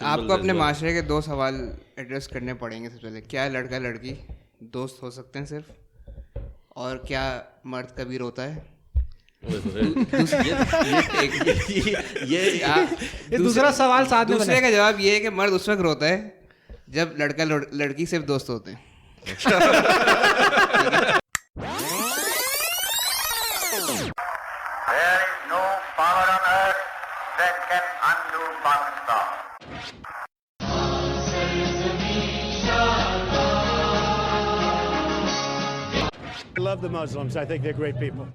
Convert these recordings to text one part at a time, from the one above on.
آپ کو اپنے معاشرے کے 2 سوال ایڈریس کرنے پڑیں گے. سب سے پہلے, کیا لڑکا لڑکی دوست ہو سکتے ہیں صرف, اور کیا مرد کبھی روتا ہے؟ دوسرا سوال ساتھ میں. دوسرے کا جواب یہ ہے کہ مرد اس وقت روتا ہے جب لڑکا لڑکی صرف دوست ہوتے ہیں. There is no power on earth that can undo Pakistan. I love the Muslims. I think they're great people.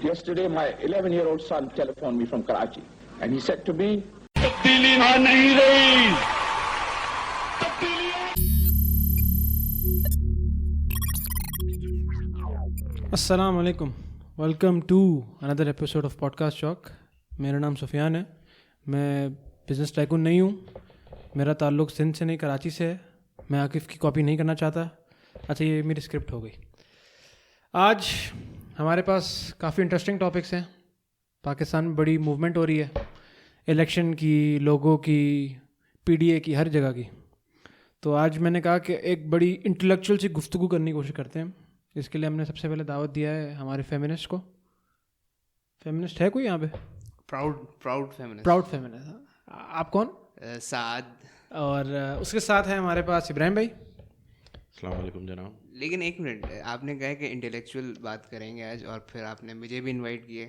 Yesterday, my 11-year-old son telephoned me from Karachi, and he said to me, السلام علیکم, welcome to another episode of podcast چاک. میرا نام سفیان ہے. میں business tycoon نہیں ہوں. میرا تعلق سندھ سے نہیں کراچی سے ہے. میں عاقف کی کاپی نہیں کرنا چاہتا. اچھا, یہ میری اسکرپٹ ہو گئی. آج ہمارے پاس کافی انٹرسٹنگ ٹاپکس ہیں. پاکستان میں بڑی موومنٹ ہو رہی ہے, الیکشن کی, لوگوں کی, پی ڈی اے کی, ہر جگہ کی. تو آج میں نے کہا کہ ایک بڑی انٹلیکچوئل سی گفتگو کرنے کی کوشش کرتے ہیں. اس کے لیے ہم نے سب سے پہلے دعوت دیا ہے ہمارے فیمنسٹ کو. فیمنسٹ ہے کوئی یہاں پہ؟ Proud feminist. آپ کون؟ سعد. اور اس کے ساتھ ہے ہمارے پاس ابراہیم بھائی. السلام علیکم جناب. لیکن ایک منٹ, آپ نے کہا کہ انٹلیکچوئل بات کریں گے آج, اور پھر آپ نے مجھے بھی انوائٹ کیے.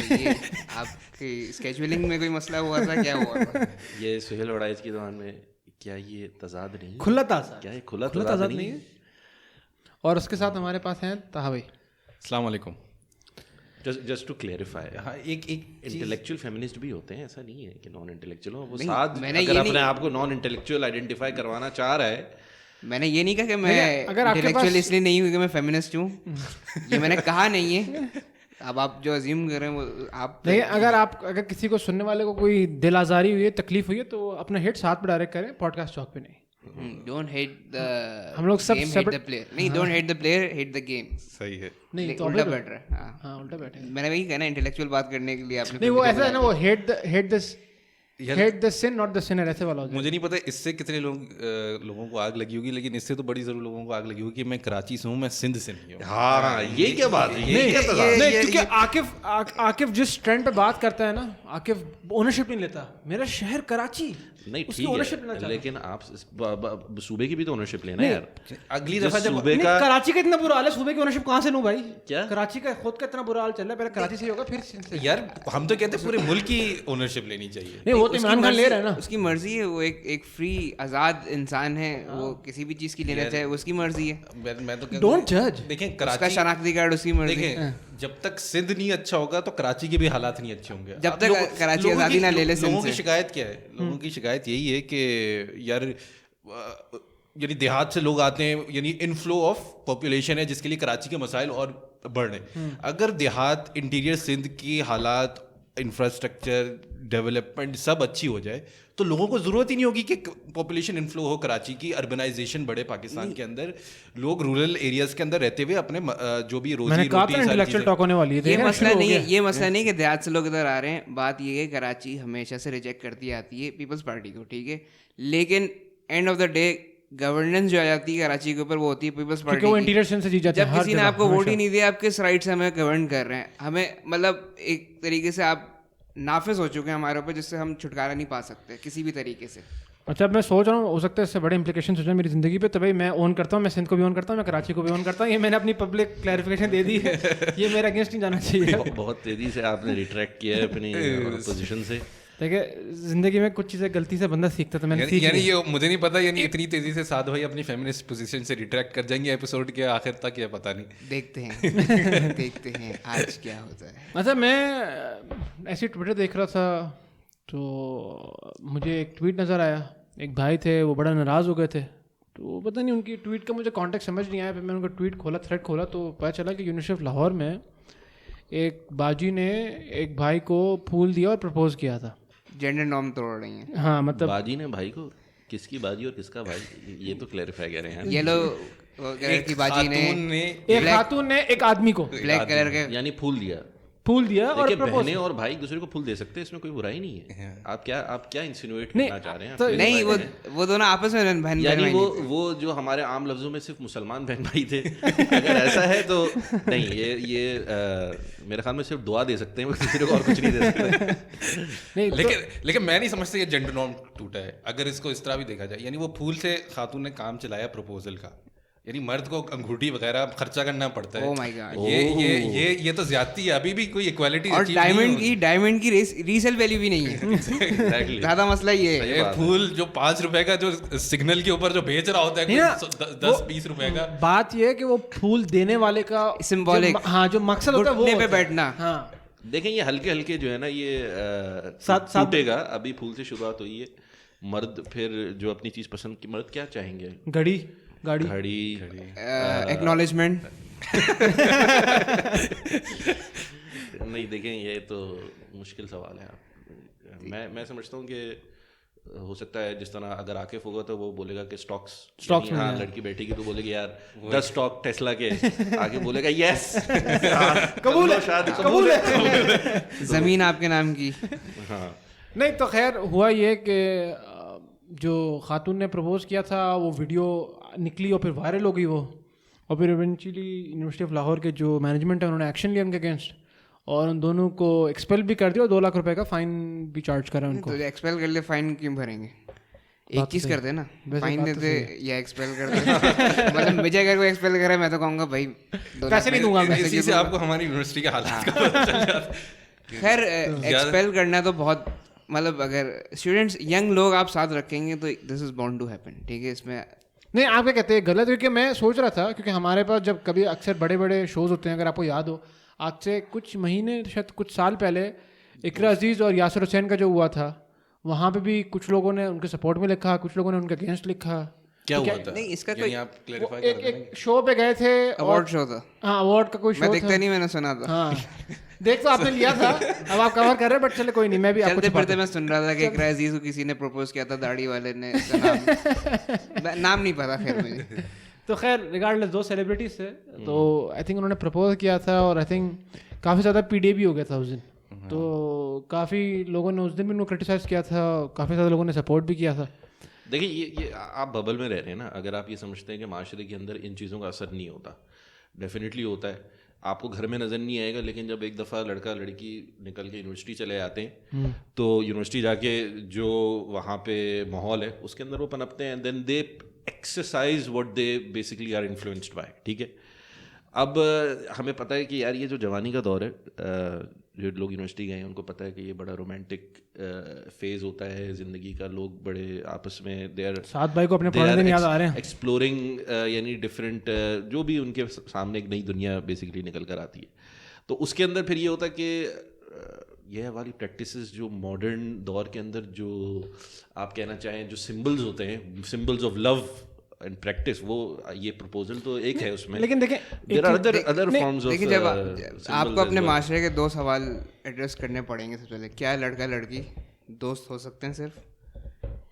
یہ آپ کی اسکیجولنگ میں کوئی مسئلہ ہوا تھا, کیا ہوا تھا؟ یہ سہیل وڑائچ کی دوران میں کیا یہ تضاد نہیں, کھلا تازہ, کیا یہ کھلا تضاد نہیں ہے؟ اور اس کے ساتھ ہمارے پاس ہیں طاہا بھائی. السلام علیکم. جسٹ ٹو کلیئرفائی, ایک انٹلیکچوئل فیمنسٹ بھی ہوتے ہیں, ایسا نہیں ہے کہ نان انٹلیکچوئل ہو. وہ ساتھ اگر اپنے آپ کو نان انٹلیکچوئل آئیڈینٹیفائی کروانا چاہ رہا ہے. میں نے یہ نہیں کہا کہ میں انٹلیکچوئل اس لیے نہیں ہوں کہ میں فیمنسٹ ہوں, یہ میں نے کہا نہیں ہے. اب آپ جو عظیم کر رہے ہیں وہ آپ نہیں. اگر کسی کو سننے والے کو کوئی دل آزاری ہوئی ہے, تکلیف ہوئی ہے, تو اپنا ہیڈ ساتھ پہ ڈائریکٹ کریں, پوڈ کاسٹ چاک پہ نہیں. ڈونٹ ہیٹ دا, ہم لوگ سب ہیٹ دا پلیئر, نہیں, don't hate the player, hate the game. صحیح ہے, نہیں تو الٹا بیٹر ہے. ہاں, الٹا بیٹر. میں نے وہی کہنا, انٹلیکچوئل بات کرنے کے لیے آپ نے نہیں, وہ ایسا ہے نا, وہ hate the sin not the sinner, ایسے والا. مجھے نہیں پتا اس سے کتنے لوگوں کو آگ لگی ہوگی, لیکن اس سے تو بڑی ضرور لوگوں کو آگ لگی ہوگی کہ میں کراچی سے ہوں, میں سندھ سے نہیں ہوں. ہاں, یہ کیا بات ہے؟ نہیں, کیونکہ عاقف جس ٹرینڈ پہ بات کرتا ہے نا, عاقف اونرشپ نہیں لیتا. میرا شہر کراچی, نہیں ٹھیک ہے, لیکن آپ صوبے کی بھی تو اونرشپ لینا یار. اگلی دفعہ جب کراچی کا اتنا برا حال ہے, صوبے کی اونرشپ کہاں سے لوں بھائی؟ کیا کراچی کا خود کا اتنا برا حال چل رہا ہے, پہلے کراچی سے ہوگا پھر یار. ہم تو کہتے ہیں پورے ملک کی اونرشپ لینی چاہیے. نہیں, وہ تو عمران خان لے رہا ہے نا, اس کی مرضی ہے. وہ ایک فری آزاد انسان ہے, وہ کسی بھی چیز کی لینا چاہے, اس کی مرضی ہے. میں تو ڈونٹ جج. دیکھیں, اس کا شناختی کارڈ اس کی مرضی ہے. جب تک سندھ نہیں اچھا ہوگا تو کراچی کے بھی حالات نہیں اچھے ہوں گے. جب تک کراچی آزادی نہ لے لے. لوگوں کی شکایت کیا ہے؟ لوگوں کی شکایت یہی ہے کہ یار, یعنی دیہات سے لوگ آتے ہیں, یعنی انفلو آف پاپولیشن ہے, جس کے لیے کراچی کے مسائل اور بڑھ رہے ہیں. اگر دیہات, انٹیریئر سندھ کی حالات, انفراسٹرکچر, ڈیولپمنٹ سب اچھی ہو جائے تو لوگوں کو ضرورت ہی نہیں ہوگی کہ پاپولیشن انفلو ہو کراچی کی, اربنائزیشن بڑھے پاکستان کے اندر, لوگ رورل ایریاز کے اندر رہتے ہوئے اپنے جو بھی روزی روٹی. انٹلیکچوئل ٹاک ہونے والی ہے. یہ مسئلہ نہیں ہے, یہ مسئلہ نہیں کہ دیہات سے لوگ ادھر آ رہے ہیں. بات یہ ہے کراچی ہمیشہ سے ریجیکٹ کرتی آتی ہے پیپلز پارٹی کو, ٹھیک ہے, لیکن and of the day governance جو آ جاتی ہے کراچی کے اوپر وہ ہوتی ہے پیپلز پارٹی کی. جب کسی نے آپ کو ووٹ ہی نہیں دیا, آپ کس رائٹ سے ہمیں گورن کر رہے ہیں؟ ہمیں مطلب ایک طریقے سے آپ نافذ ہو چکے ہیں ہمارے اوپر, جس سے ہم چھٹکارا نہیں پا سکتے کسی بھی طریقے سے. اچھا, میں سوچ رہا ہوں ہو سکتا ہے اس سے بڑے امپلیکیشنز ہو جائیں میری زندگی پہ, تو بھائی میں اون کرتا ہوں, میں سندھ کو بھی اون کرتا ہوں, میں کراچی کو بھی اون کرتا ہوں. یہ میں نے اپنی پبلک کلیریفیکیشن دے دی ہے, یہ میرا اگینسٹ نہیں جانا چاہیے. بہت تیزی سے آپ نے ریٹریکٹ کیا ہے اپنی پوزیشن سے. دیکھیں, زندگی میں کچھ چیزیں غلطی سے بندہ سیکھتا تھا. میں نے یعنی یہ مجھے نہیں پتا, یعنی اتنی تیزی سے سعد بھائی اپنی فیمنسٹ پوزیشن سے ریٹریکٹ کر جائیں گے ایپیسوڈ کے آخر تک, یا پتہ نہیں. دیکھتے ہیں آج کیا ہوتا ہے. اچھا, میں ایسی ٹویٹر دیکھ رہا تھا تو مجھے ایک ٹویٹ نظر آیا. ایک بھائی تھے, وہ بڑا ناراض ہو گئے تھے, تو پتہ نہیں ان کی ٹویٹ کا مجھے کانٹیکٹ سمجھ نہیں آیا. پھر میں ان کا ٹویٹ کھولا, تھریڈ کھولا, تو پتہ چلا کہ یونیورسٹی آف لاہور میں ایک باجی نے ایک بھائی کو پھول دیا اور پرپوز کیا تھا. جینڈر نارم توڑ رہی ہیں. ہاں, مطلب باجی نے بھائی کو, کس کی باجی اور کس کا بھائی, یہ تو کلیئرفائی کر رہے ہیں. یہ لو کی باجی نے, ایک خاتون نے ایک آدمی کو بلیک کلر کے, یعنی پھول دیا, پھول دیا اور دیکھیں بہنیں اور بھائی ایک دوسرے کو پھول دے سکتے ہیں, اس میں کوئی برائی نہیں ہے. آپ کیا انسینویٹ کرنا چاہ رہے ہیں؟ نہیں وہ دونوں آپس میں بہن یعنی وہ جو ہمارے عام لفظوں میں صرف مسلمان بہن بھائی تھے, اگر ایسا ہے تو نہیں, یہ میرے خیال میں صرف دعا دے سکتے ہیں, دوسرے کو اور کچھ نہیں دے سکتے. لیکن میں نہیں سمجھتا یہ جینڈر نارم ٹوٹا ہے اگر اس کو اس طرح بھی دیکھا جائے. یعنی وہ پھول سے خاتون نے کام چلایا پروپوزل کا, یعنی مرد کو انگوٹھی وغیرہ خرچہ کرنا پڑتا ہے. Oh my God. یہ تو زیادتی ہے, ابھی بھی کوئی ایکوالٹی. اور ڈائمنڈ کی ریسیل ویلیو بھی نہیں ہے, زیادہ مسئلہ یہ ہے. یہ پھول جو 5 روپے کا جو سگنل کے اوپر جو بیچ رہا ہوتا ہے 10-20 روپے کا, بات یہ ہے کہ وہ پھول دینے والے کا سمبولک, ہاں جو مقصد ہوتا ہے وہ پہ بیٹھنا. ہاں دیکھیں یہ ہلکے ہلکے جو ہے نا یہ ٹوٹے گا. ابھی پھول سے شروعات ہوئی ہے. مرد پھر جو اپنی چیز پسند کی, مرد کیا چاہیں گے؟ گھڑی, ایکنالجمنٹ. نہیں دیکھیں یہ تو مشکل سوال ہے. میں سمجھتا ہوں کہ ہو سکتا ہے جس طرح اگر عاقف ہوگا تو وہ بولے گا کہ اسٹاکس, ہاں لڑکی بیٹھے گی تو بولے گی یار 10 اسٹاک ٹیسلا کے, آگے بولے گا یس قبول ہے, زمین آپ کے نام کی. ہاں نہیں تو خیر ہوا یہ کہ جو خاتون نے پرپوز کیا تھا وہ ویڈیو نکلی اور پھر وائرل ہو گئی وہ, اور پھر ایونچولی یونیورسٹی آف لاہور کے جو مینجمنٹ ہے انہوں نے ایکشن لیا ان کے اگینسٹ, اور ان دونوں کو ایکسپیل بھی کر دیا اور 2 لاکھ روپے کا فائن بھی چارج کرا ان کو. تو ایکسپیل کر لے فائن کیوں بھریں گے؟ ایک چیز کرتے نا, فائن دیتے یا ایکسپیل کرتے. مطلب مجھے اگر کوئی ایکسپیل کرے میں تو کہوں گا بھائی پیسے نہیں دوں گا میں. اسی سے آپ کو ہماری یونیورسٹی کے حالات کا پتہ چل جاتا ہے. خیر ایکسپیل کرنا تو بہت, مطلب اگر اسٹوڈنٹس ینگ لوگ آپ ساتھ رکھیں گے تو دس از باؤنڈ ٹو ہیپن. ٹھیک ہے, اس میں نہیں آپ کیا کہتے ہیں غلط, کیونکہ میں سوچ رہا تھا کیونکہ ہمارے پاس جب کبھی اکثر بڑے شوز ہوتے ہیں, اگر آپ کو یاد ہو آج سے کچھ مہینے شاید کچھ سال پہلے اقرا عزیز اور یاسر حسین کا جو ہوا تھا, وہاں پہ بھی کچھ لوگوں نے ان کے سپورٹ میں لکھا, کچھ لوگوں نے ان کے اگینسٹ لکھا. کیا ہوا تھا؟ نہیں اس کا یعنی آپ کلیریفائی کر دیں. ایک شو پہ گئے تھے, ایوارڈ شو تھا. ہاں ایوارڈ کا کوئی شو میں دیکھتا نہیں, میں نے سنا تھا. ہاں دیکھ تو آپ نے لیا تھا, اب آپ کور کر رہے, بٹ چلے کوئی نہیں, میں بھی آپ کو چلتے پھرتے میں سن رہا تھا کہ اقرا عزیز کو کسی نے پروپوز کیا تھا, داڑھی والے نے, نام نہیں پتا خیر مجھے. تو خیر ریگارڈلیس 2 سیلیبریٹیز تھے, تو آئی تھنک انہوں نے پرپوز کیا تھا, اور آئی تھنک کافی زیادہ PDA بھی ہو گیا تھا اس دن. تو کافی لوگوں نے اس دن بھی ان کو کرٹیسائز کیا تھا, کافی زیادہ لوگوں نے سپورٹ بھی کیا تھا. دیکھیں یہ آپ ببل میں رہ رہے ہیں نا. اگر آپ یہ سمجھتے ہیں کہ معاشرے کے اندر ان چیزوں کا اثر نہیں ہوتا, ڈیفینیٹلی ہوتا ہے. آپ کو گھر میں نظر نہیں آئے گا, لیکن جب ایک دفعہ لڑکا لڑکی نکل کے یونیورسٹی چلے جاتے ہیں تو یونیورسٹی جا کے جو وہاں پہ ماحول ہے اس کے اندر وہ پنپتے ہیں, then they exercise what they basically are influenced by. ٹھیک ہے, اب ہمیں پتہ ہے کہ یار یہ جو جوانی کا دور ہے, جو لوگ یونیورسٹی گئے ہیں ان کو پتہ ہے کہ یہ بڑا رومانٹک فیز ہوتا ہے زندگی کا. لوگ بڑے آپس میں دے آر ساتھ بھائی کو اپنے پرانے دن یاد آ رہے ہیں, ایکسپلورنگ, یعنی ڈفرینٹ جو بھی ان کے سامنے ایک نئی دنیا بیسکلی نکل کر آتی ہے. تو اس کے اندر پھر یہ ہوتا ہے کہ یہ والی پریکٹسز جو ماڈرن دور کے اندر جو آپ کہنا چاہیں جو سمبلز ہوتے ہیں, symbols of love and practice, وہ یہ پرپوزل تو ایک ہے اس میں, لیکن دیکھیں دیکھیں جب آپ کو اپنے معاشرے کے 2 سوال ایڈریس کرنے پڑیں گے. سب سے پہلے کیا لڑکا لڑکی دوست ہو سکتے ہیں صرف,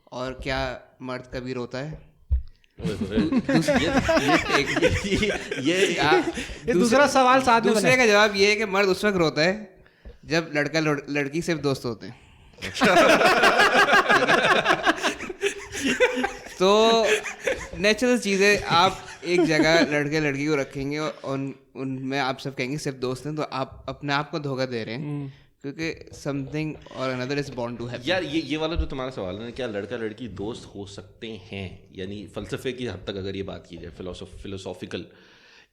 اور کیا مرد کبھی روتا ہے. دوسرا سوال ساتھ میں, دوسرے کا جواب یہ ہے کہ مرد اس وقت روتا ہے جب لڑکا لڑکی صرف دوست ہوتے ہیں. تو نیچرل چیز ہے, آپ ایک جگہ لڑکے لڑکی کو رکھیں گے اور ان میں آپ سب کہیں گے صرف دوست ہیں, تو آپ اپنے آپ کو دھوکہ دے رہے ہیں, کیونکہ سم تھنگ اور اندر از بورن ٹو ہیپن. یار یہ والا جو تمہارا سوال ہے, کیا لڑکا لڑکی دوست ہو سکتے ہیں, یعنی فلسفے کی حد تک اگر یہ بات کی جائے, فلوسافیکل,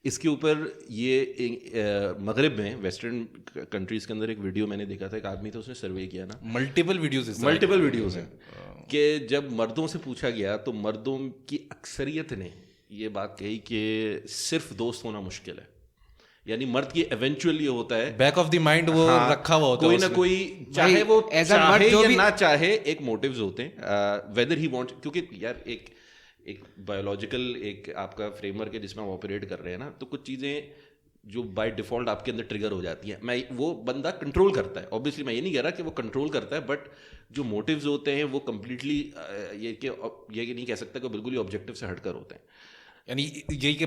اس کے اوپر یہ مغرب میں ویسٹرن کنٹریز کے اندر ایک ویڈیو میں نے دیکھا تھا, ایک آدمی تھا, اس نے سروے کیا نا, ملٹیپل ویڈیوز ہیں, کہ جب مردوں سے پوچھا گیا تو مردوں کی اکثریت نے یہ بات کہی کہ صرف دوست ہونا مشکل ہے. یعنی مرد کی ایونچولی یہ ہوتا ہے بیک آف دی مائنڈ وہ رکھا ہوا ہوتا ہے, کوئی نہ کوئی, چاہے وہ چاہے یا نہ چاہے, ایک موٹیوز ہوتے ہیں, ویدر ہی وانٹ, کیونکہ یار ایک بایولوجیکل ایک آپ کا فریم ورک ہے جس میں آپ آپریٹ کر رہے ہیں نا, تو کچھ چیزیں جو بائی ڈیفالٹ آپ کے اندر ٹریگر ہو جاتی ہیں. وہ بندہ کنٹرول کرتا ہے, اوبیسلی میں یہ نہیں کہہ رہا کہ وہ کنٹرول کرتا ہے, بٹ جو موٹیوز ہوتے ہیں وہ کمپلیٹلی یہ نہیں کہہ سکتا کہ بالکل ہی آبجیکٹیو سے ہٹ کر ہوتے ہیں. یعنی یہی کہ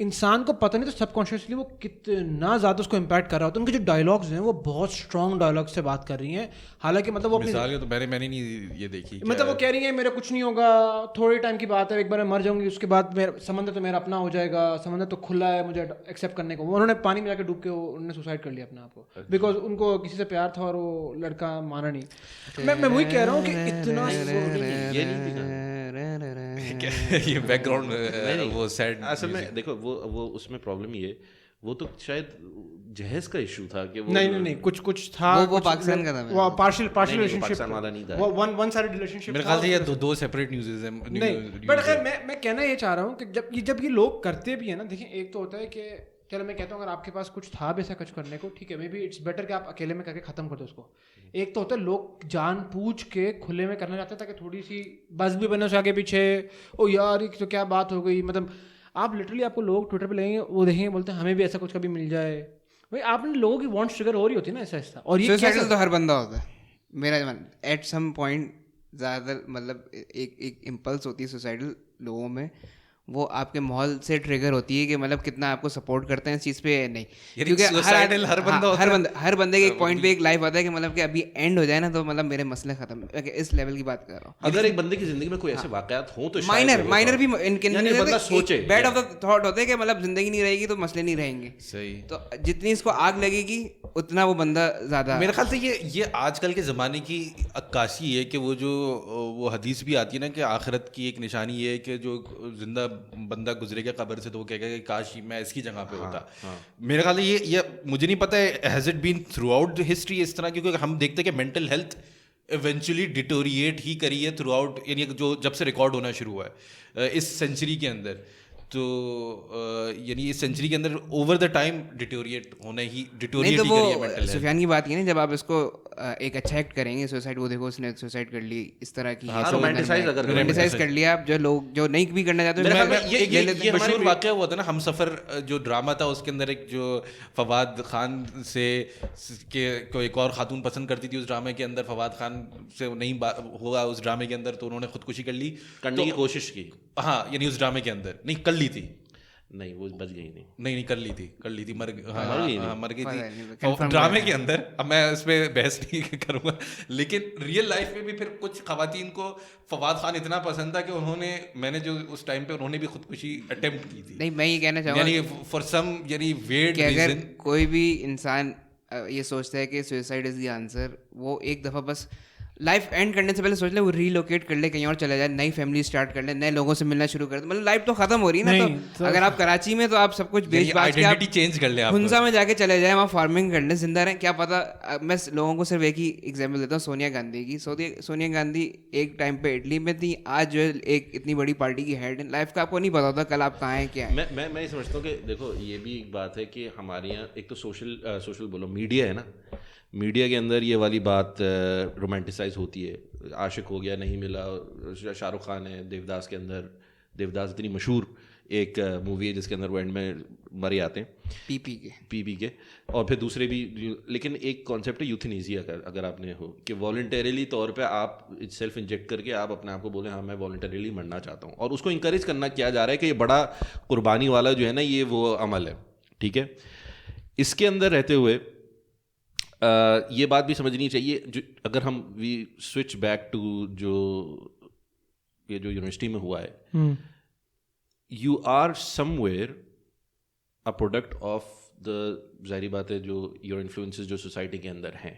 انسان کو پتہ نہیں تو سب کانشیسلی وہ کتنا زیادہ اس کو امپیکٹ کر رہا ہوتا ہے. ان کے جو ڈائلاگز ہیں وہ بہت اسٹرانگ ڈائلاگ سے بات کر رہی ہیں, حالانکہ مطلب وہ مثال تو میں نے نہیں یہ دیکھی, مطلب وہ کہہ رہی ہیں میرا کچھ نہیں ہوگا, تھوڑے ٹائم کی بات ہے, ایک بار میں مر جاؤں گی, اس کے بعد سمندر تو میرا اپنا ہو جائے گا, سمندر تو کھلا ہے مجھے ایکسیپٹ کرنے کو. انہوں نے پانی میں جا کے ڈوب کے انہوں نے سوسائڈ کر لیا اپنے آپ کو, بیکاز ان کو کسی سے پیار تھا اور وہ لڑکا مانا نہیں. میں وہی کہہ رہا ہوں کہ اتنا یہ بیک گراؤنڈ وہ سیڈ. اصل میں دیکھو وہ اس میں پرابلم یہ, وہ تو شاید جہیز کا ایشو تھا کہ وہ نہیں کچھ تھا, وہ پاکستان کا تھا, وہ پارشل ریلیشن پاکستان والا نہیں تھا, شپ, ون سائیڈ ریلیشن شپ. میرے خیال سے یہ دو سیپریٹ نیوزز ہیں. نہیں بٹ خیر میں کہنا یہ چاہ رہا ہوں کہ جب یہ لوگ کرتے بھی ہیں نا, دیکھیں ایک تو ہوتا ہے کہ چلو میں کہتا ہوں اگر آپ کے پاس کچھ تھا بھی ایسا کچھ کرنے کو, ٹھیک ہے, مے بی اٹس بیٹر کہ آپ اکیلے میں کر کے ختم کر دو اس کو. ایک تو ہوتا ہے لوگ جان پوچھ کے کھلے میں کرنا چاہتے ہیں تاکہ تھوڑی سی بس بھی بنے اس آگے پیچھے, او یار تو کیا بات ہو گئی. مطلب آپ لٹرلی آپ کو لوگ ٹویٹر پہ لگیں گے, وہ دیکھیں گے بولتے ہیں ہمیں بھی ایسا کچھ کبھی مل جائے. بھائی آپ نے لوگوں کی وانٹس ٹریگر ہو رہی ہوتی ہے نا ایسا ایسا. اور یہ سوسائڈل تو ہر بندہ ہوتا ہے میرا ایٹ سم پوائنٹ, زیادہ مطلب ایک امپلس ہوتی ہے سوسائڈل لوگوں میں, وہ آپ کے ماحول سے ٹریگر ہوتی ہے کہ مطلب کتنا آپ کو سپورٹ کرتے ہیں اس چیز پہ نہیں, کیونکہ ہر بندے کے ایک پوائنٹ پہ ایک لائف آتا ہے کہ مطلب کہ ابھی اینڈ ہو جائے نا تو مطلب میرے مسئلے ختم. اس لیول کی بات کر رہا ہوں. اگر ایک بندے کی زندگی میں کوئی ایسے واقعات ہوں تو مائنر بھی بندہ سوچے, بیڈ آف دا تھاٹ ہوتے ہیں کہ مطلب زندگی نہیں رہے گی تو مسئلے نہیں رہیں گے. صحیح. تو جتنی اس کو آگ لگے گی اتنا وہ بندہ زیادہ. میرے خیال سے یہ آج کل کے زمانے کی عکاسی ہے کہ وہ حدیث بھی آتی ہے نا کہ آخرت کی ایک نشانی یہ ہے کہ جو زندہ بندہ گزرے گا قبر سے تو وہ کہے گا کہ کاش میں اس کی جگہ پہ ہوتا. میرے خیال سے یہ مجھے نہیں پتا ہے has it been throughout history اس طرح, کیونکہ ہم دیکھتے ہیں کہ مینٹل ہیلتھ ایونچولی ڈیٹوریٹ ہی کری ہے تھرو آؤٹ, یعنی جو جب سے ریکارڈ ہونا شروع ہوا ہے اس سینچری کے اندر. تو یعنی اس سینچری کے اندر اوور دا ٹائم ڈیٹوریٹ ہی کری ہے مینٹل ہیلتھ. سفیان کی بات کی نا, جب آپ اس کو ایک اچھا ایکٹ کریں گے سوسائڈ, وہ دیکھو اس نے سوسائڈ کر لی اس طرح کی, رومانٹیسائز کر لیا آپ, جو لوگ جو نہیں بھی کرنا چاہتے ہیں. یہ مشہور واقعہ ہوا تھا نا ہم سفر جو ڈرامہ تھا, اس کے اندر ایک جو فواد خان سے کوئی ایک اور خاتون پسند کرتی تھی اس ڈرامے کے اندر, فواد خان سے نہیں ہوا اس ڈرامے کے اندر, تو انہوں نے خودکشی کر لی, کرنے کی کوشش کی. ہاں یعنی اس ڈرامے کے اندر نہیں کر لی تھی, نہیں وہ بچ گئی نہیں کر لی تھی مر گئی تھی ڈرامے کے اندر. اب میں اس پہ بحث نہیں کروں گا, لیکن ریئل لائف میں بھی پھر کچھ خواتین کو فواد خان اتنا پسند تھا کہ میں نے جو اس ٹائم پہ انہوں نے بھی خودکشی اٹیمپٹ کی تھی. نہیں میں یہ کہنا چاہوں گا یعنی فار سم یعنی ویئرڈ کہ اگر ریزن کوئی بھی انسان یہ سوچتا ہے کہ سوئسائڈ از دی آنسر, وہ ایک دفعہ بس لائف اینڈ کرنے سے پہلے سوچ لے وہ ریلوکیٹ کر لے, کہیں اور چلا جائے, نئی فیملی اسٹارٹ کر لے, نئے لوگوں سے ملنا شروع کر دے. مطلب لائف تو ختم ہو رہی ہے نا. تو اگر آپ کراچی میں تو آپ سب کچھ بیچ باچ کے آئیڈینٹی چینج کر لیں, ہنسا میں جا کے چلے جائیں, وہاں فارمنگ کر لیں, زندہ رہیں. کیا پتا, میں لوگوں کو صرف ایک ہی ایگزامپل دیتا ہوں, سونیا گاندھی کی. سونیا گاندھی ایک ٹائم پہ اٹلی میں تھی, آج جو ہے ایک اتنی بڑی پارٹی کی ہیڈ. لائف کا آپ کو نہیں پتا ہوتا کل آپ کہاں ہیں کیا ہیں. میں یہ سمجھتا ہوں کہ دیکھو یہ بھی ایک بات ہے کہ ہمارے یہاں ایک تو سوشل بولو میڈیا ہے نا, میڈیا کے اندر یہ والی بات رومانٹیسائز ہوتی ہے. عاشق ہو گیا, نہیں ملا. شاہ رخ خان ہے دیوداس کے اندر, دیوداس اتنی مشہور ایک مووی ہے جس کے اندر وہ اینڈ میں مر جاتے ہیں پی پی کے, اور پھر دوسرے بھی. لیکن ایک کانسیپٹ ہے یوتھنیزیا کا, اگر آپ نے ہو کہ والنٹریلی طور پہ آپ سیلف انجیکٹ کر کے آپ اپنے آپ کو بولیں ہاں میں والنٹریلی مرنا چاہتا ہوں, اور اس کو انکریج کرنا کیا جا رہا ہے کہ یہ بڑا قربانی والا جو ہے نا یہ وہ عمل ہے. ٹھیک ہے, اس کے اندر رہتے ہوئے یہ بات بھی سمجھنی چاہیے, جو اگر ہم وی سوئچ بیک ٹو یہ جو یونیورسٹی میں ہوا ہے, you are somewhere a product of the, ظاہری بات ہے جو یور انفلوئنسز جو سوسائٹی کے اندر ہیں,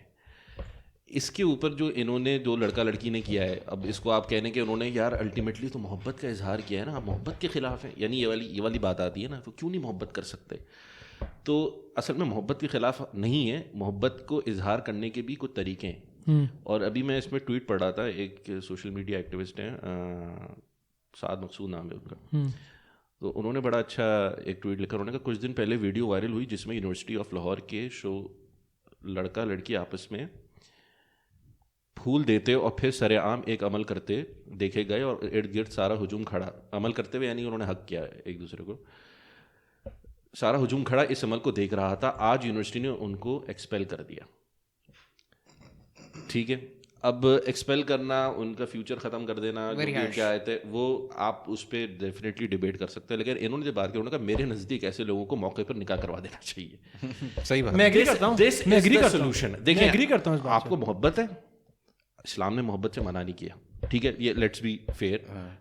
اس کے اوپر جو انہوں نے جو لڑکا لڑکی نے کیا ہے, اب اس کو آپ کہنے کہ انہوں نے یار الٹیمیٹلی تو محبت کا اظہار کیا ہے نا, آپ محبت کے خلاف ہیں, یعنی یہ والی بات آتی ہے نا, تو کیوں نہیں محبت کر سکتے. تو اصل میں محبت کے خلاف نہیں ہے, محبت کو اظہار کرنے کے بھی کچھ طریقے ہیں. اور ابھی میں اس میں ٹویٹ پڑھ رہا تھا, ایک سوشل میڈیا ایکٹیوسٹ ہیں سعد مقصود نام ہے ان کا, تو انہوں نے بڑا اچھا ایک ٹویٹ لکھا. انہوں نے کہا کچھ دن پہلے ویڈیو وائرل ہوئی جس میں یونیورسٹی آف لاہور کے لڑکا لڑکی آپس میں پھول دیتے اور پھر سر عام ایک عمل کرتے دیکھے گئے, اور ارد گرد سارا ہجوم کھڑا, عمل کرتے ہوئے یعنی انہوں نے حق کیا ایک دوسرے کو, سارا ہجوم کھڑا اس عمل کو دیکھ رہا تھا. آج یونیورسٹی نے ان کو ایکسپیل کر دیا. ٹھیک ہے, اب ایکسپیل کرنا, ان کا فیوچر ختم کر دینا, جو بھی ان کے آئے تھے, وہ آپ اس پہ ڈیفینیٹلی ڈیبیٹ کر سکتے ہیں, لیکن انہوں نے جو بات کی انہوں نے کہا میرے نزدیک ایسے لوگوں کو موقع پر نکاح کروا دینا چاہیے. صحیح بات. میں ایگری کرتا ہوں, میں ایگری کرتا ہوں سولوشن. دیکھیں ایگری کرتا ہوں, آپ کو محبت ہے, اسلام نے محبت سے منع نہیں کیا, ٹھیک ہے, یہ لیٹس بی فیئر,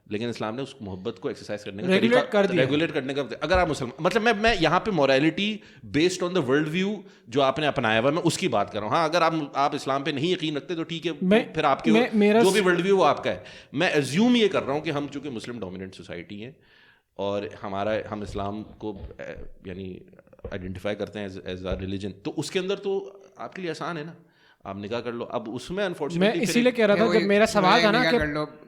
لیکن اسلام نے اس محبت کو ایکسرسائز کرنے کا ریگولیٹ کرنے کا, اگر آپ مسلمان, مطلب میں یہاں پہ morality based on the world view جو آپ نے اپنایا ہوا ہے میں اس کی بات کر رہا ہوں. ہاں اگر آپ اسلام پہ نہیں یقین رکھتے تو ٹھیک ہے, پھر آپ کی جو بھی ورلڈ ویو وہ آپ کا ہے. میں ایزیوم یہ کر رہا ہوں کہ ہم چونکہ مسلم ڈومیننٹ سوسائٹی ہیں اور ہم اسلام کو یعنی آئیڈینٹیفائی کرتے ہیں ایز اے ریلیجن, تو اس کے اندر تو آپ کے لیے آسان ہے نا, آپ نکاح کر لو. اب اس میں انفارچونیٹلی میں اسی لیے کہہ رہا تھا جب میرا سوال تھا نا کہ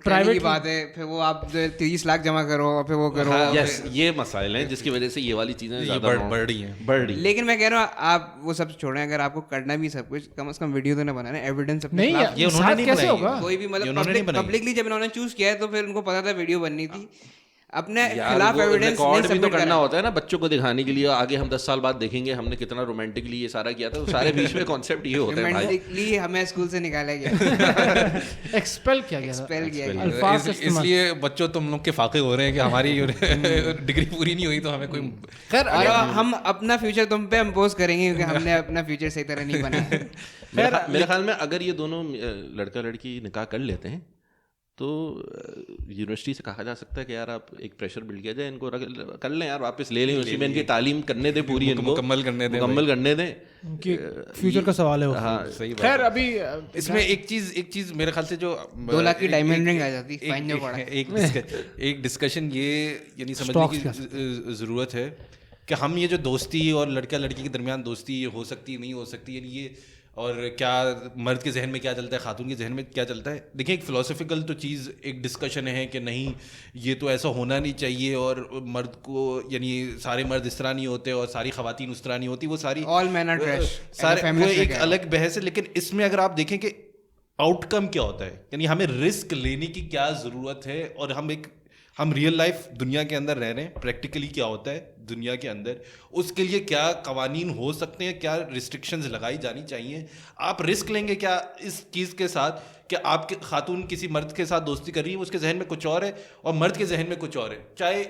پرائیویٹ بات ہے, پھر وہ آپ 30 لاکھ جمع کرو اور پھر وہ کرو. یس, یہ مسائل ہیں جس کی وجہ سے یہ والی چیزیں بڑھ رہی ہیں. لیکن میں کہہ رہا ہوں آپ وہ سب چھوڑیں, اگر آپ کو کرنا بھی سب کچھ, کم از کم ویڈیو تو نہ بنانا, ایویڈنس اپنے نہیں, یہ انہوں نے کیسے ہوگا, کوئی بھی مطلب پبلکلی جب انہوں نے چوز کیا ہے تو پھر ان کو پتا تھا ویڈیو بننی تھی, اپنے خلاف ایویڈنس نہیں تو کرنا ہوتا ہے نا بچوں کو دکھانے کے لیے, آگے ہم 10 سال بعد دیکھیں گے ہم نے کتنا رومانٹکلی یہ سارا کیا تھا, سارے بیچ میں کانسیپٹ یہ ہوتا ہے رومانٹکلی ہمیں اسکول سے نکالا گیا, ایکسپیل کیا گیا, ایکسپیل کیا گیا. الفاظ اس لیے بچوں تم لوگ کے فاقے ہو رہے ہیں کہ ہماری ڈگری پوری نہیں ہوئی تو ہمیں کوئی خیر, اور ہم اپنا فیوچر تم پہ امپوز کریں گے کیونکہ ہم نے اپنا فیوچر صحیح طرح نہیں بنایا. میرے خیال میں اگر یہ دونوں لڑکا لڑکی نکاح کر لیتے ہیں تو یونیورسٹی سے کہا جا سکتا ہے کہ یار آپ ایک پریشر بلڈ کیا جائے, ان کو کر لیں یار, واپس لے لیں, اسی میں ان کی تعلیم کرنے دیں پوری, ان کو مکمل کرنے دیں, فیوچر کا سوال ہے. ہاں صحیح. خیر ابھی اس میں ایک چیز میرے خیال سے جو 2 لاکھ کی ڈائمنڈ رنگ آ جاتی, ایک ڈسکشن یہ یعنی سمجھنے کی ضرورت ہے کہ ہم یہ جو دوستی اور لڑکا لڑکی کے درمیان دوستی یہ ہو سکتی نہیں ہو سکتی, یعنی یہ اور کیا مرد کے ذہن میں کیا چلتا ہے, خاتون کے ذہن میں کیا چلتا ہے. دیکھیں ایک فلاسفیکل تو چیز ایک ڈسکشن ہے کہ نہیں یہ تو ایسا ہونا نہیں چاہیے, اور مرد کو یعنی سارے مرد اس طرح نہیں ہوتے اور ساری خواتین اس طرح نہیں ہوتی, وہ ساری آل مین آر ٹریش, سارے وہ ایک الگ بحث ہے. لیکن اس میں اگر آپ دیکھیں کہ آؤٹ کم کیا ہوتا ہے, یعنی ہمیں رسک لینے کی کیا ضرورت ہے, اور ہم ریئل لائف دنیا کے اندر رہ رہے ہیں, پریکٹیکلی کیا ہوتا ہے دنیا کے اندر, اس کے لیے کیا قوانین ہو سکتے ہیں, کیا ریسٹرکشنز لگائی جانی چاہیے. آپ رسک لیں گے کیا اس چیز کے ساتھ کہ آپ کے خاتون کسی مرد کے ساتھ دوستی کر رہی ہے, اس کے ذہن میں کچھ اور ہے اور مرد کے ذہن میں کچھ اور ہے, چاہے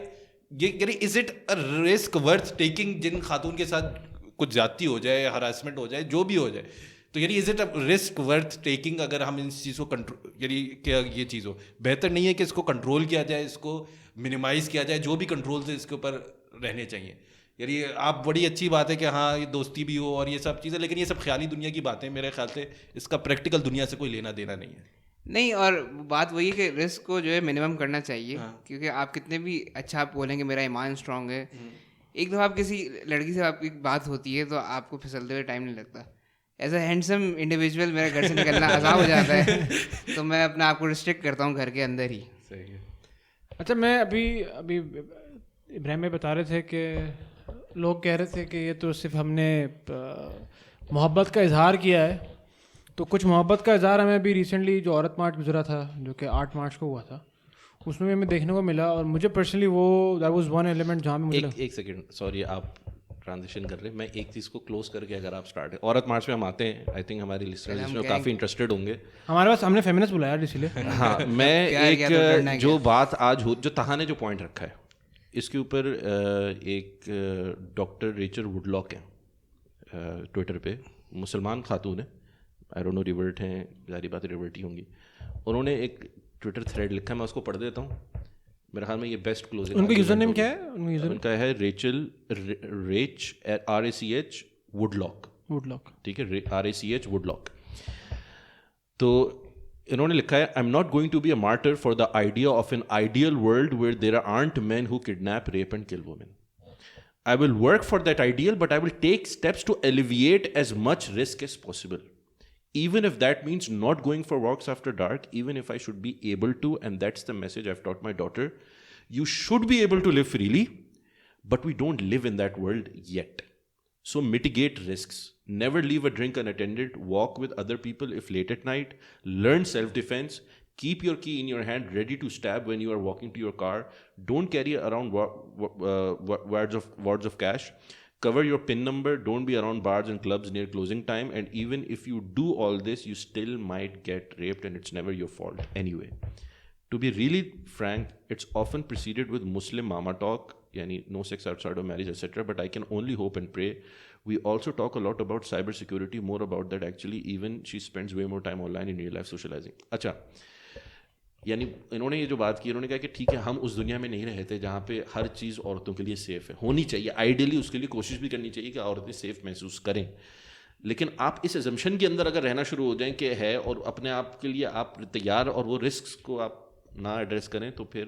یہ یعنی is it a risk worth taking جن خاتون کے ساتھ کچھ زیادتی ہو جائے, ہراسمنٹ ہو جائے, جو بھی ہو جائے, تو یعنی is it a risk worth taking اگر ہم ان چیز کو کنٹرول, یعنی کیا یہ چیز ہو, بہتر نہیں ہے کہ اس کو کنٹرول کیا جائے, اس کو منیمائز کیا جائے, جو بھی کنٹرولز اس کے اوپر رہنے چاہیے. یعنی آپ بڑی اچھی بات ہے کہ ہاں یہ دوستی بھی ہو اور یہ سب چیزیں, لیکن یہ سب خیالی دنیا کی باتیں, میرے خیال سے اس کا پریکٹیکل دنیا سے کوئی لینا دینا نہیں ہے. نہیں, اور بات وہی ہے کہ رسک کو جو ہے منیمم کرنا چاہیے, کیونکہ آپ کتنے بھی اچھا آپ بولیں کہ میرا ایمان اسٹرانگ ہے, ایک دفعہ آپ کسی لڑکی سے آپ کی بات ہوتی ہے تو آپ کو پھسلتے ہوئے ٹائم نہیں لگتا. ایز اے ہینڈسم انڈیویجول میرے گھر سے نکلنا عذاب ہو جاتا ہے, تو میں اپنے آپ کو ریسٹرکٹ کرتا ہوں گھر کے اندر ہی. صحیح ہے. اچھا, میں ابھی ابراہیم میں بتا رہے تھے کہ لوگ کہہ رہے تھے کہ یہ تو صرف ہم نے محبت کا اظہار کیا ہے, تو کچھ محبت کا اظہار ہمیں ابھی ریسنٹلی جو عورت مارچ گزرا تھا جو کہ 8 مارچ کو ہوا تھا, اس میں ہمیں دیکھنے کو ملا, اور مجھے پرسنلی وہ دیٹ واز ون ایلیمنٹ جہاں میں ایک سیکنڈ سوری آپ ٹرانزیشن کر رہے ہیں, میں ایک چیز کو کلوز کر کے اگر آپ اسٹارٹ عورت مارچ میں ہم آتے ہیں, آئی تھنک ہماری لسنرز اس میں کافی انٹرسٹڈ ہوں گے. ہمارے پاس ہم نے فیمنسٹ بلایا اسی لیے. ہاں, میں ایک جو بات آج جو تہا نے جو پوائنٹ رکھا ہے اس کے اوپر, ایک ڈاکٹر ریچل وڈ لاک ہیں ٹویٹر پہ, مسلمان خاتون ہیں, آئی ڈونٹ نو ریورٹ ہیں, ظاہری بات ریورٹ ہی ہوں گی, انہوں نے ایک ٹویٹر تھریڈ لکھا ہے, میں اس کو پڑھ دیتا ہوں, میرے خیال میں یہ بیسٹ کلوزنگ. ان کا یوزر نیم کیا ہے؟ ان کا ہے ریچل RACH وڈ لاک, ٹھیک ہے, RACH وڈ لاک. تو انہوں نے لکھا ہے, I am not going to be a martyr for the idea of an ideal world where there aren't men who kidnap, rape and kill women. I will work for that ideal, but I will take steps to alleviate as much risk as possible. Even if that means not going for walks after dark, even if I should be able to, and that's the message I've taught my daughter, you should be able to live freely, but we don't live in that world yet. So mitigate risks. Never leave a drink unattended. Walk with other people if late at night. Learn self-defense. Keep your key in your hand, ready to stab when you are walking to your car. Don't carry around wads of cash. cover your PIN number, don't be around bars and clubs near closing time, and even if you do all this, you still might get raped and it's never your fault anyway. To be really frank, it's often preceded with Muslim mama talk, yani no sex outside of marriage, etc. But I can only hope and pray. We also talk a lot about cyber security, more about that actually. Even she spends way more time online in real life socializing. Acha, یعنی انہوں نے یہ جو بات کی, انہوں نے کہا کہ ٹھیک ہے ہم اس دنیا میں نہیں رہتے جہاں پہ ہر چیز عورتوں کے لیے سیف ہے, ہونی چاہیے آئیڈیلی, اس کے لیے کوشش بھی کرنی چاہیے کہ عورتیں سیف محسوس کریں, لیکن آپ اس ایزمپشن کے اندر اگر رہنا شروع ہو جائیں کہ ہے اور اپنے آپ کے لیے آپ تیار اور وہ رسکس کو آپ نہ ایڈریس کریں تو پھر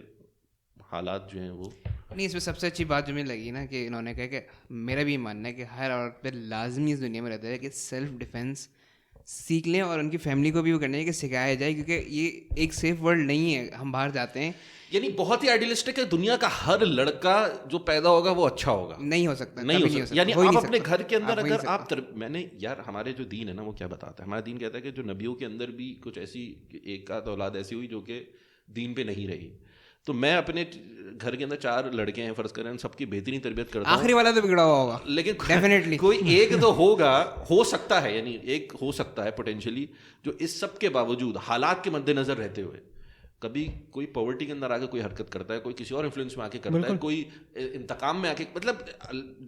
حالات جو ہیں وہ نہیں. اس میں سب سے اچھی بات جو مجھے لگی نا کہ انہوں نے کہا کہ میرا بھی ماننا ہے کہ ہر عورت پہ لازمی اس دنیا میں رہتا ہے کہ سیلف ڈیفینس سیکھ لیں اور ان کی فیملی کو بھی وہ کرنا ہے کہ سکھایا جائے, کیونکہ یہ ایک سیف ورلڈ نہیں ہے. ہم باہر جاتے ہیں, یعنی بہت ہی آئیڈیلسٹک ہے, دنیا کا ہر لڑکا جو پیدا ہوگا وہ اچھا ہوگا, نہیں ہو سکتا, نہیں ہو سکتا. یعنی آپ اپنے گھر کے اندر اگر آپ میں نے یار ہمارے جو دین ہے نا وہ کیا بتاتا ہے, ہمارا دین کہتا ہے کہ جو نبیوں کے اندر بھی کچھ ایسی ایک آدھ اولاد ایسی ہوئی جو کہ دین پہ نہیں رہی, تو میں اپنے گھر کے اندر 4 لڑکے ہیں فرض کریں, سب کی بہترین تربیت کرتا ہوں. آخری والا تو بگڑا ہوا ہوگا لیکن ڈیفینیٹلی کوئی ایک تو ہوگا, ہو سکتا ہے, یعنی ایک ہو سکتا ہے پوٹینشلی, جو اس سب کے باوجود حالات کے مد نظر رہتے ہوئے کبھی کوئی پاورٹی کے اندر آ کے کوئی حرکت کرتا ہے, کوئی کسی اور انفلوئنس میں آ کے کرتا ہے, کوئی انتقام میں آ کے, مطلب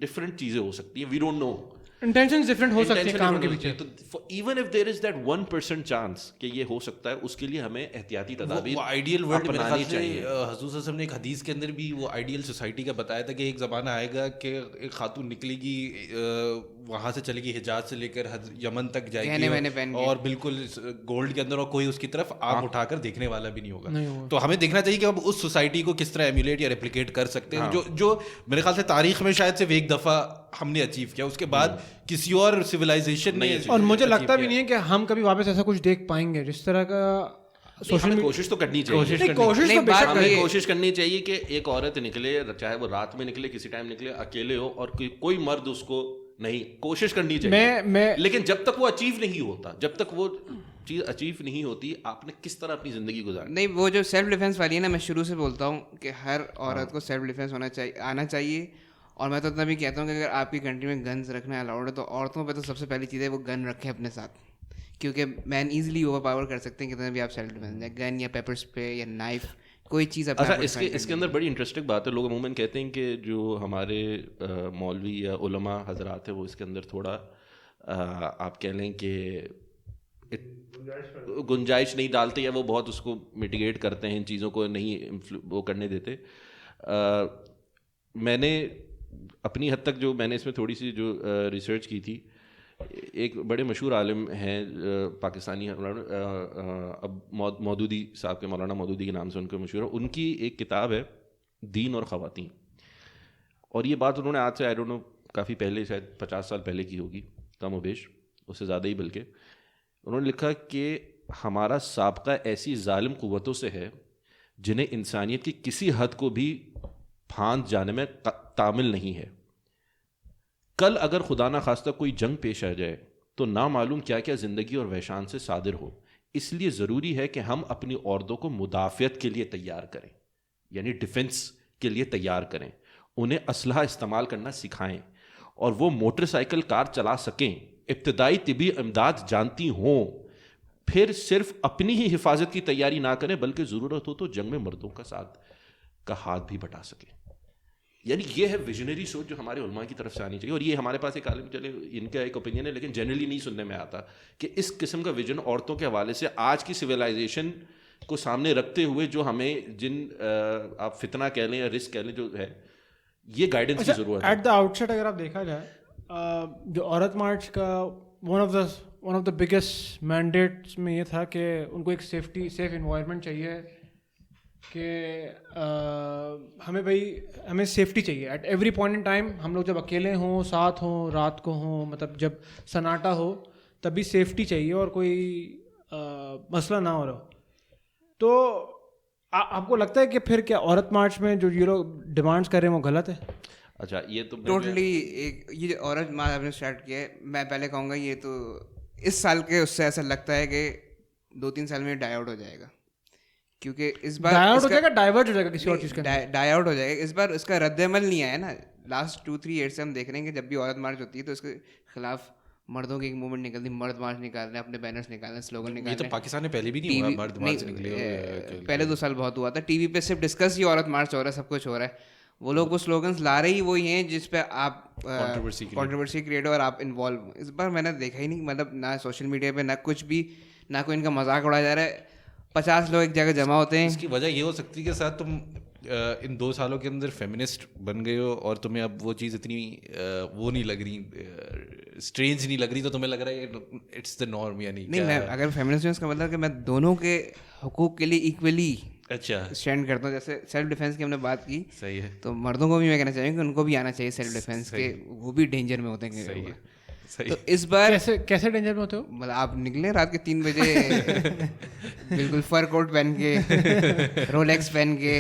ڈفرینٹ چیزیں ہو سکتی ہیں, we don't know, intentions different ہو سکتی ہیں کام کے پیچھے. تو even if there is that 1% chance کہ یہ ہو سکتا ہے, اس کے لیے ہمیں احتیاطی تدابیر آئیڈیل ورلڈ اپنانی چاہیے. حضور صلی اللہ علیہ وسلم نے ایک حدیث کے اندر بھی وہ آئیڈیل سوسائٹی کا بتایا تھا کہ ایک زمانہ آئے گا کہ ایک خاتون نکلے گی, وہاں سے چلے گی حجاز سے لے کر یمن تک جائے گی, اور بالکل گولڈ کے اندر, اور کوئی اس کی طرف آنکھ اٹھا کر دیکھنے والا بھی نہیں ہوگا. تو ہمیں دیکھنا چاہیے کہ ہم اس سوسائٹی کو کس طرح ایمولیٹ یا ریپلیکیٹ کر سکتے ہیں, جو میرے خیال سے تاریخ میں شاید صرف ایک دفعہ ہم نے اچیو کیا, اس کے بعد کسی اور سویلائزیشن نے, اور مجھے لگتا بھی نہیں ہے کہ ہم کبھی واپس ایسا کچھ دیکھ پائیں گے جس طرح کا. کوشش تو کرنی چاہیے, کوشش کرنی چاہیے کہ ایک عورت نکلے, چاہے وہ رات میں نکلے, کسی ٹائم نکلے, اکیلے ہو, اور کوئی مرد اس کو نہیں, کوشش کرنی چاہیے. لیکن جب تک وہ اچیو نہیں ہوتا, جب تک وہ چیز اچیو نہیں ہوتی, آپ نے کس طرح اپنی زندگی گزارنی. نہیں, وہ جو سیلف ڈیفینس والی ہے نا, میں شروع سے بولتا ہوں کہ ہر عورت کو سیلف ڈیفینس آنا چاہیے. اور میں تو اتنا بھی کہتا ہوں کہ اگر آپ کی کنٹری میں گنز رکھنا الاؤڈ ہے تو عورتوں پہ تو سب سے پہلی چیز ہے وہ گن رکھیں اپنے ساتھ, کیونکہ مین ایزیلی اوور پاور کر سکتے ہیں کتنے بھی آپ سیلف ڈیفینس, گن یا پیپر اسپرے یا نائف, کوئی چیز. اچھا, اس کے اندر بڑی انٹرسٹنگ بات ہے, لوگ عموماً کہتے ہیں کہ جو ہمارے مولوی یا علماء حضرات ہیں وہ اس کے اندر تھوڑا آپ کہہ لیں کہ گنجائش نہیں ڈالتے, یا وہ بہت اس کو میٹیگیٹ کرتے ہیں, ان چیزوں کو نہیں وہ کرنے دیتے. میں نے اپنی حد تک جو میں نے اس میں تھوڑی سی جو ریسرچ کی تھی, ایک بڑے مشہور عالم ہیں پاکستانی, اب مودودی صاحب کے, مولانا مودودی کے نام سے ان کو مشہور ہے, ان کی ایک کتاب ہے دین اور خواتین, اور یہ بات انہوں نے آج سے آئی ڈونٹ نو کافی پہلے, شاید 50 سال پہلے کی ہوگی, کم و بیش, اس سے زیادہ ہی, بلکہ انہوں نے لکھا کہ ہمارا سابقہ ایسی ظالم قوتوں سے ہے جنہیں انسانیت کی کسی حد کو بھی پھاند جانے میں تامل نہیں ہے. کل اگر خدا نہ خواستہ کوئی جنگ پیش آ جائے تو نامعلوم کیا کیا زندگی اور وحشان سے صادر ہو, اس لیے ضروری ہے کہ ہم اپنی عورتوں کو مدافعت کے لیے تیار کریں, یعنی ڈیفنس کے لیے تیار کریں, انہیں اسلحہ استعمال کرنا سکھائیں, اور وہ موٹر سائیکل کار چلا سکیں, ابتدائی طبی امداد جانتی ہوں, پھر صرف اپنی ہی حفاظت کی تیاری نہ کریں بلکہ ضرورت ہو تو جنگ میں مردوں کا ساتھ کا ہاتھ بھی بٹا سکیں. یعنی یہ ہے ویژنری سوچ جو ہمارے علماء کی طرف سے آنی چاہیے, اور یہ ہمارے پاس ایک عالم, چلے ان کا ایک اوپینین ہے لیکن جنرلی نہیں سننے میں آتا کہ اس قسم کا ویژن عورتوں کے حوالے سے آج کی سویلائزیشن کو سامنے رکھتے ہوئے جو ہمیں جن آپ فتنہ کہہ لیں یا رسک کہہ لیں جو ہے, یہ گائیڈنس کی ضرورت ہے. ایٹ دا آؤٹ سیٹ اگر آپ دیکھا جائے, جو عورت مارچ کا one of the biggest mandates میں یہ تھا کہ ان کو ایک سیف انوائرمنٹ چاہیے, کہ ہمیں سیفٹی چاہیے at every point in time. ہم لوگ جب اکیلے ہوں, ساتھ ہوں, رات کو ہوں, مطلب جب سناٹا ہو تب بھی سیفٹی چاہیے اور کوئی مسئلہ نہ ہو رہا ہو. تو آپ کو لگتا ہے کہ پھر کیا عورت مارچ میں جو یہ لوگ ڈیمانڈس کر رہے ہیں وہ غلط ہے؟ اچھا, یہ تو ٹوٹلی یہ جو عورت مارچ آپ نے اسٹارٹ کیا ہے, میں پہلے کہوں گا یہ تو اس سال کے اس سے ایسا لگتا ہے کہ 2-3 سال میں ڈائی آؤٹ ہو جائے گا, کیونکہ اس بار ڈائی آؤٹ ہو جائے گا, ڈائیورٹ ہو جائے گا کسی اور چیز کا, ڈائی آؤٹ ہو جائے گا. اس بار اس کا رد عمل نہیں آیا نا, لاسٹ 2-3 ایئر سے ہم دیکھ رہے ہیں کہ جب بھی عورت مارچ ہوتی ہے تو اس کے خلاف مردوں کی ایک موومنٹ نکلتی ہے, مرد مارچ نکال رہے ہیں, اپنے بینرس نکال رہے ہیں, سلوگن نکال رہے ہیں. یہ تو پاکستان میں پہلے بھی نہیں ہوا, مرد مارچ نکلے, پہلے 2 سال بہت ہوا تھا. ٹی وی پہ صرف ڈسکس ہی عورت مارچ ہو رہا ہے, سب کچھ ہو رہا ہے. وہ لوگ وہ سلوگنس لا رہے ہی وہی ہیں جس پہ آپ کنٹروورسی کریٹ ہو اور آپ انوالو. اس بار میں نے دیکھا ہی نہیں, مطلب نہ سوشل میڈیا پہ نہ کچھ بھی, نہ کوئی ان کا مذاق اڑایا جا رہا ہے. 50 لوگ ایک جگہ جمع ہوتے ہیں. اس کی وجہ یہ ہو سکتی ہے کہ ساتھ تم ان 2 سالوں کے اندر فیمنسٹ بن گئے ہو اور تمہیں اب وہ چیز اتنی وہ نہیں لگ رہی, اسٹرینج نہیں لگ رہی, تو تمہیں لگ رہا ہے اٹس دا نارم. یعنی نہیں, میں اگر فیمنسٹ ہوں اس کا مطلب کہ میں دونوں کے حقوق کے لیے ایکولی اچھا اسٹینڈ کرتا ہوں. جیسے سیلف ڈیفینس کی ہم نے بات کی, صحیح ہے, تو مردوں کو بھی میں کہنا چاہوں کہ ان کو بھی آنا چاہیے سیلف ڈیفینس کے, وہ بھی ڈینجر میں ہوتے ہیں. تو اس بار کیسے ڈینجر میں ہوتے ہو؟ مطلب آپ نکلے رات کے 3 بجے بالکل فر کوٹ پہن کے, رولیکس پہن کے,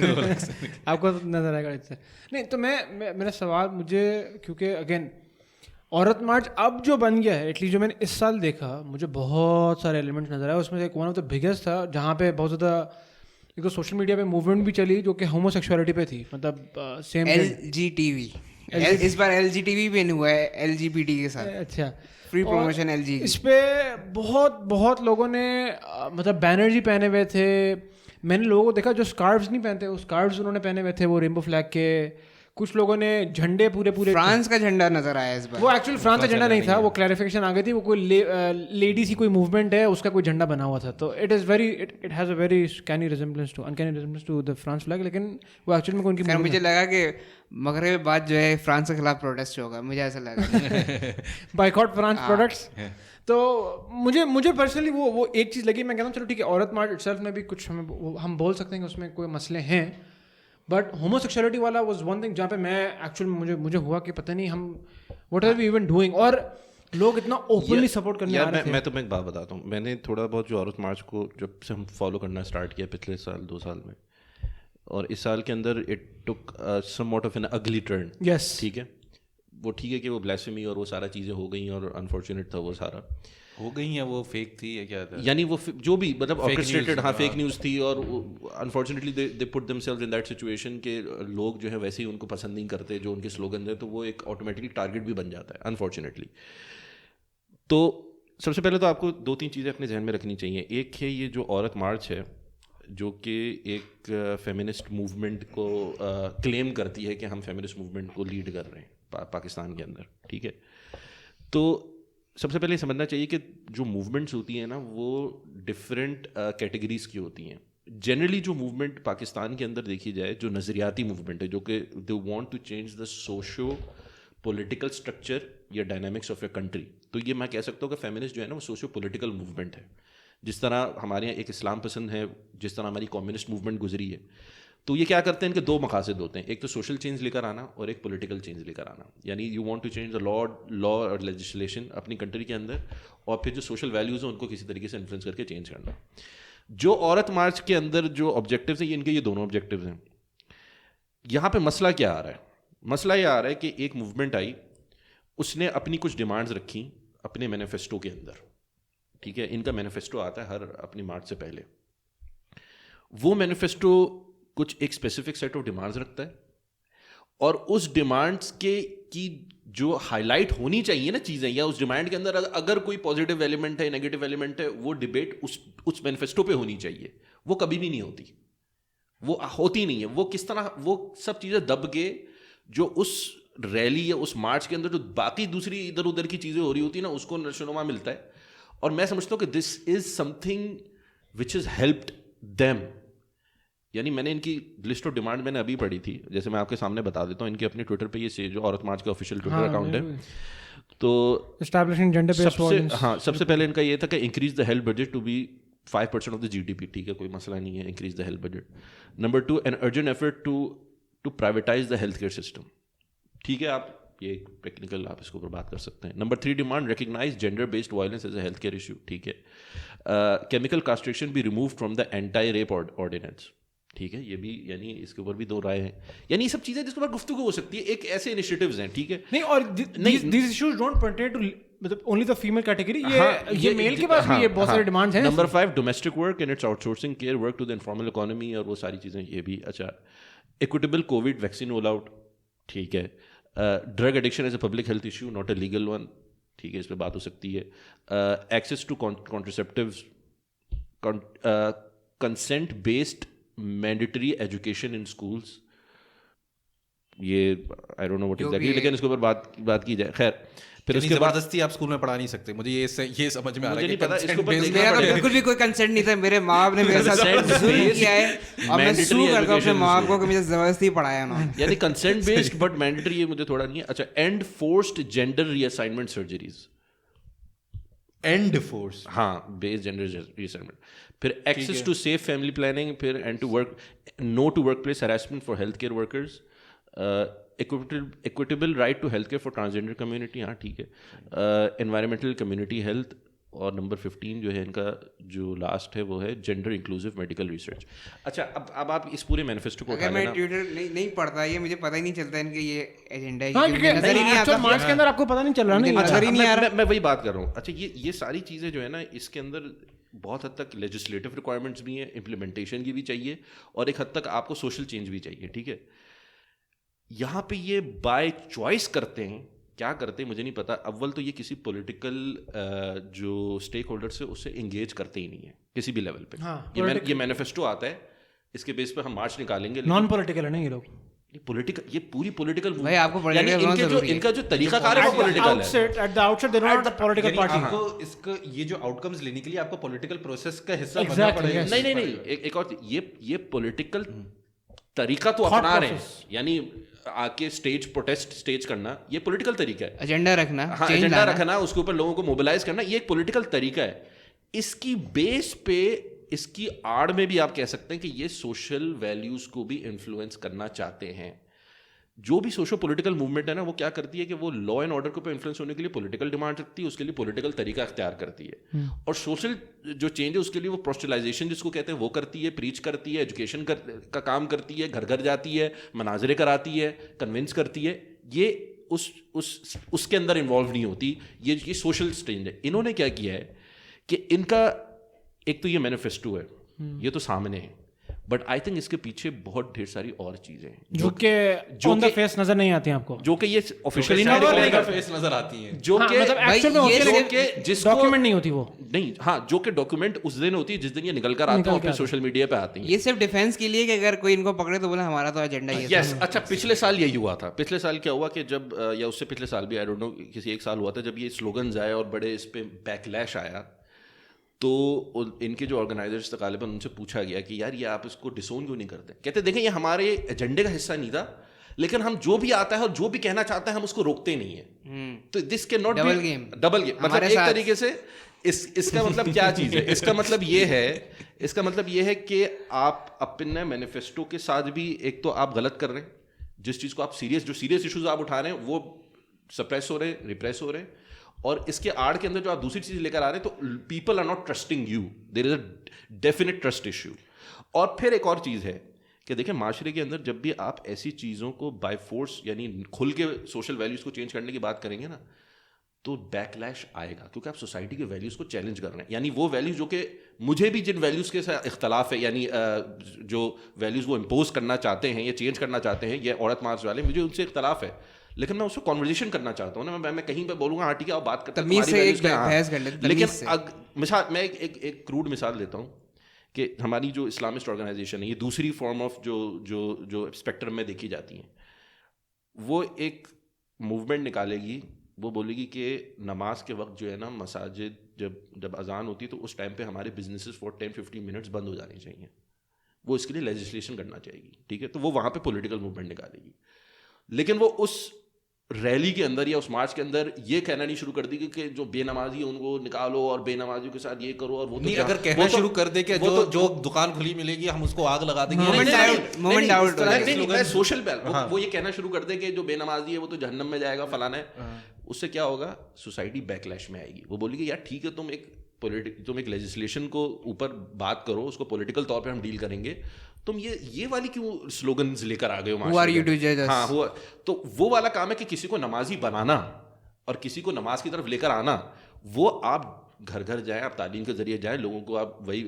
آپ کو نظر آئے گا اس سے. نہیں تو میرا سوال مجھے, کیونکہ اگین عورت مارچ اب جو بن گیا ہے, ایٹ لیسٹ جو میں نے اس سال دیکھا, مجھے بہت سارے ایلیمنٹس نظر آئے. اس میں سے ایک ون آف دا بگیسٹ تھا جہاں پہ بہت زیادہ ایک تو سوشل میڈیا پہ موومنٹ بھی چلی جو کہ ہومو سیکسولیٹی پہ تھی, مطلب سیم LGTV. اس بار LGTV بھی نہیں ہوا ہے LGBT کے ساتھ. اچھا, فری پروموشن LG. اس پہ بہت لوگوں نے مطلب بینرز ہی پہنے ہوئے تھے. میں نے لوگوں کو دیکھا جو اسکارفز نہیں پہنتے, وہ اسکارفز انہوں نے پہنے ہوئے تھے, وہ ریمبو فلیگ کے. کچھ لوگوں نے جھنڈے پورے فرانس کا جھنڈا نظر آیا اس بار. وہ ایکچولی فرانس کا جھنڈا نہیں تھا, وہ کلیریفیکیشن آ گئی تھی, وہ کوئی لیڈیز کی کوئی موومنٹ ہے, اس کا کوئی جھنڈا بنا ہوا تھا. تو it has a very uncanny resemblance to the France flag. لیکن وہ ایکچولی میں ان کی مجھے لگا کہ مغرب بعد جو ہے فرانس کے خلاف پروٹیسٹ ہوگا, مجھے ایسا لگا بائیکاٹ فرانس پروڈکٹس. تو مجھے پرسنلی وہ ایک چیز لگی. میں کہتا ہوں چلو ٹھیک ہے, عورت مارچ اٹ سیلف میں بھی کچھ ہم بول سکتے ہیں کہ اس میں کوئی مسئلے ہیں, بٹ ہومو سیکشولیٹی والا واز ون تھنگ جہاں پہ میں ایکچولی مجھے ہوا کہ پتہ نہیں ہم what are we even doing, اور لوگ اتنا اوپنلی سپورٹ کرنے آ رہے تھے. میں تمہیں ایک بات بتاتا ہوں, میں نے تھوڑا بہت جو عورت مارچ کو جب سے ہم فالو کرنا اسٹارٹ کیا پچھلے سال 2 سال میں, اور اس سال کے اندر it took somewhat of an ugly turn. Yes, ٹھیک ہے, وہ ٹھیک ہے کہ وہ بلیسفیمی اور وہ سارا چیزیں ہو گئیں اور انفارچونیٹ تھا وہ سارا ہو گئی ہیں, وہ فیک تھی یا کیا تھا, یعنی وہ جو بھی مطلب آرکسٹریٹڈ, ہاں فیک نیوز تھی, اور unfortunately they put them selves in that situation کہ لوگ جو ہے ویسے ہی ان کو پسند نہیں کرتے جو ان کے سلوگن ہیں, تو وہ ایک آٹومیٹکلی ٹارگیٹ بھی بن جاتا ہے انفارچونیٹلی. تو سب سے پہلے تو آپ کو 2-3 چیزیں اپنے ذہن میں رکھنی چاہیے. ایک ہے یہ جو عورت مارچ ہے جو کہ ایک فیمنسٹ موومنٹ کو کلیم کرتی ہے کہ ہم فیمنسٹ موومنٹ کو لیڈ کر رہے ہیں پاکستان کے اندر, ٹھیک ہے. تو سب سے پہلے یہ سمجھنا چاہیے کہ جو موومنٹس ہوتی ہیں نا وہ ڈفرینٹ کیٹیگریز کی ہوتی ہیں. جنرلی جو موومنٹ پاکستان کے اندر دیکھی جائے, جو نظریاتی موومنٹ ہے, جو کہ they want to change the socio political structure یا ڈائنامکس آف اے کنٹری, تو یہ میں کہہ سکتا ہوں کہ فیمنسٹ جو ہے نا وہ سوشو پولیٹیکل موومنٹ ہے. جس طرح ہمارے یہاں ایک اسلام پسند ہے, جس طرح ہماری کمیونسٹ موومنٹ گزری ہے, تو یہ کیا کرتے ہیں, ان کے 2 مقاصد ہوتے ہیں. ایک تو سوشل چینج لے کر آنا اور ایک پولیٹیکل چینج لے کر آنا. یعنی you want to change the law اور لیجسلیشن اپنی کنٹری کے اندر, اور پھر جو سوشل ویلیوز ہیں ان کو کسی طریقے سے انفلوئنس کر کے چینج کرنا. جو عورت مارچ کے اندر جو آبجیکٹیوز ہیں, ان کے یہ دونوں آبجیکٹیوز ہیں. یہاں پہ مسئلہ کیا آ رہا ہے, مسئلہ یہ آ رہا ہے کہ ایک موومنٹ آئی, اس نے اپنی کچھ ڈیمانڈز رکھی اپنے مینیفیسٹو کے اندر, ٹھیک ہے. ان کا مینیفیسٹو آتا ہے ہر اپنی مارچ سے پہلے. وہ مینیفیسٹو کچھ ایک اسپیسیفک سیٹ آف ڈیمانڈز رکھتا ہے, اور اس ڈیمانڈس کی جو ہائی لائٹ ہونی چاہیے نا چیزیں, یا اس ڈیمانڈ کے اندر اگر کوئی پازیٹیو ایلیمنٹ ہے, نیگیٹو ایلیمنٹ ہے, وہ ڈبیٹ اس مینیفیسٹو پہ ہونی چاہیے. وہ کبھی بھی نہیں ہوتی, وہ ہوتی نہیں ہے. وہ کس طرح وہ سب چیزیں دب کے جو اس ریلی یا اس مارچ کے اندر جو باقی دوسری ادھر ادھر کی چیزیں ہو رہی ہوتی ہیں نا, اس کو نشوونما ملتا ہے. اور میں سمجھتا ہوں کہ this is something which is helped them. یعنی میں نے ان کی لسٹ آف ڈیمانڈ میں نے ابھی پڑھی تھی, جیسے میں آپ کے سامنے بتا دیتا ہوں. ان کے اپنے ٹویٹر پہ یہ جو عورت مارچ کا آفیشیل ٹویٹر اکاؤنٹ ہے, تو سب سے پہلے ان کا یہ تھا کہ increase the health budget to be 5% of the GDP. ٹھیک ہے, کوئی مسئلہ نہیں ہے, increase the health budget. Number 2, an urgent effort to privatise the health care system. ٹھیک ہے, آپ یہ ٹیکنیکل آپ اس کے اوپر بات کر سکتے ہیں. Number 3, demand recognize gender based violence as a health care issue. ٹھیک ہے, chemical castration be remove from the anti rape ordinance. ٹھیک ہے, یہ بھی یعنی اس کے اوپر بھی 2 رائے ہیں. یعنی یہ سب چیزیں جس کے اوپر گفتگو ہو سکتی ہے, ایک ایسے انیشیٹیوز ہیں. ٹھیک ہے, نہیں, اور these issues don't pertain to مطلب اونلی دا فیمیل کیٹیگری. یہ میل کے پاس بھی یہ بہت سارے ڈیمانڈز ہیں. Number 5, domestic work and its outsourcing care work to the informal economy, اور وہ ساری چیزیں یہ بھی. اچھا, equitable covid vaccine roll out. ٹھیک ہے, drug addiction is a public health issue, not a legal one, ٹھیک ہے, اس پہ بات ہو سکتی ہے. Access to contraceptives, consent based mandatory education in schools, یہ I don't know what exactly, لیکن اس کے اوپر بات کی جائے. خیر, پھر اس کے بعد زبردستی آپ اسکول میں پڑھا نہیں سکتے, مجھے یہ سمجھ میں آ رہا ہے نہیں پتا اس کے اوپر میرا تو بالکل بھی کوئی کنسنٹ نہیں تھا, میرے ماں باپ نے میرے ساتھ ظلم کیا ہے اور میں سو کرتا ہوں اپنے ماں باپ کو کہ مجھے زبردستی پڑھایا انہوں نے. یعنی کنسنٹ بیسڈ بٹ مینڈیٹری, یہ مجھے تھوڑا نہیں ہے. اچھا, end forced gender reassignment surgeries, end force, ہاں, بیس جینڈر ری اسائنمنٹ. پھر access to safe family planning, پھر end to work, no to workplace harassment for health care workers, equitable right to health care for transgender community, ہاں ٹھیک ہے, environmental community health, اور number 15 جو ہے ان کا جو لاسٹ ہے وہ ہے جینڈر انکلوسیو میڈیکل ریسرچ. اچھا, اب آپ اس پورے مینیفیسٹو کو اگر میں ٹویٹر نہیں پڑھتا, یہ مجھے پتہ ہی نہیں چلتا ان کے یہ ایجنڈا ہے, ہاں نظر ہی نہیں آتا مارچ کے اندر آپ کو پتہ نہیں چل رہا نا, نظر ہی نہیں آ رہا. میں وہی بات کر رہا ہوں. اچھا, یہ ساری چیزیں جو ہے نا, اس کے اندر بہت حد تک لیجسلیٹو ریکوائرمنٹس بھی ہیں, امپلیمنٹیشن کی بھی چاہیے, اور ایک حد تک آپ کو سوشل چینج بھی چاہیے, ٹھیک ہے. یہاں پہ یہ بائی چوائس کرتے ہیں, کیا کرتے ہیں مجھے نہیں پتا. اول تو یہ کسی پولیٹیکل جو اسٹیک ہولڈر سے اس سے انگیج کرتے ہی نہیں ہیں کسی بھی لیول پہ. یہ مینیفیسٹو آتا ہے, اس کے بیس پہ ہم مارچ نکالیں گے, نان پولیٹیکل ہے نا یہ لوگ, پولیٹیکل, یہ پوری پولیٹیکل, بھائی آپ کو یعنی ان کا جو طریقہ کار ہے وہ پولیٹیکل ہے. At the outside they are not political party. آپ کو اس کا یہ جو آؤٹ کمز لینے کے لیے آپ کو پولیٹیکل پروسیس کا حصہ بننا پڑے گا. نہیں, ایک اور, یہ پولیٹیکل طریقہ تو اپنا رہے ہیں, یعنی آ کے پروٹیسٹ اسٹیج کرنا, یہ پولیٹیکل طریقہ ہے. ایجنڈا رکھنا, ہاں, ایجنڈا رکھنا, اس کے اوپر لوگوں کو موبلائز کرنا, یہ ایک پولیٹیکل طریقہ ہے. اس کی بیس پہ, اس کی آڑ میں بھی آپ کہہ سکتے ہیں کہ یہ سوشل ویلیوز کو بھی انفلوئنس کرنا چاہتے ہیں. جو بھی سوشو پولیٹیکل موومنٹ ہے نا, وہ کیا کرتی ہے کہ وہ لا اینڈ آرڈر کے اوپر انفلوئنس ہونے کے لیے پولیٹیکل ڈیمانڈ رکھتی ہے, اس کے لیے پولیٹیکل طریقہ اختیار کرتی ہے. اور سوشل جو چینج ہے اس کے لیے وہ پروسٹلائزیشن جس کو کہتے ہیں وہ کرتی ہے, پریچ کرتی ہے, ایجوکیشن کا کام کرتی ہے, گھر گھر جاتی ہے, مناظرے کراتی ہے, کنونس کرتی ہے. یہ اس کے اندر انوالو نہیں ہوتی. یہ سوشل چینج ہے. انہوں نے کیا کیا ہے کہ ان کا ایک تو یہ مینیفیسٹو ہے, یہ تو سامنے ہے, بٹ آئی تھنک اس کے پیچھے بہت ڈھیر ساری اور چیزیں ہیں جو کہ آن دا فیس نظر نہیں آتی ہیں آپ کو, جو کہ یہ آفیشلی فیس نظر آتی ہیں, جو کہ جس ڈاکیومنٹ نہیں ہوتی وہ نہیں, ہاں, جو کہ ڈاکیومنٹ اس دن ہوتی ہے جس دن یہ نکل کر آتا ہے اور پھر سوشل میڈیا پہ آتی ہیں. یہ صرف ڈیفینس کے لیے کہ اگر کوئی ان کو پکڑے تو بولے ہمارا تو ایجنڈا یہ ہے. یس. اچھا, پچھلے سال یہی ہوا تھا. پچھلے سال کیا ہوا کہ جب, یا اس سے پچھلے سال بھی, آئی ڈونٹ نو, کسی ایک سال ہوا تھا جب یہ سلوگنز آئے اور بڑے اس پہ بیک لیش آیا, تو ان کے جو آرگنائزرز تھے غالباً ان سے پوچھا گیا کہ یار یہ آپ اس کو ڈسون کیوں نہیں کرتے. کہتے دیکھیں یہ ہمارے ایجنڈے کا حصہ نہیں تھا, لیکن ہم جو بھی آتا ہے اور جو بھی کہنا چاہتا ہے ہم اس کو روکتے نہیں ہیں. تو this can naught double game, مطلب ایک طریقے سے اس کا مطلب کیا چیز ہے, اس کا مطلب یہ ہے کہ آپ اپنے مینیفیسٹو کے ساتھ بھی ایک تو آپ غلط کر رہے ہیں, جس چیز کو آپ جو سیریس ایشوز آپ اٹھا رہے ہیں وہ سپریس ہو رہے ہیں, ریپریس ہو رہے ہیں, اور اس کے آڑ کے اندر جو آپ دوسری چیز لے کر آ رہے ہیں تو people are not trusting you, there is a definite trust issue. اور پھر ایک اور چیز ہے کہ دیکھیں معاشرے کے اندر جب بھی آپ ایسی چیزوں کو بائی فورس یعنی کھل کے سوشل ویلیوز کو چینج کرنے کی بات کریں گے نا, تو بیک لیش آئے گا, کیونکہ آپ سوسائٹی کے ویلیوز کو چیلنج کر رہے ہیں. یعنی وہ ویلیوز جو کہ مجھے بھی جن ویلیوز کے ساتھ اختلاف ہے, یعنی جو ویلیوز وہ امپوز کرنا چاہتے ہیں یا چینج کرنا چاہتے ہیں, یہ عورت مارچ والے, مجھے ان سے اختلاف ہے, لیکن میں اس کو کانورزیشن کرنا چاہتا ہوں نا. میں کہیں پہ بولوں گا ہاں ٹھیک ہے آپ بات کرتے ہیں, لیکن میں ایک کروڈ مثال دیتا ہوں کہ ہماری جو اسلامسٹ آرگنائزیشن ہے, یہ دوسری فارم آف جو اسپیکٹرم میں دیکھی جاتی ہیں, وہ ایک موومنٹ نکالے گی, وہ بولے گی کہ نماز کے وقت جو ہے نا مساجد جب اذان ہوتی ہے تو اس ٹائم پہ ہمارے بزنسز فور 10-15 منٹس بند ہو جانے چاہیے. وہ اس کے لیے لیجسلیشن کرنا چاہے گی, ٹھیک ہے, تو وہ وہاں پہ پولیٹیکل موومنٹ نکالے گی. لیکن وہ اس ریلی کے اندر یا اس مارچ کے اندر یہ کہنا نہیں شروع کر دی کہ جو بے نمازی ان کو نکالو اور بے نمازیوں کے ساتھ یہ کرو, اور وہ نہیں, اگر کہنا شروع کر دے کہ جو دکان کھلی ملے گی ہم اس کو آگ لگا دیں گے, سوشل وہ یہ کہنا شروع کر دے کہ جو بے نمازی ہے وہ تو جہنم میں جائے گا فلانا ہے, اس سے کیا ہوگا, سوسائٹی بیک لیش میں آئے گی. وہ بولے گی یار ٹھیک ہے تم ایک لیجسلیشن کو اوپر بات کرو, اس کو پولیٹیکل طور پہ ہم ڈیل کریں گے, تم یہ والی کیوں سلوگنز لے کر آ گئے ہو. ہاں, ہوا تو وہ والا کام ہے کہ کسی کو نمازی بنانا اور کسی کو نماز کی طرف لے کر آنا, وہ آپ گھر گھر جائیں, آپ تعلیم کے ذریعے جائیں, لوگوں کو آپ وہی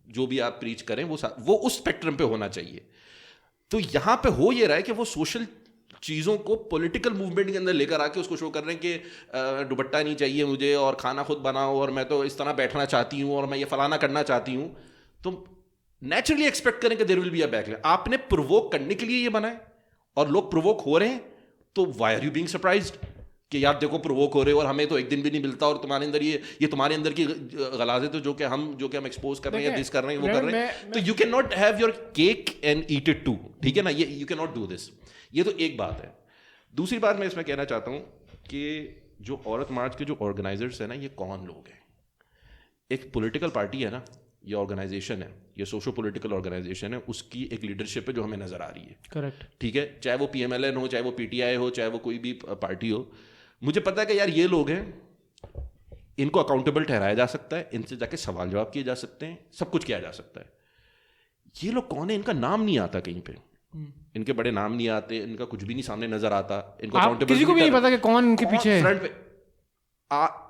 جو بھی آپ پریچ کریں وہ اس اسپیکٹرم پہ ہونا چاہیے. تو یہاں پہ ہو یہ رہا ہے کہ وہ سوشل چیزوں کو پولیٹیکل موومنٹ کے اندر لے کر آ کے اس کو شو کر رہے ہیں کہ دوپٹہ نہیں چاہیے مجھے اور کھانا خود بناؤ اور میں تو اس طرح بیٹھنا چاہتی ہوں اور میں یہ فلانا کرنا چاہتی ہوں. تو نیچرلی ایکسپیکٹ کریں کہ دیر ول بی اے بیک. آپ نے پرووک کرنے کے لیے یہ بنا ہے اور لوگ پرووک ہو رہے ہیں, تو why are you being surprised کہ یار دیکھو پرووک ہو رہے اور ہمیں تو ایک دن بھی نہیں ملتا اور تمہارے اندر یہ تمہارے اندر کی غلاظت ہے جو کہ ہم ایکسپوز کر رہے ہیں یا دس کر رہے ہیں وہ کر رہے ہیں. تو you can not have your cake and eat it too. ٹھیک ہے نا, یہ you can not do this. یہ تو ایک بات ہے. دوسری بات میں اس میں کہنا چاہتا ہوں کہ جو عورت مارچ کے جو آرگنائزرس ہیں نا, یہ کون لوگ ہیں. ایک پولیٹیکل پارٹی ہے نا, یہ آرگنائزیشن ہے, یہ سوشو پولیٹیکل آرگنائزیشن ہے, اس کی ایک لیڈرشپ ہے جو ہمیں نظر آ رہی ہے. کریکٹ. ٹھیک ہے, چاہے وہ پی ایم ایل این ہو, چاہے وہ پی ٹی آئی ہو, چاہے وہ کوئی بھی پارٹی ہو. مجھے پتا ہے کہ یار یہ لوگ ہیں, ان کو اکاؤنٹیبل ٹھہرایا جا سکتا ہے, ان سے جا کے سوال جواب کیے جا سکتے ہیں, سب کچھ کیا جا سکتا ہے. یہ لوگ کون ہیں, ان کا نام نہیں آتا کہیں پہ, ان کے بڑے نام نہیں آتے, ان کا کچھ بھی نہیں سامنے نظر آتا, ان کو اکاؤنٹیبل کسی کو بھی نہیں پتا کہ کون ان کے پیچھے ہے فرنٹ پہ.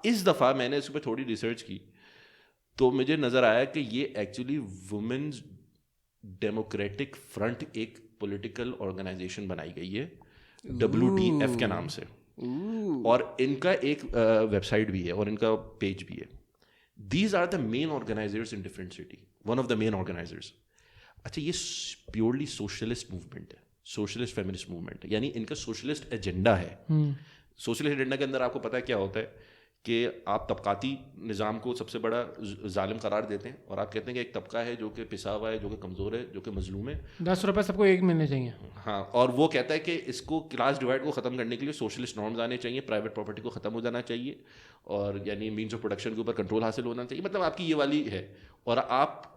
اس دفعہ میں نے اس پہ تھوڑی ریسرچ کی تو مجھے نظر آیا کہ یہ ایکچولی وومنز ڈیموکریٹک فرنٹ ایک پولیٹیکل آرگنائزیشن بنائی گئی ہے WDF کے نام سے, اور ان کا ایک ویب سائٹ بھی ہے اور ان کا پیج بھی ہے. These are the main organisers in different city, one of the main organisers. اچھا, یہ پیورلی سوشلسٹ موومنٹ ہے, سوشلسٹ فیمنسٹ موومنٹ ہے, یعنی ان کا سوشلسٹ ایجنڈا ہے. سوشلسٹ ایجنڈا کے اندر آپ کو پتا ہے کیا ہوتا ہے کہ آپ طبقاتی نظام کو سب سے بڑا ظالم قرار دیتے ہیں اور آپ کہتے ہیں کہ ایک طبقہ ہے جو کہ پسا ہوا ہے, جو کہ کمزور ہے, جو کہ مظلوم ہے, 10 روپے سب کو ایک ملنے چاہیے. ہاں, اور وہ کہتا ہے کہ اس کو کلاس ڈیوائڈ کو ختم کرنے کے لیے سوشلسٹ نارمز آنے چاہیے, پرائیویٹ پراپرٹی کو ختم ہو جانا چاہیے, اور یعنی مینس آف پروڈکشن کے اوپر کنٹرول حاصل ہونا چاہیے. مطلب آپ کی یہ والی ہے. اور آپ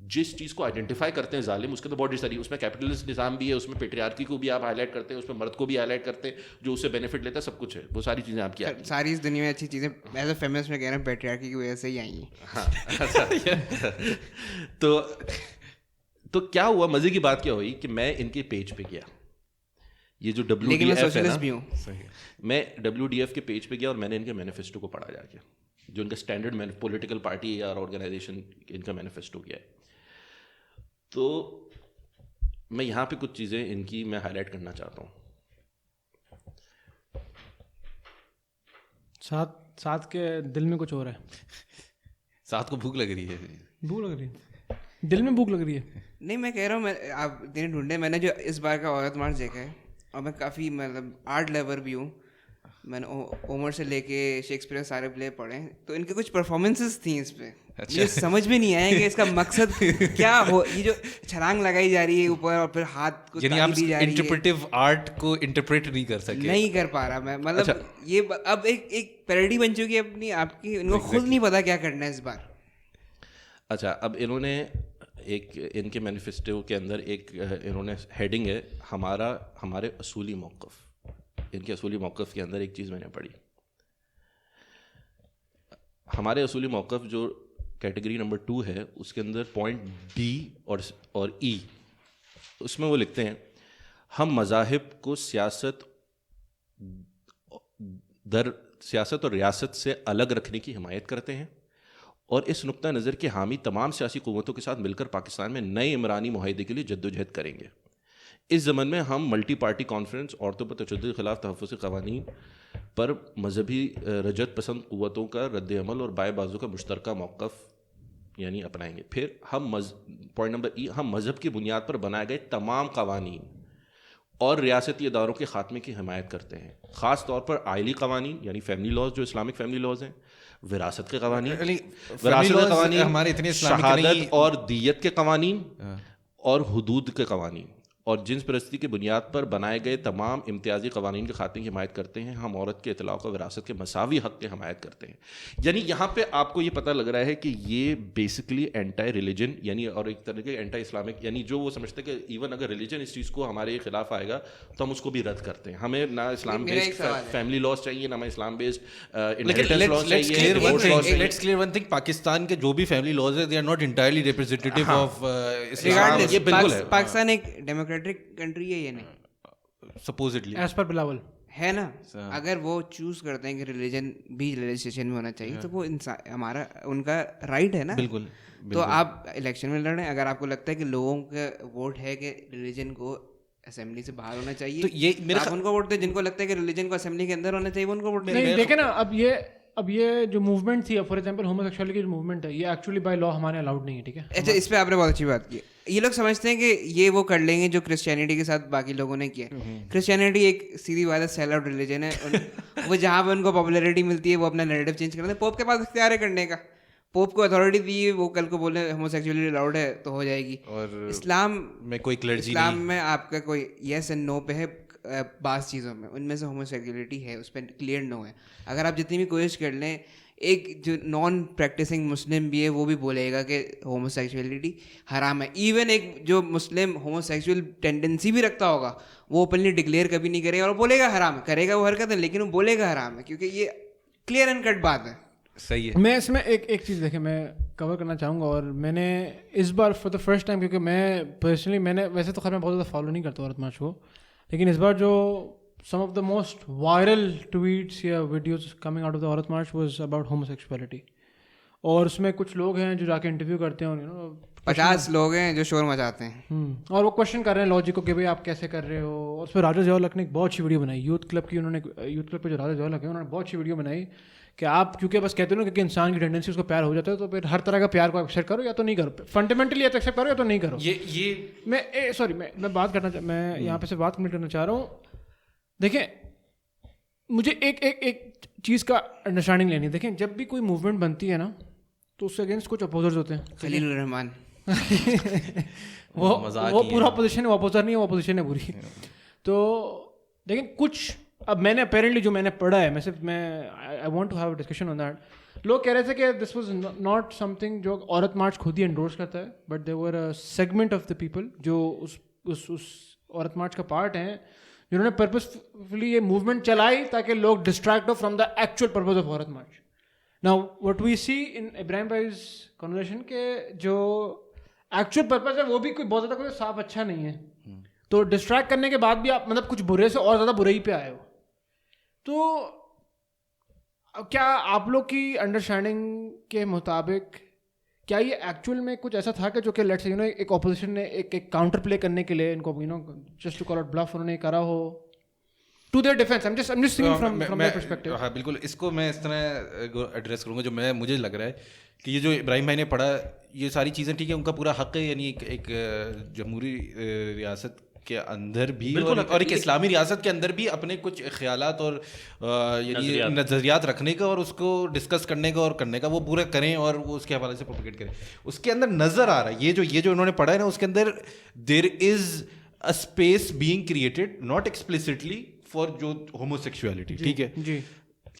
جس چیز کو آئیڈینٹیفائی کرتے ہیں ظالم, اس کے تو بہت ساری, اس میں کیپٹلسٹ نظام بھی ہے, اس میں پیٹریارکی کو بھی آپ ہائی لائٹ کرتے ہیں, اس میں مرد کو بھی ہائی لائٹ کرتے ہیں جو اس سے بینیفٹ لیتا ہے, سب کچھ ہے, وہ ساری چیزیں آپ کی آتی ہیں. ساری اس دنیا میں اچھی چیزیں ایز اے فیمنسٹ میں کہہ رہے ہیں پیٹریارکی کی وجہ سے ہی آئی ہیں. ہاں. تو کیا ہوا, مزے کی بات کیا ہوئی کہ میں ان کے پیج پہ گیا, یہ جو WDF ہے نا, میں WDF کے پیج پہ گیا اور میں نے ان کے مینیفیسٹو کو پڑھا جا کے, جو ان کا اسٹینڈرڈ پولیٹیکل پارٹی یا آرگنائزیشن ان کا مینیفیسٹو کیا ہے. تو میں یہاں پہ کچھ چیزیں ان کی میں ہائی لائٹ کرنا چاہتا ہوں. ساتھ کے دل میں کچھ ہو رہا ہے, ساتھ کو بھوک لگ رہی ہے, بھوک لگ رہی ہے, دل میں بھوک لگ رہی ہے. نہیں, میں کہہ رہا ہوں, میں آپ دن ڈھونڈے, میں نے جو اس بار کا عورت مارچ دیکھا ہے, اور میں کافی مطلب آرٹ لیور بھی ہوں, میں نے عمر سے لے کے شیکسپیئر سارے پلے پڑھے ہیں, تو ان کے کچھ پرفارمنسز تھیں اس پہ, مجھے سمجھ میں نہیں آیا کہ اس کا مقصد کیا ہو. یہ جو چھلانگ لگائی جا رہی ہے اوپر اور پھر ہاتھ کو یعنی آپ دی جا رہی ہے, انٹرپریٹیو آرٹ کو انٹرپریٹ نہیں کر سکے, نہیں کر پا رہا میں. مطلب یہ اب ایک پیروڈی بن چکی ہے اپنی آپ کی, ان کو خود نہیں پتا کیا کرنا ہے اس بار. اچھا, اب انہوں نے ایک ان کے مینیفیسٹو کے اندر ایک انہوں نے ہیڈنگ ہے ہمارے اصولی موقف. ان کے اصولی موقف کے اندر ایک چیز میں نے پڑھی, ہمارے اصولی موقف جو کیٹیگری نمبر 2 ہے, اس کے اندر پوائنٹ D اور E, اس میں وہ لکھتے ہیں ہم مذاہب کو سیاست اور ریاست سے الگ رکھنے کی حمایت کرتے ہیں اور اس نقطہ نظر کے حامی تمام سیاسی قوتوں کے ساتھ مل کر پاکستان میں نئے عمرانی معاہدے کے لیے جدوجہد کریں گے. اس ضمن میں ہم ملٹی پارٹی کانفرنس, عورتوں پر تشدد کے خلاف تحفظی قوانین پر مذہبی رجعت پسند قوتوں کا رد عمل اور بائیں بازو کا مشترکہ موقف یعنی اپنائیں گے. پھر ہم پوائنٹ نمبر E, ہم مذہب کی بنیاد پر بنائے گئے تمام قوانین اور ریاستی اداروں کے خاتمے کی حمایت کرتے ہیں, خاص طور پر آئلی قوانین یعنی فیملی لاز جو اسلامک فیملی لاز ہیں, وراثت کے قوانین, ہمارے اتنے شہادت اور دیت کے قوانین اور حدود کے قوانین اور جنس پرستی کی بنیاد پر بنائے گئے تمام امتیازی قوانین کے خاتمے کی حمایت کرتے ہیں. ہم عورت کے اطلاق و وراثت کے مساوی حق کی حمایت کرتے ہیں. یعنی یہاں پہ آپ کو یہ پتہ لگ رہا ہے کہ یہ بیسکلی اینٹائی ریلیجن یعنی اور ایک طرح کے اینٹائی اسلامک, یعنی جو وہ سمجھتے ہیں کہ ایون اگر ریلیجن اس چیز کو ہمارے خلاف آئے گا تو ہم اس کو بھی رد کرتے ہیں. ہمیں نہ اسلام بیسڈ فیملی لاز چاہیے, نہ ہمیں اسلام بیسڈ انہیریٹنس لاز چاہیے. Let's clear one thing, Pakistan کے جو بھی فیملی لاز ہیں they are not entirely representative of Islam. یہ بالکل ہے, پاکستان ایک ڈیموکریٹک کنٹری ہے, یہ نہیں سپوزٹلی ایز پر بلاول ہے نا. اگر وہ چوز کرتے ہیں کہ ریلیجن بھی لیجسلیشن میں ہونا چاہیے تو وہ ہمارا ان کا رائٹ ہے نا. بالکل. تو آپ الیکشن میں لڑیں, اگر آپ کو لگتا ہے کہ لوگوں کا ووٹ ہے کہ ریلیجن کو اسمبلی سے باہر ہونا چاہیے. تو یہ میرا آپ ان کو ووٹ دیں جن کو لگتا ہے کہ ریلیجن کو اسمبلی کے اندر ہونا چاہیے, ان کو ووٹ دیں. نہیں دیکھیں نا, اب یہ جو موومنٹ تھی, فار ایگزامپل ہومو سیکشوالٹی کی جو موومنٹ ہے, یہ ایکچولی بائی لا ہمارے الاؤڈ نہیں ہے, ٹھیک ہے. اچھا, اس پہ آپ نے بہت اچھی بات کی. یہ لوگ سمجھتے ہیں کہ یہ وہ کر لیں گے جو کرسچینٹی کے ساتھ باقی لوگوں نے کیا. کرسچینٹی ایک سیدھی بات ہے, سیل آؤٹ ریلیجن ہے. وہ جہاں پہ ان کو پاپولیرٹی ملتی ہے وہ اپنا نیریٹو چینج کرتے ہیں. پوپ کے پاس اختیار ہے کرنے کا, پوپ کو اتھارٹی دی ہے, وہ کل کو بولے ہومو سیکچولیٹی الاؤڈ ہے تو ہو جائے گی. اور اسلام میں کوئی کلرجی اسلام میں آپ کا کوئی یس اینڈ نو پہ ہے بعض چیزوں میں, ان میں سے ہومو سیکچولیٹی ہے, اس پہ کلیئر نو ہے. اگر آپ جتنی بھی کوشش کر لیں, ایک جو نان پریکٹسنگ مسلم بھی ہے وہ بھی بولے گا کہ ہومو سیکچولیٹی حرام ہے. ایون ایک جو مسلم ہومو سیکچوئل ٹینڈنسی بھی رکھتا ہوگا وہ اوپنلی ڈکلیئر کبھی نہیں کرے گا اور بولے گا حرام ہے, کرے گا وہ حرکت ہے لیکن وہ بولے گا حرام ہے, کیونکہ یہ کلیئر اینڈ کٹ بات ہے. صحیح ہے. میں اس میں ایک چیز دیکھیں میں کور کرنا چاہوں گا, اور میں نے اس بار فار دا فرسٹ ٹائم, کیونکہ میں پرسنلی میں نے ویسے تو خیر میں بہت زیادہ فالو نہیں کرتا عورت مارچ کو, لیکن اس بار جو some of the most viral tweets یا videos coming out of the عورت مارچ was about homosexuality. اور اس میں کچھ لوگ ہیں جو جا کے انٹرویو کرتے ہیں, 50 لوگ ہیں جو شور مچاتے ہیں اور وہ کوشچن کر رہے ہیں لاجک کو کہ بھائی آپ کیسے کر رہے ہو. اور اس پہ راجا زیولک نے ایک بہت اچھی ویڈیو بنائی یوتھ کلب کی, انہوں نے یوتھ کلب پہ جو راجا زیولک ہے انہوں نے بہت اچھی ویڈیو بنائی کہ آپ کیونکہ بس کہتے ہو نا کہ انسان کی ٹینڈنسی اس کو پیار ہو جاتا ہے, تو پھر ہر طرح کا پیار کو ایکسیپٹ کرو یا تو نہیں کرو, فنڈامنٹلی یا تو ایکسیپٹ کرو یا تو نہیں کرو. یہ میں سوری میں بات کرنا میں یہاں پہ سے بات کمپلیٹ کرنا چاہ رہا ہوں. دیکھیں مجھے ایک چیز کا انڈرسٹینڈنگ لینی ہے. دیکھیں جب بھی کوئی موومنٹ بنتی ہے نا تو اس کے اگینسٹ کچھ اپوزرز ہوتے ہیں. خلیل الرحمان وہ پورا اپوزیشن ہے, وہ اپوزر نہیں ہے, وہ اپوزیشن ہے پوری. تو لیکن کچھ اب میں نے اپیرنٹلی جو میں نے پڑھا ہے, میں I want to have a discussion on that. لوگ کہہ رہے تھے کہ this was not something جو عورت مارچ خود ہی انڈورس کرتا ہے, but there were a segment of the people جو اس عورت مارچ کا پارٹ ہیں, جنہوں نے پرپزفلی یہ موومنٹ چلائی تاکہ لوگ ڈسٹریکٹ ہو from the actual purpose of Aurat march. Now what we see in Ibrahim بھائیز کنورسیشن کہ جو ایکچوئل پرپز ہے وہ بھی کوئی بہت زیادہ کوئی صاف اچھا نہیں ہے, تو ڈسٹریکٹ کرنے کے بعد بھی آپ مطلب کچھ برے سے اور زیادہ برے ہی پہ آئے ہو. تو کیا آپ لوگ کی انڈرسٹینڈنگ کے مطابق کیا یہ ایکچوئل میں کچھ ایسا تھا کہ جو کہ لیٹس یو نو ایک اپوزیشن نے ایک کاؤنٹر پلے کرنے کے لیے ان کو you know just to call out bluff انہوں نے کرا ہو to their defence? I'm just thinking from their perspective. ہاں بالکل, اس کو میں اس طرح ایڈریس کروں گا جو مجھے لگ رہا ہے کہ یہ جو ابراہیم بھائی نے پڑھا یہ ساری چیزیں ٹھیک ہے, ان کا پورا حق ہے, یعنی ایک جمہوری ریاست کے اندر بھی اور ایک اسلامی ریاست کے اندر بھی اپنے کچھ خیالات اور یعنی نظریات رکھنے کا اور اس کو ڈسکس کرنے کا اور کرنے کا, وہ پورا کریں اور وہ اس کے حوالے سے پروپیگیٹ کریں. اس کے اندر نظر آ رہا ہے یہ جو انہوں نے پڑھا ہے نا, اس کے اندر there is a space being created not explicitly for جو ہومو سیکچولیٹی. ٹھیک ہے جی,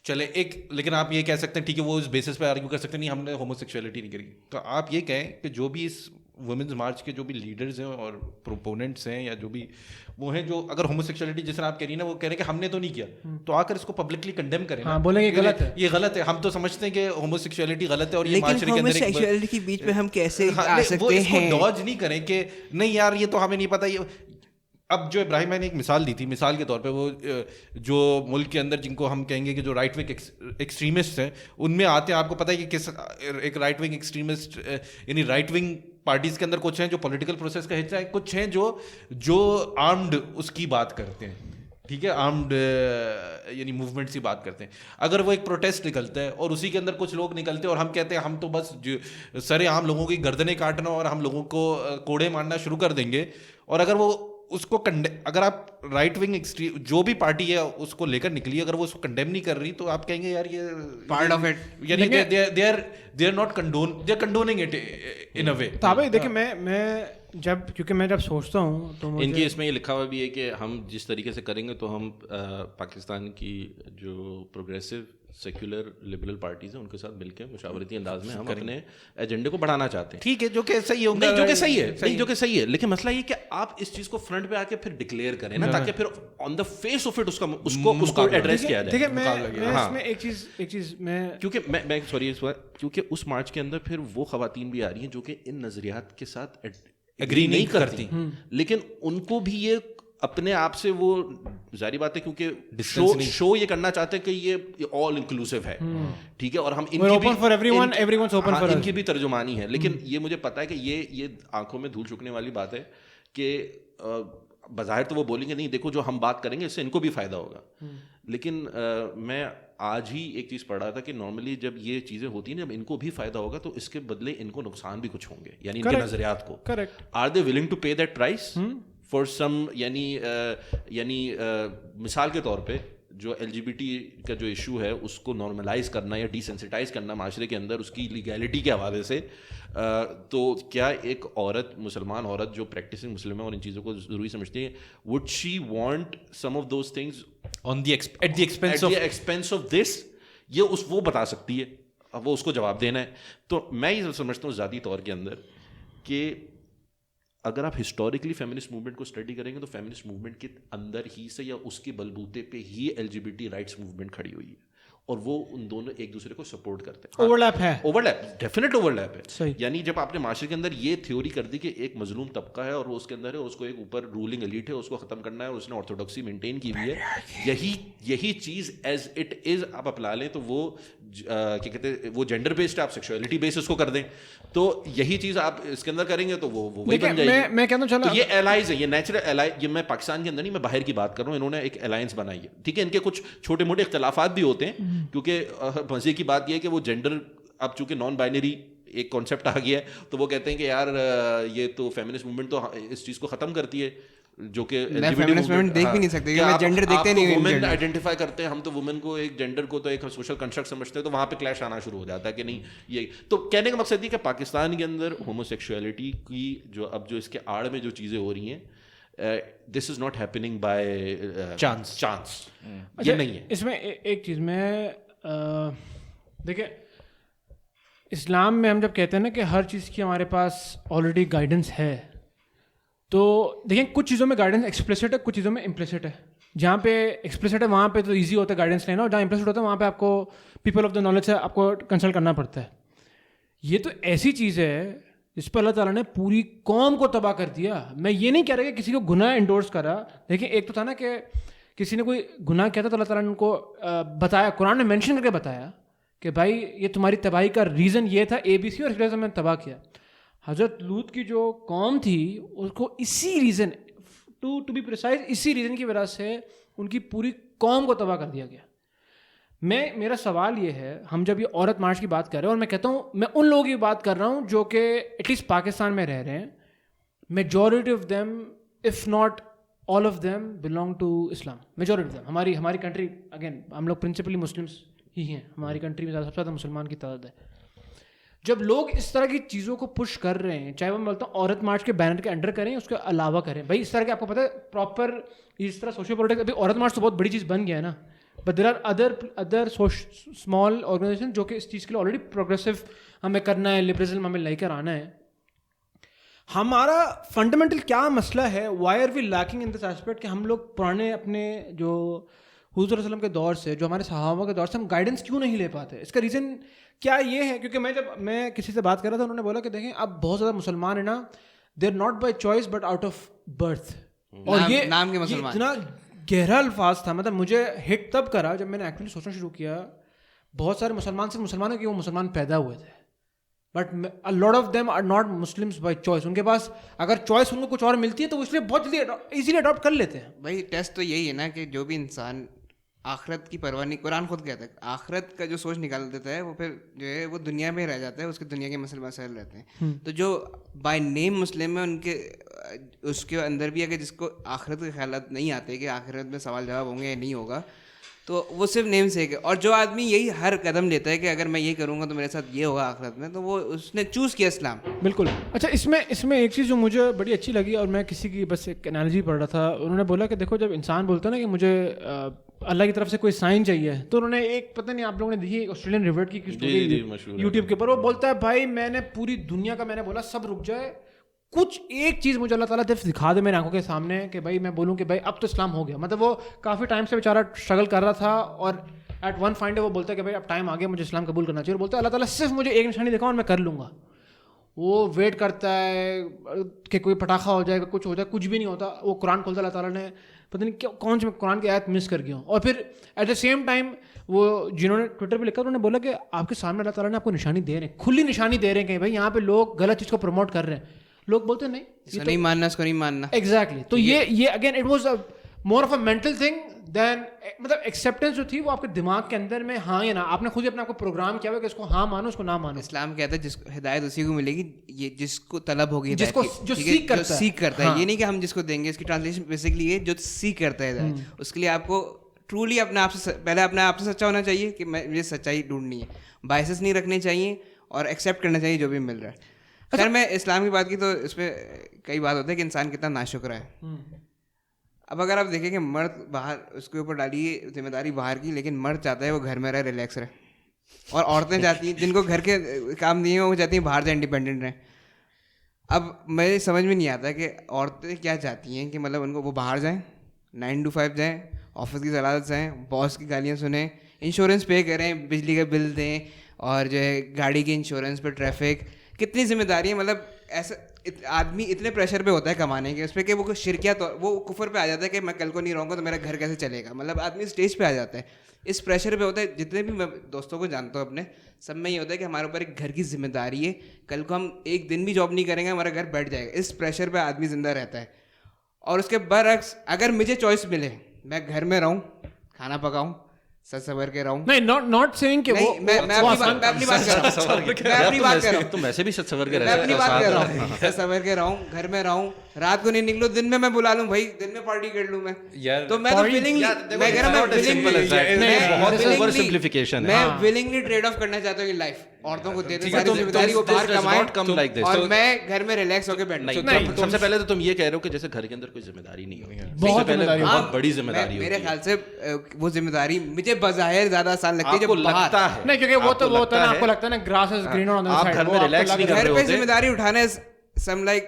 چلے ایک, لیکن آپ یہ کہہ سکتے ہیں ٹھیک ہے وہ اس بیسس پہ آرگیو کر سکتے ہیں نہیں ہم نے ہومو سیکچولیٹی نہیں کری. تو آپ یہ کہیں کہ جو بھی اس وومنز مارچ کے جو بھی لیڈرز ہیں اور پروپوننٹس ہیں یا جو بھی وہ ہیں جو اگر ہومو سیکچولیٹی جس طرح آپ کہہ رہی ہیں نا وہ کہہ رہے ہیں کہ ہم نے تو نہیں کیا, تو آ کر اس کو پبلکلی کنڈیم کریں, بولیں گے غلط ہے, یہ غلط ہے. ہم تو سمجھتے ہیں کہ ہومو سیکچولیٹی غلط ہے اور یہ معاشرے کے اندر لیکن ہومو سیکچولیٹی کے بیچ میں ہم کیسے آ سکتے ہیں, وہ ڈاج نہیں کریں کہ نہیں یار یہ تو ہمیں نہیں پتا. یہ اب جو ابراہیم بھائی نے ایک مثال دی تھی, مثال کے طور پہ وہ جو ملک کے اندر جن کو ہم کہیں گے کہ جو رائٹ ونگ ایکسٹریمسٹ ہیں ان میں آتے ہیں, آپ کو پتہ ہے کہ کس ایک رائٹ ونگ ایکسٹریمسٹ یعنی رائٹ ونگ پارٹیز کے اندر کچھ ہیں جو پولیٹیکل پروسیس کا حصہ ہیں, کچھ ہیں جو آرمڈ اس کی بات کرتے ہیں. ٹھیک ہے, آرمڈ یعنی موومنٹس کی بات کرتے ہیں. اگر وہ ایک پروٹیسٹ نکلتا ہے اور اسی کے اندر کچھ لوگ نکلتے ہیں اور ہم کہتے ہیں ہم تو بس سرے عام لوگوں کی گردنیں کاٹنا اور ہم لوگوں کو کوڑے مارنا شروع کر دیں گے, اور اگر وہ اس کو اگر آپ رائٹ ونگ ایکسٹریم جو بھی پارٹی ہے اس کو لے کر نکلی, اگر وہ اس کو کنڈیم نہیں کر رہی تو آپ کہیں گے یار یہ پارٹ آف اٹ, یعنی they are not condoning it in a way. تابع دیکھیں میں جب سوچتا ہوں تو ان کی اس میں یہ لکھا ہوا بھی ہے کہ ہم جس طریقے سے کریں گے تو ہم پاکستان کی جو پروگریسو سیکولر لبرل پارٹیز ہیں ان کے ساتھ مل کے مشاورتی انداز میں ہم اپنے ایجنڈے کو بڑھانا چاہتے ہیں. ٹھیک ہے, جو کہ صحیح ہوگا, نہیں جو کہ صحیح ہے, لیکن مسئلہ یہ کہ آپ اس چیز کو فرنٹ پہ آ کے پھر ڈکلیئر کریں نا, تاکہ پھر آن دا فیس آف اٹ اس کو ایڈریس کیا جائے. کیونکہ میں سوری کیونکہ اس مارچ کے اندر پھر وہ خواتین بھی آ رہی ہیں جو کہ ان نظریات کے ساتھ ایگری نہیں کرتی, لیکن ان کو بھی یہ اپنے آپ سے وہ ظاہری بات ہے کیونکہ شو یہ کرنا چاہتے ہیں کہ یہ آل انکلوسیو ہے. ٹھیک ہے, اور ہم ان کی بھی ترجمانی ہے, لیکن یہ مجھے پتا ہے کہ یہ آنکھوں میں دھول چکنے والی بات ہے کہ بظاہر تو وہ بولیں گے نہیں دیکھو جو ہم بات کریں گے اس سے ان کو بھی فائدہ ہوگا, لیکن میں آج ہی ایک چیز پڑھ رہا تھا کہ نارملی جب یہ چیزیں ہوتی ہیں جب ان کو بھی فائدہ ہوگا تو اس کے بدلے ان کو نقصان بھی کچھ ہوں گے, یعنی ان کے نظریات کو. Correct. Are they willing to pay that price for some, یعنی مثال کے طور پہ جو LGBT کا جو ایشو ہے اس کو نارملائز کرنا یا ڈیسینسٹائز کرنا معاشرے کے اندر اس کی لیگیلٹی کے حوالے سے, تو کیا ایک عورت, مسلمان عورت جو پریکٹسنگ مسلم ہے اور ان چیزوں کو ضروری سمجھتی ہے, would she want some of those things at the expense of this? یہ وہ بتا سکتی ہے, اب وہ اس کو جواب دینا ہے. تو میں یہ سمجھتا ہوں ذاتی طور کے اندر کہ اگر آپ ہسٹوریکلی فیمنسٹ موومنٹ کو اسٹڈی کریں گے تو فیمنسٹ موومنٹ کے اندر ہی سے یا اس کے بلبوتے پہ ہی LGBT رائٹس موومنٹ کھڑی ہوئی ہے, اور وہ ان دونوں ایک دوسرے کو سپورٹ کرتے ہیں. اوورلیپ ہے, اوورلیپ, ڈیفینیٹ اوورلیپ ہے. صحیح. یعنی جب آپ نے معاشرے کے اندر یہ تھیوری کر دی کہ ایک مظلوم طبقہ ہے اور وہ اس کے اندر ہے, اس کو ایک اوپر رولنگ ایلیٹ ہے, اس کو ختم کرنا ہے, اور اس نے آرتھوڈاکسی مینٹین کی ہوئی ہے, یہی چیز ایز اٹ از آپ اپنا لیں تو وہ کیا کہتے ہیں, وہ جینڈر بیسڈ ہے, آپ سیکشولیٹی بیس اس کو کر دیں, تو یہی چیز آپ اس کے اندر کریں گے تو وہ وہی بن جائے گی. میں کہتا ہوں تو یہ الائز ہے, یہ نیچرل الائز. یہ میں پاکستان کے اندر نہیں, میں باہر کی بات کر رہا ہوں. انہوں نے ایک الائنس بنائی ہے, ٹھیک ہے, ان کے کچھ چھوٹے موٹے اختلافات بھی ہوتے ہیں, کیونکہ مزے کی بات یہ ہے کہ وہ جینڈر اب چونکہ نان بائنری ایک کانسیپٹ آ گیا ہے تو وہ کہتے ہیں کہ یار یہ تو فیمنسٹ موومنٹ تو اس چیز کو ختم کرتی ہے, جو کہ فیمنسٹ موومنٹ دیکھ بھی نہیں سکتے, میں جینڈر دیکھتے نہیں, وومن آئیڈینٹیفائی کرتے ہیں ہم, تو وومن کو ایک جینڈر کو تو ایک سوشل کنسٹرکٹ سمجھتے ہیں, تو وہاں پہ کلیش آنا شروع ہو جاتا ہے کہ نہیں یہ. تو کہنے کا مقصد یہ کہ پاکستان کے اندر ہومو سیکشولیٹی کی جو اس کے آڑ میں جو چیزیں ہو رہی ہیں, this is not happening by chance, یہ نہیں ہے. اس میں ایک چیز میں دیکھیں, اسلام میں ہم جب کہتے ہیں نا کہ ہر چیز کی ہمارے پاس آلریڈی گائیڈنس ہے, تو دیکھیں کچھ چیزوں میں گائیڈنس ایکسپلیسٹ ہے, کچھ چیزوں میں امپلیسٹ ہے. جہاں پہ ایکسپلیسٹ ہے وہاں پہ تو ایزی ہوتا ہے گائیڈنس لینا, اور جہاں امپلیسٹ ہوتا ہے وہاں پہ آپ کو پیپل آف دا نالج سے آپ کو کنسلٹ کرنا پڑتا ہے. یہ تو ایسی چیز ہے جس پہ اللہ تعالیٰ نے پوری قوم کو تباہ کر دیا. میں یہ نہیں کہہ رہا کہ کسی کو گناہ انڈورس کرا, دیکھیں ایک تو تھا نا کہ کسی نے کوئی گناہ کیا تھا تو اللہ تعالیٰ نے ان کو بتایا, قرآن نے مینشن کر کے بتایا کہ بھائی یہ تمہاری تباہی کا ریزن یہ تھا ABC, اور اس وجہ سے میں نے تباہ کیا. حضرت لوط کی جو قوم تھی اس کو اسی ریزن ٹو بی پریسائز, اسی ریزن کی وجہ سے ان کی پوری قوم کو تباہ کر دیا گیا. میرا سوال یہ ہے, ہم جب یہ عورت مارچ کی بات کر رہے ہیں, اور میں کہتا ہوں میں ان لوگوں کی بات کر رہا ہوں جو کہ ایٹ لیسٹ پاکستان میں رہ رہے ہیں, majority of them if not all of them belong to Islam. Majority of them ہماری کنٹری, اگین ہم لوگ پرنسپلی مسلمس ہی ہیں, ہماری کنٹری میں سب سے زیادہ مسلمان کی تعداد ہے. جب لوگ اس طرح کی چیزوں کو پش کر رہے ہیں, چاہے وہ میں بولتا ہوں عورت مارچ کے بینر کے انڈر کریں, اس کے علاوہ کریں, بھائی اس طرح کے آپ کو پتہ ہے پراپر اس طرح سوشل پولیٹکس, ابھی عورت مارچ تو بہت بڑی چیز بن گیا ہے نا, but there are other small organisation جو کہ اس چیز کے لیے آلریڈی پروگریسو ہمیں کرنا ہے, لبرلزم ہمیں لے کر آنا ہے. ہمارا فنڈامنٹل کیا مسئلہ ہے, why are we lacking in this aspect, کہ ہم لوگ پرانے اپنے جو حضور صلی اللہ علیہ وسلم کے دور سے, جو ہمارے صحابہ کے دور سے ہم گائیڈنس کیوں نہیں لے پاتے؟ اس کا ریزن کیا یہ ہے؟ کیونکہ جب میں کسی سے بات کر رہا تھا, انہوں نے بولا کہ دیکھیں اب بہت زیادہ مسلمان ہیں نا, they are not by choice but out of birth. اور یہ نام کے مسلمان, اتنا گہرا الفاظ تھا, مطلب مجھے ہٹ تب کرا جب میں نے ایکچولی سوچنا شروع کیا. بہت سارے مسلمان صرف مسلمان ہیں کہ وہ مسلمان پیدا ہوئے تھے, but a lot of them are not Muslims by choice. ان کے پاس اگر چوائس ان کو کچھ اور ملتی ہے تو وہ اس لیے بہت جلدی ایزیلی اڈاپٹ کر لیتے ہیں. بھائی ٹیسٹ تو یہی ہے نا کہ جو بھی انسان آخرت کی پرواہ نہیں, قرآن خود کہتا ہے آخرت کا جو سوچ نکال دیتا ہے وہ پھر جو ہے وہ دنیا میں رہ جاتا ہے, اس کے دنیا کے مسائل رہتے ہیں. تو جو بائی نیم مسلم ہے ان کے اس کے اندر بھی اگر جس کو آخرت کے خیالات نہیں آتے کہ آخرت میں سوال جواب ہوں گے یا نہیں ہوگا, تو وہ صرف نیم سے ہے. اور جو آدمی یہی ہر قدم لیتا ہے کہ اگر میں یہ کروں گا تو میرے ساتھ یہ ہوگا آخرت میں, تو وہ اس نے چوز کیا اسلام. بالکل. اچھا اس میں ایک چیز جو مجھے بڑی اچھی لگی, اور میں کسی کی بس ایک انالوجی پڑھ رہا تھا, انہوں نے بولا کہ دیکھو جب انسان بولتا ہے نا کہ مجھے اللہ کی طرف سے کوئی سائن چاہیے, تو انہوں نے ایک پتہ نہیں آپ لوگوں نے دیکھی آسٹریلین ریورٹ کی اسٹوری یوٹیوب کے اوپر, وہ بولتا ہے بھائی میں نے پوری دنیا کا, میں نے بولا سب رک جائے, کچھ ایک چیز مجھے اللہ تعالیٰ صرف دکھا دے میری آنکھوں کے سامنے کہ بھائی میں بولوں کہ بھائی اب تو اسلام ہو گیا. مطلب وہ کافی ٹائم سے بیچارہ اسٹرگل کر رہا تھا, اور ایٹ ون فائنڈ وہ بولتا ہے کہ بھائی اب ٹائم آ گیا, مجھے اسلام قبول کرنا چاہیے. اور بولتا ہے اللہ تعالیٰ صرف مجھے ایک نشانی دکھاؤ اور میں کر لوں گا. وہ ویٹ کرتا ہے کہ کوئی پٹاخہ ہو جائے گا, کچھ ہو جائے, کچھ بھی نہیں ہوتا. وہ قرآن کھولتا, اللہ تعالیٰ نے پتہ نہیں کون سے قرآن کی آیت مس کر گیا ہوں. اور پھر ایٹ دا سیم ٹائم وہ جنہوں نے ٹویٹر پہ لکھا, انہوں نے بولا کہ آپ کے سامنے اللہ تعالیٰ نے آپ کو نشانی دے رہے ہیں, کھلی نشانی دے رہے ہیں کہ بھائی یہاں پہ لوگ غلط چیز کو پروموٹ کر رہے ہیں. لوگ بولتے نہیں اس کو نہیں ماننا، اس کو نہیں ماننا. ایگزیکٹلی. تو یہ again it was more of a mental thing than مطلب ایکسیپٹینس جو تھی وہ آپ کے دماغ کے اندر میں ہاں یا نہ. آپ نے خود ہی اپنے آپ کو پروگرام کیا ہوا کہ اس کو ہاں مانو، اس کو نہ مانو. اسلام کہتا ہے جس کو ہدایت اسی کو ملے گی یہ جس کو طلب ہوگی، جس کو جو سیکھ کرتا ہے. یہ نہیں کہ ہم جس کو دیں گے. اس کی ٹرانسلیشن بیسکلی یہ جو سیکھ کرتا ہے ہدایت. اس کے لیے آپ کو ٹرولی اپنے آپ سے پہلے اپنے آپ سے سچا ہونا چاہیے کہ مجھے سچائی ڈھونڈنی ہے. بائسز نہیں رکھنے چاہیے اور ایکسیپٹ کرنا چاہیے جو بھی مل رہا ہے. خیر میں اسلام کی بات کی تو اس پہ کئی بات ہوتا ہے کہ انسان کتنا ناشکر ہے. اب اگر آپ دیکھیں کہ مرد باہر اس کے اوپر ڈالیے ذمہ داری باہر کی، لیکن مرد چاہتا ہے وہ گھر میں رہے، ریلیکس رہے. اور عورتیں چاہتی ہیں جن کو گھر کے کام دیے ہیں وہ چاہتی ہیں باہر جائیں، انڈیپینڈنٹ رہیں. اب مجھے سمجھ میں نہیں آتا کہ عورتیں کیا چاہتی ہیں کہ مطلب ان کو وہ باہر جائیں، 9 to 5 جائیں، آفس کی سلادت جائیں، باس کی گالیاں سنیں، انشورنس پے کریں، بجلی کا بل دیں، اور جو ہے گاڑی کی انشورنس پہ ٹریفک. کتنی ذمہ داری ہے. مطلب ایسا آدمی اتنے پریشر پہ ہوتا ہے کمانے کے اس پہ کہ وہ شرکیات وہ کفر پہ آ جاتا ہے کہ میں کل کو نہیں رہوں گا تو میرا گھر کیسے چلے گا. مطلب آدمی اسٹیج پہ آ جاتا ہے، اس پریشر پہ ہوتا ہے. جتنے بھی میں دوستوں کو جانتا ہوں اپنے، سب میں یہ ہوتا ہے کہ ہمارے اوپر ایک گھر کی ذمہ داری ہے، کل کو ہم ایک دن بھی جاب نہیں کریں گے ہمارا گھر بیٹھ جائے گا. اس پریشر پہ آدمی زندہ رہتا ہے. اور اس کے برعکس اگر مجھے چوائس ملے میں گھر میں رہوں، کھانا پکاؤں، سچ سور کے رہوں. نہیں ناٹ سیئنگ کہ وہ میں اپنی بات کر رہا ہوں. تم ویسے بھی سچ سور کے میں اپنی بات کر رہا ہوں. سچ سور کے رہوں، گھر میں رہوں، رات کو نہیں نکلوں، دن میں بلا لوں بھائی، دن میں پارٹی کر لوں میں. تو میں تو ولنگلی ٹریڈ آف کرنا چاہتا ہوں کہ لائف عورتوں کو دیتے ساری ذمہ داری وہ باہر کمائیں اور میں گھر میں ریلیکس ہو کے بیٹھنا. سب سے پہلے تو تم یہ کہہ رہے ہو کہ جیسے گھر کے اندر کوئی ذمہ داری نہیں ہوگی. بہت بڑی ذمہ داری. میرے خیال سے وہ ذمہ داری مجھے بظاہر زیادہ آسان لگتی ہے جب باہر نہیں، کیونکہ وہ تو ہوتا ہے نا، آپ کو لگتا ہے نا grass is greener on the side. گھر میں ریلیکس نہیں کر رہے گھر ہوتے. پہ ذمہ داری اٹھانا some like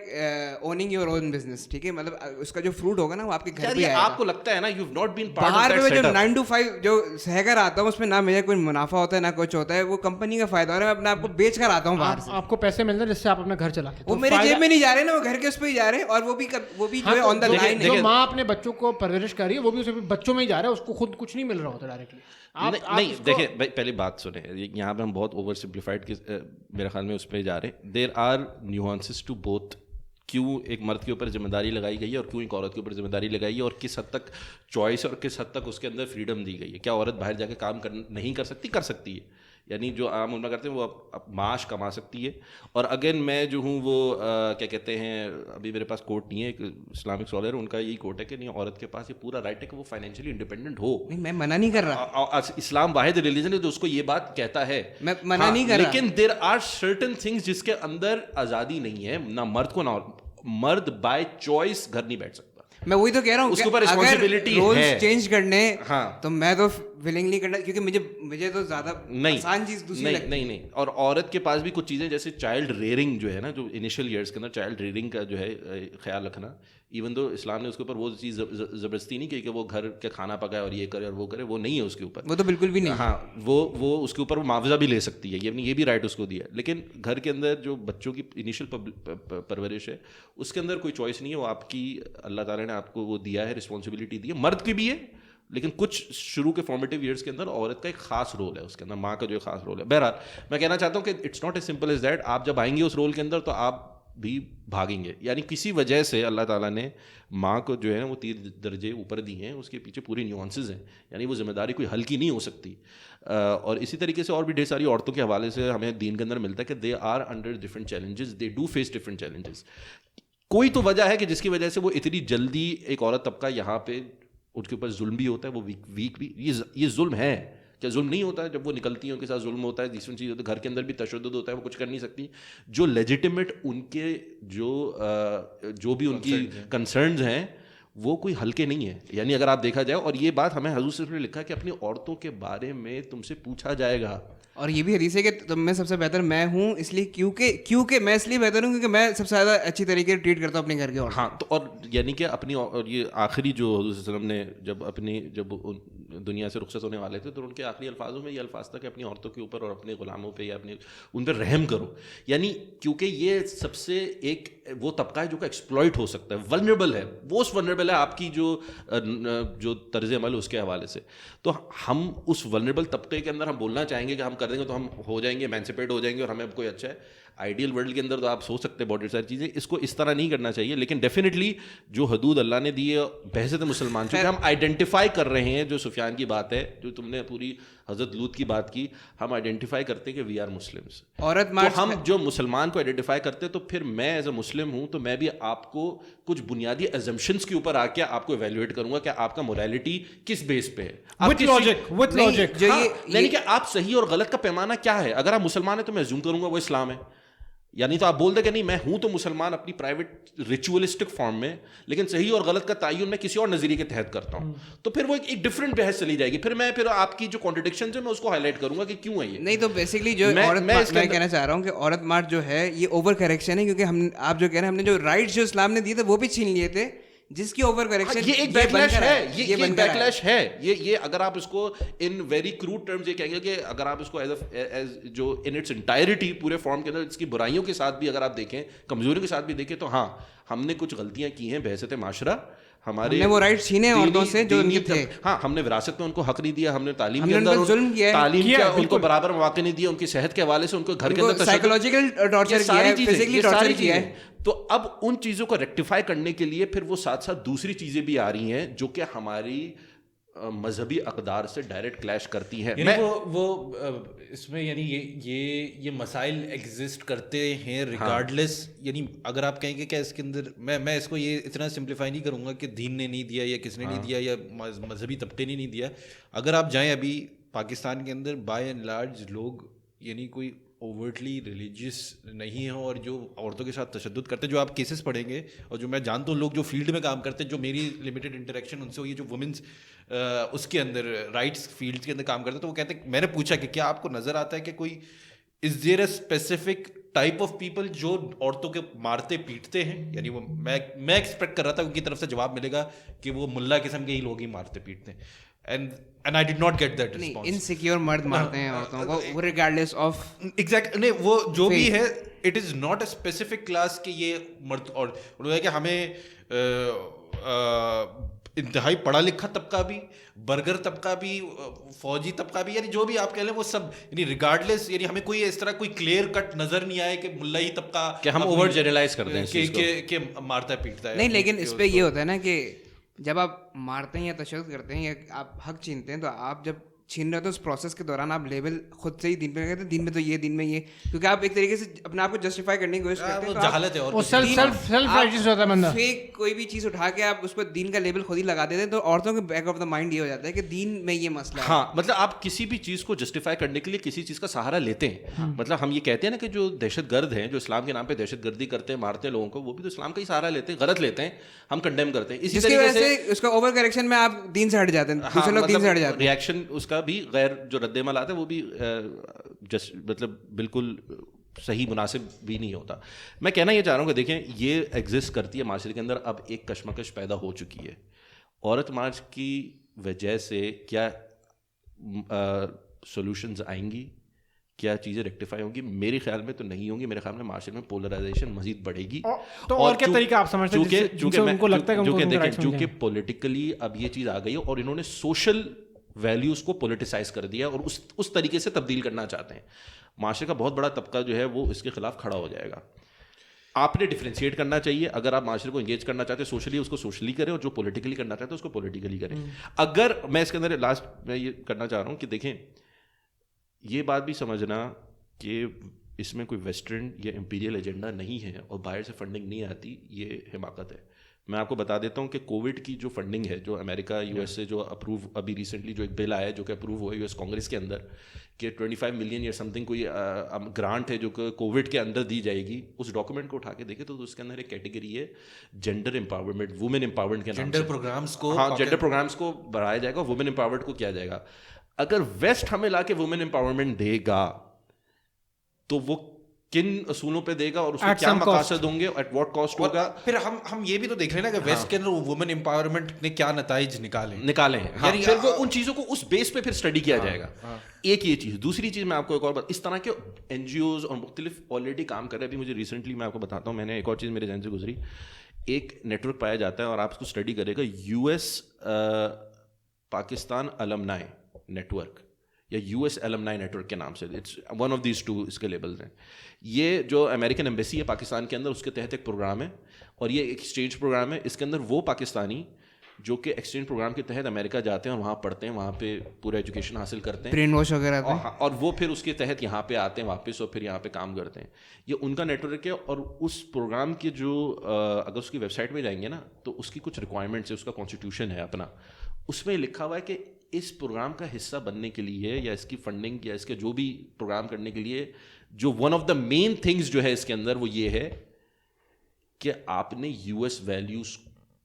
owning your own business. ٹھیک ہے، مطلب اس کا جو فروٹ ہوگا نا وہ آپ کے گھر پہ آئے گا. آپ کو لگتا ہے نا you have not been part باہر آف پہ دیٹ جو سیٹ 9 to 5 جو سہ کر آتا ہوں اس میں نہ مجھے کوئی منافع ہوتا ہے نہ کچھ ہوتا ہے. وہ کمپنی کا فائدہ ہو رہا ہے، میں اپنے آپ کو بیچ کر آتا ہوں باہر سے. آپ کو پیسے ملتے ہیں جس سے آپ اپنا گھر چلا کے. وہ میری جیب میں نہیں جا رہے نا، وہ گھر کے اس پہ ہی جا رہے ہیں. اور وہ بھی جو ہے آن دا لائن ہے. جو ماں اپنے بچوں کو پرورش کر رہی ہے وہ بھی اسے بچوں میں ہی جا رہا ہے، اس کو خود کچھ نہیں مل رہا ہوتا ڈائریکٹلی. نہیں دیکھیں بھائی، پہلی بات سنیں، یہاں پہ ہم بہت اوور سمپلیفائڈ میرے خیال میں اس پہ جا رہے ہیں. There are nuances to both. کیوں ایک مرد کے اوپر ذمہ داری لگائی گئی ہے اور کیوں ایک عورت کے اوپر ذمہ داری لگائی ہے، اور کس حد تک چوائس اور کس حد تک اس کے اندر فریڈم دی گئی ہے. کیا عورت باہر جا کے کام نہیں کر سکتی؟ کر سکتی ہے. یعنی جو عام عملہ کرتے ہیں وہ معاش کما سکتی ہے. اور اگین میں جو ہوں وہ کیا کہتے ہیں، ابھی میرے پاس کوٹ نہیں ہے، ایک اسلامک اسکالر ان کا یہی کوٹ ہے کہ نہیں، عورت کے پاس یہ پورا رائٹ ہے کہ وہ فائنینشلی انڈیپینڈنٹ ہو. نہیں، میں منع نہیں کر رہا. اسلام واحد ریلیجن ہے جو اس کو یہ بات کہتا ہے. میں منع نہیں کر رہا، لیکن دیر آر سرٹن تھنگس جس کے اندر آزادی نہیں ہے. نہ مرد کو، نہ مرد بائی چوائس گھر نہیں بیٹھ سکتا. میں وہی تو کہہ رہا ہوں اس کے اوپر رسپانسبلٹی ہے. رولز چینج کرنے ہاں تو میں تو ولنگلی کرنا، کیونکہ مجھے تو زیادہ آسان چیز دوسری لگتی ہے. نہیں. اور عورت کے پاس بھی کچھ چیزیں جیسے چائلڈ ریئرنگ جو ہے نا، جو انیشیل ایئرس کے اندر چائلڈ ریئرنگ کا جو ہے خیال رکھنا، ایون دو اسلام نے اس کے اوپر وہ چیز زبردستی نہیں کی کہ وہ گھر کے کھانا پکائے اور یہ کرے اور وہ کرے، وہ نہیں ہے اس کے اوپر. وہ تو بالکل بھی نہیں. ہاں وہ اس کے اوپر وہ معاوضہ بھی لے سکتی ہے، یہ بھی رائٹ اس کو دیا ہے. لیکن گھر کے اندر جو بچوں کی انیشیل پرورش ہے اس کے اندر کوئی چوائس نہیں ہے. وہ آپ کی اللہ تعالیٰ نے آپ کو وہ دیا ہے، رسپانسبلٹی دی ہے. مرد کی بھی ہے، لیکن کچھ شروع کے فارمیٹیو ایئرس کے اندر عورت کا ایک خاص رول ہے، اس کے اندر ماں کا جو ایک خاص رول ہے. بہرحال میں کہنا چاہتا ہوں کہ it's not a simple as that. آپ جب آئیں گے اس رول کے اندر تو آپ بھی بھاگیں گے. یعنی کسی وجہ سے اللہ تعالیٰ نے ماں کو جو ہے وہ 3 درجے اوپر دی ہیں، اس کے پیچھے پوری نیوانسز ہیں. یعنی وہ ذمہ داری کوئی ہلکی نہیں ہو سکتی. اور اسی طریقے سے اور بھی ڈھیر ساری عورتوں کے حوالے سے ہمیں دین کے اندر ملتا ہے کہ they are under different challenges, they do face different challenges. کوئی تو وجہ ہے کہ جس کی وجہ سے وہ اتنی جلدی ایک عورت طبقہ یہاں پہ ان کے اوپر ظلم بھی ہوتا ہے، وہ ویک بھی. یہ ظلم ہے کیا؟ ظلم نہیں ہوتا ہے جب وہ نکلتی ہیں ان کے ساتھ ظلم ہوتا ہے. دوسری چیز ہوتا ہے گھر کے اندر بھی تشدد ہوتا ہے، وہ کچھ کر نہیں سکتی. جو لیجیٹیمیٹ ان کے جو بھی ان کی کنسرنز ہیں وہ کوئی ہلکے نہیں ہیں. یعنی اگر آپ دیکھا جائے، اور یہ بات ہمیں حضور صلی اللہ علیہ وسلم نے لکھا ہے کہ اپنی عورتوں کے بارے میں تم سے پوچھا جائے گا. اور یہ بھی حدیث ہے کہ تم میں سب سے بہتر میں ہوں، اس لیے کیونکہ میں اس لیے بہتر ہوں کیونکہ میں سب سے زیادہ اچھی طریقے سے ٹریٹ کرتا ہوں اپنے گھر کے. ہاں تو اور یعنی کہ اپنی، اور یہ آخری جو حضور صلی اللہ علیہ وسلم نے جب دنیا سے رخصت ہونے والے تھے تو ان کے آخری الفاظوں میں یہ الفاظ تھا کہ اپنی عورتوں کے اوپر اور اپنے غلاموں پہ یا اپنے ان پہ رحم کرو. یعنی کیونکہ یہ سب سے ایک وہ طبقہ ہے جو کہ ایکسپلائٹ ہو سکتا ہے، ولنریبل ہے، موسٹ ولنریبل ہے آپ کی جو طرز عمل اس کے حوالے سے. تو ہم اس ولنریبل طبقے کے اندر ہم بولنا چاہیں گے کہ ہم کر دیں گے تو ہم ہو جائیں گے، ایمانسپیٹ ہو جائیں گے اور ہمیں اب کوئی اچھا ہے. آئیڈیل ورلڈ کے اندر تو آپ سوچ سکتے ہیں بہت ساری چیزیں, اس کو اس طرح نہیں کرنا چاہیے. لیکن ڈیفینیٹلی جو حدود اللہ نے دی ہے بحثت مسلمان, چونکہ ہم آئیڈینٹیفائی کر رہے ہیں, جو سفیان کی بات ہے, جو تم نے پوری حضرت لوط کی بات کی, ہم آئیڈینٹیفائی کرتے ہیں کہ وی آر مسلمس. عورت تو ہم جو مسلمان کو آئیڈینٹیفائی کرتے ہیں, تو پھر میں ایز اے مسلم ہوں تو میں بھی آپ کو کچھ بنیادی ایزمپشنس کے اوپر آ کے آپ کو ایویلویٹ کروں گا کہ آپ کا موریلٹی کس بیس پہ ہے. with logic یعنی کہ آپ صحیح اور غلط کا پیمانہ کیا ہے. اگر آپ مسلمان ہیں تو میں ایزیوم کروں گا وہ اسلام ہے, یعنی تو آپ بول دیں کہ نہیں میں ہوں تو مسلمان اپنی پرائیویٹ ریچولسٹک فارم میں, لیکن صحیح اور غلط کا تعین میں کسی اور نظریے کے تحت کرتا ہوں, تو پھر وہ ایک ڈفرینٹ بحث چلی جائے گی. پھر آپ کی جو کانٹرڈکشنز ہیں میں اس کو ہائی لائٹ کروں گا کہ کیوں ہے یہ. نہیں تو بیسکلی جو میں کہنا چاہ رہا ہوں کہ عورت مارچ جو ہے یہ اوور کریکشن ہے, کیونکہ ہم آپ جو کہہ رہے ہیں ہم نے جو رائٹس جو اسلام نے دیے تھے وہ بھی چھین لیے تھے, جس کی اوور کریکشن یہ ایک بیکلیش ہے, یہ بیکلیش ہے. یہ اگر آپ اس کو ان ویری کروڈ ٹرمز یہ کہیں گے کہ اگر آپ اس کو ایز جو ان اٹس انٹائرٹی پورے فارم کے اندر اس کی برائیوں کے ساتھ بھی اگر آپ دیکھیں, کمزوریوں کے ساتھ بھی دیکھیں, تو ہاں ہم نے کچھ غلطیاں کی ہیں بحثت معاشرہ, ہمارے وہ رائٹ چھینے عورتوں سے جو ان کے تھے. ہاں ہم نے وراثت میں ان کو حق نہیں دیا, ہم نے تعلیم کے اندر تعلیم کیا, ان کو برابر مواقع نہیں دیا, ان کی صحت کے حوالے سے ان کو گھر کے اندر سائیکولوجیکل ٹارچر کیا ہے, فزیکلی ٹارچر کیا ہے. تو اب ان چیزوں کو ریکٹیفائی کرنے کے لیے پھر وہ ساتھ ساتھ دوسری چیزیں بھی آ رہی ہیں جو کہ ہماری مذہبی اقدار سے ڈائریکٹ کلیش کرتی ہیں. وہ اس میں یعنی یہ مسائل ایگزسٹ کرتے ہیں ریگارڈلیس, یعنی اگر آپ کہیں گے کہ اس کے اندر میں اس کو یہ اتنا سمپلیفائی نہیں کروں گا کہ دین نے نہیں دیا یا کس نے نہیں دیا یا مذہبی طبقے نے نہیں دیا. اگر آپ جائیں ابھی پاکستان کے اندر بائی اینڈ لارج لوگ یعنی کوئی اوورٹلی ریلیجیس نہیں ہیں, اور جو عورتوں کے ساتھ تشدد کرتے ہیں, جو آپ کیسز پڑھیں گے اور جو میں جانتا ہوں لوگ جو فیلڈ میں کام کرتے ہیں, جو میری لمیٹڈ انٹریکشن ان سے ہوئی ہے, جو وومنس اس کے اندر رائٹس فیلڈ کے اندر کام کرتے ہیں, تو وہ کہتے ہیں, میں نے پوچھا کہ کیا آپ کو نظر آتا ہے کہ کوئی is there a specific type of people جو عورتوں کے مارتے پیٹتے ہیں, یعنی وہ میں ایکسپیکٹ کر رہا تھا ان کی طرف سے جواب ملے گا کہ وہ ملا قسم کے ہی لوگ ہی مارتے پیٹتے ہیں, and I did not get that response. Insecure مرد مارتے ہیں عورتوں کو regardless of exact نہیں, وہ جو بھی ہے it is not a specific class کہ یہ مرد, اور ہے کہ ہمیں انتہائی پڑھا لکھا طبقہ بھی, برگر طبقہ بھی, فوجی طبقہ بھی, یعنی جو بھی آپ کہہ لیں وہ سب یعنی ریگارڈلیس, یعنی ہمیں کوئی اس طرح کوئی کلیئر کٹ نظر نہیں آئے کہ ملائی طبقہ کہ ہم اوور جنرلائز کر دیں کہ مارتا پیٹتا ہے. نہیں, لیکن اس پہ یہ ہوتا ہے نا کہ جب آپ مارتے ہیں یا تشدد کرتے ہیں یا آپ حق چھینتے ہیں, تو آپ جب چھین رہے تو اس پروسیس کے دوران آپ لیبل خود سے ہی دین پہ کہتے ہیں, دین میں تو یہ, دین میں یہ, کیونکہ آپ ایک طریقے سے اپنے آپ کو جسٹیفائی کرنے کی کوشش کرتے ہیں. جہالت ہے, اور سیلف رائٹس ہوتا ہے بندہ. فیک کوئی بھی چیز اٹھا کے آپ اس کو دین کا لیبل خود ہی لگا دیتے ہیں, تو عورتوں کے بیک آف دا مائنڈ یہ ہو جاتا ہے کہ دین میں یہ مسئلہ ہے. ہاں, مطلب آپ کسی بھی چیز کو جسٹیفائی کرنے کے لیے کسی چیز کا سہارا لیتے ہیں. مطلب ہم یہ کہتے ہیں نا کہ جو دہشت گرد ہیں, جو اسلام کے نام پہ دہشت گردی کرتے ہیں, مارتے ہیں لوگوں کو, وہ بھی تو اسلام کا ہی سہارا لیتے ہیں, غلط لیتے ہیں, ہم کنڈیم کرتے ہیں. اسی جس کی وجہ سے اس کا اوور کریکشن میں آپ دین سے ہٹ جاتے ہیں, دوسرے لوگ دین سے ہٹ جاتے ہیں. ریئیکشن اس کا بھی غیر جو رد عمل آتا ہے وہ بھی مطلب بالکل صحیح مناسب بھی نہیں ہوتا. میں کہنا یہ چاہ رہا ہوں کہ دیکھیں یہ ایگزسٹ کرتی ہے معاشرے کے اندر. اب ایک کشمکش پیدا ہو چکی ہے. عورت مارچ کی وجہ سے کیا سولوشنز آئیں گی, کیا چیزیں ریکٹیفائی ہوں گی؟ میرے خیال میں تو نہیں ہوں گی. میرے خیال میں معاشرے میں پولرائزیشن مزید بڑھے گی. تو اور کیا طریقہ آپ سمجھتے ہیں چونکہ پولیٹیکلی اب یہ چیز آ گئی ہے اور انہوں نے سوشل ویلیوز کو پولیٹیسائز کر دیا اور اس طریقے سے تبدیل کرنا چاہتے ہیں. معاشرے کا بہت بڑا طبقہ جو ہے وہ اس کے خلاف کھڑا ہو جائے گا. آپ نے ڈفرینشیٹ کرنا چاہیے. اگر آپ معاشرے کو انگیج کرنا چاہتے ہیں سوشلی, اس کو سوشلی کریں, اور جو پولیٹیکلی کرنا چاہتے ہیں اس کو پولیٹیکلی کریں. اگر میں اس کے اندر لاسٹ میں یہ کرنا چاہ رہا ہوں کہ دیکھیں یہ بات بھی سمجھنا کہ اس میں کوئی ویسٹرن یا امپیریل ایجنڈا نہیں ہے اور باہر سے فنڈنگ نہیں آتی, یہ حماقت ہے. میں آپ کو بتا دیتا ہوں کہ کووڈ کی جو فنڈنگ ہے, جو امریکہ یو ایس سے جو اپروو, ابھی ریسنٹلی جو ایک بل آیا ہے جو کہ اپروو ہوا ہے یو ایس کانگریس کے اندر, کہ 25 ملین یا سم تھنگ کوئی گرانٹ ہے جو کہ کووڈ کے اندر دی جائے گی. اس ڈاکومنٹ کو اٹھا کے دیکھیں تو اس کے اندر ایک کیٹیگری ہے جینڈر امپاورمنٹ, وومن امپاورمنٹ کے نام سے. جینڈر پروگرامز کو, ہاں جینڈر پروگرامز کو بڑھایا جائے گا, وومن امپاورڈ کو کیا جائے گا. اگر ویسٹ ہمیں لا کے وومن امپاورمنٹ دے گا تو وہ کن اصولوں پہ دے گا اور اس کے کیا مقاصد ہوں گے, ایٹ واٹ کاسٹ ہوگا. پھر ہم یہ بھی تو دیکھ رہے ہیں نا کہ ویسٹ کے اندر وومن امپاورمنٹ نے کیا نتائج نکالے ہیں. یعنی پھر وہ ان چیزوں کو اس بیس پہ پھر اسٹڈی کیا جائے گا. ایک یہ چیز. دوسری چیز میں آپ کو ایک اور بات, اس طرح کے این جی اوز اور مختلف آلریڈی کام کر رہے ہیں. ابھی مجھے ریسنٹلی میں آپ کو بتاتا ہوں, میں نے ایک اور چیز میرے ذہن سے گزری. ایک نیٹ ورک پایا جاتا ہے اور آپ اس کو اسٹڈی کرے گا, U S Pakistan alumni network, یا US Alumni Network کے نام سے, it's one of these two اس کے لیبلز ہیں. یہ جو امریکن ایمبیسی ہے پاکستان کے اندر, اس کے تحت ایک پروگرام ہے, اور یہ ایک ایکسچینج پروگرام ہے. اس کے اندر وہ پاکستانی جو کہ ایکسچینج پروگرام کے تحت امریکہ جاتے ہیں اور وہاں پڑھتے ہیں, وہاں پہ پورا ایجوکیشن حاصل کرتے ہیں, برین واش وغیرہ, اور وہ پھر اس کے تحت یہاں پہ آتے ہیں واپس اور پھر یہاں پہ کام کرتے ہیں. یہ ان کا نیٹ ورک ہے. اور اس پروگرام کے جو اگر اس کی ویب سائٹ پہ جائیں گے نا تو اس کی کچھ ریکوائرمنٹس ہے, اس کا کانسٹیٹیوشن ہے اپنا, اس میں لکھا ہوا ہے کہ اس پروگرام کا حصہ بننے کے لیے یا اس کی فنڈنگ یا اس کے جو بھی پروگرام کرنے کے لیے جو one of the main things جو ہے اس کے اندر وہ یہ ہے کہ آپ نے US ویلیوز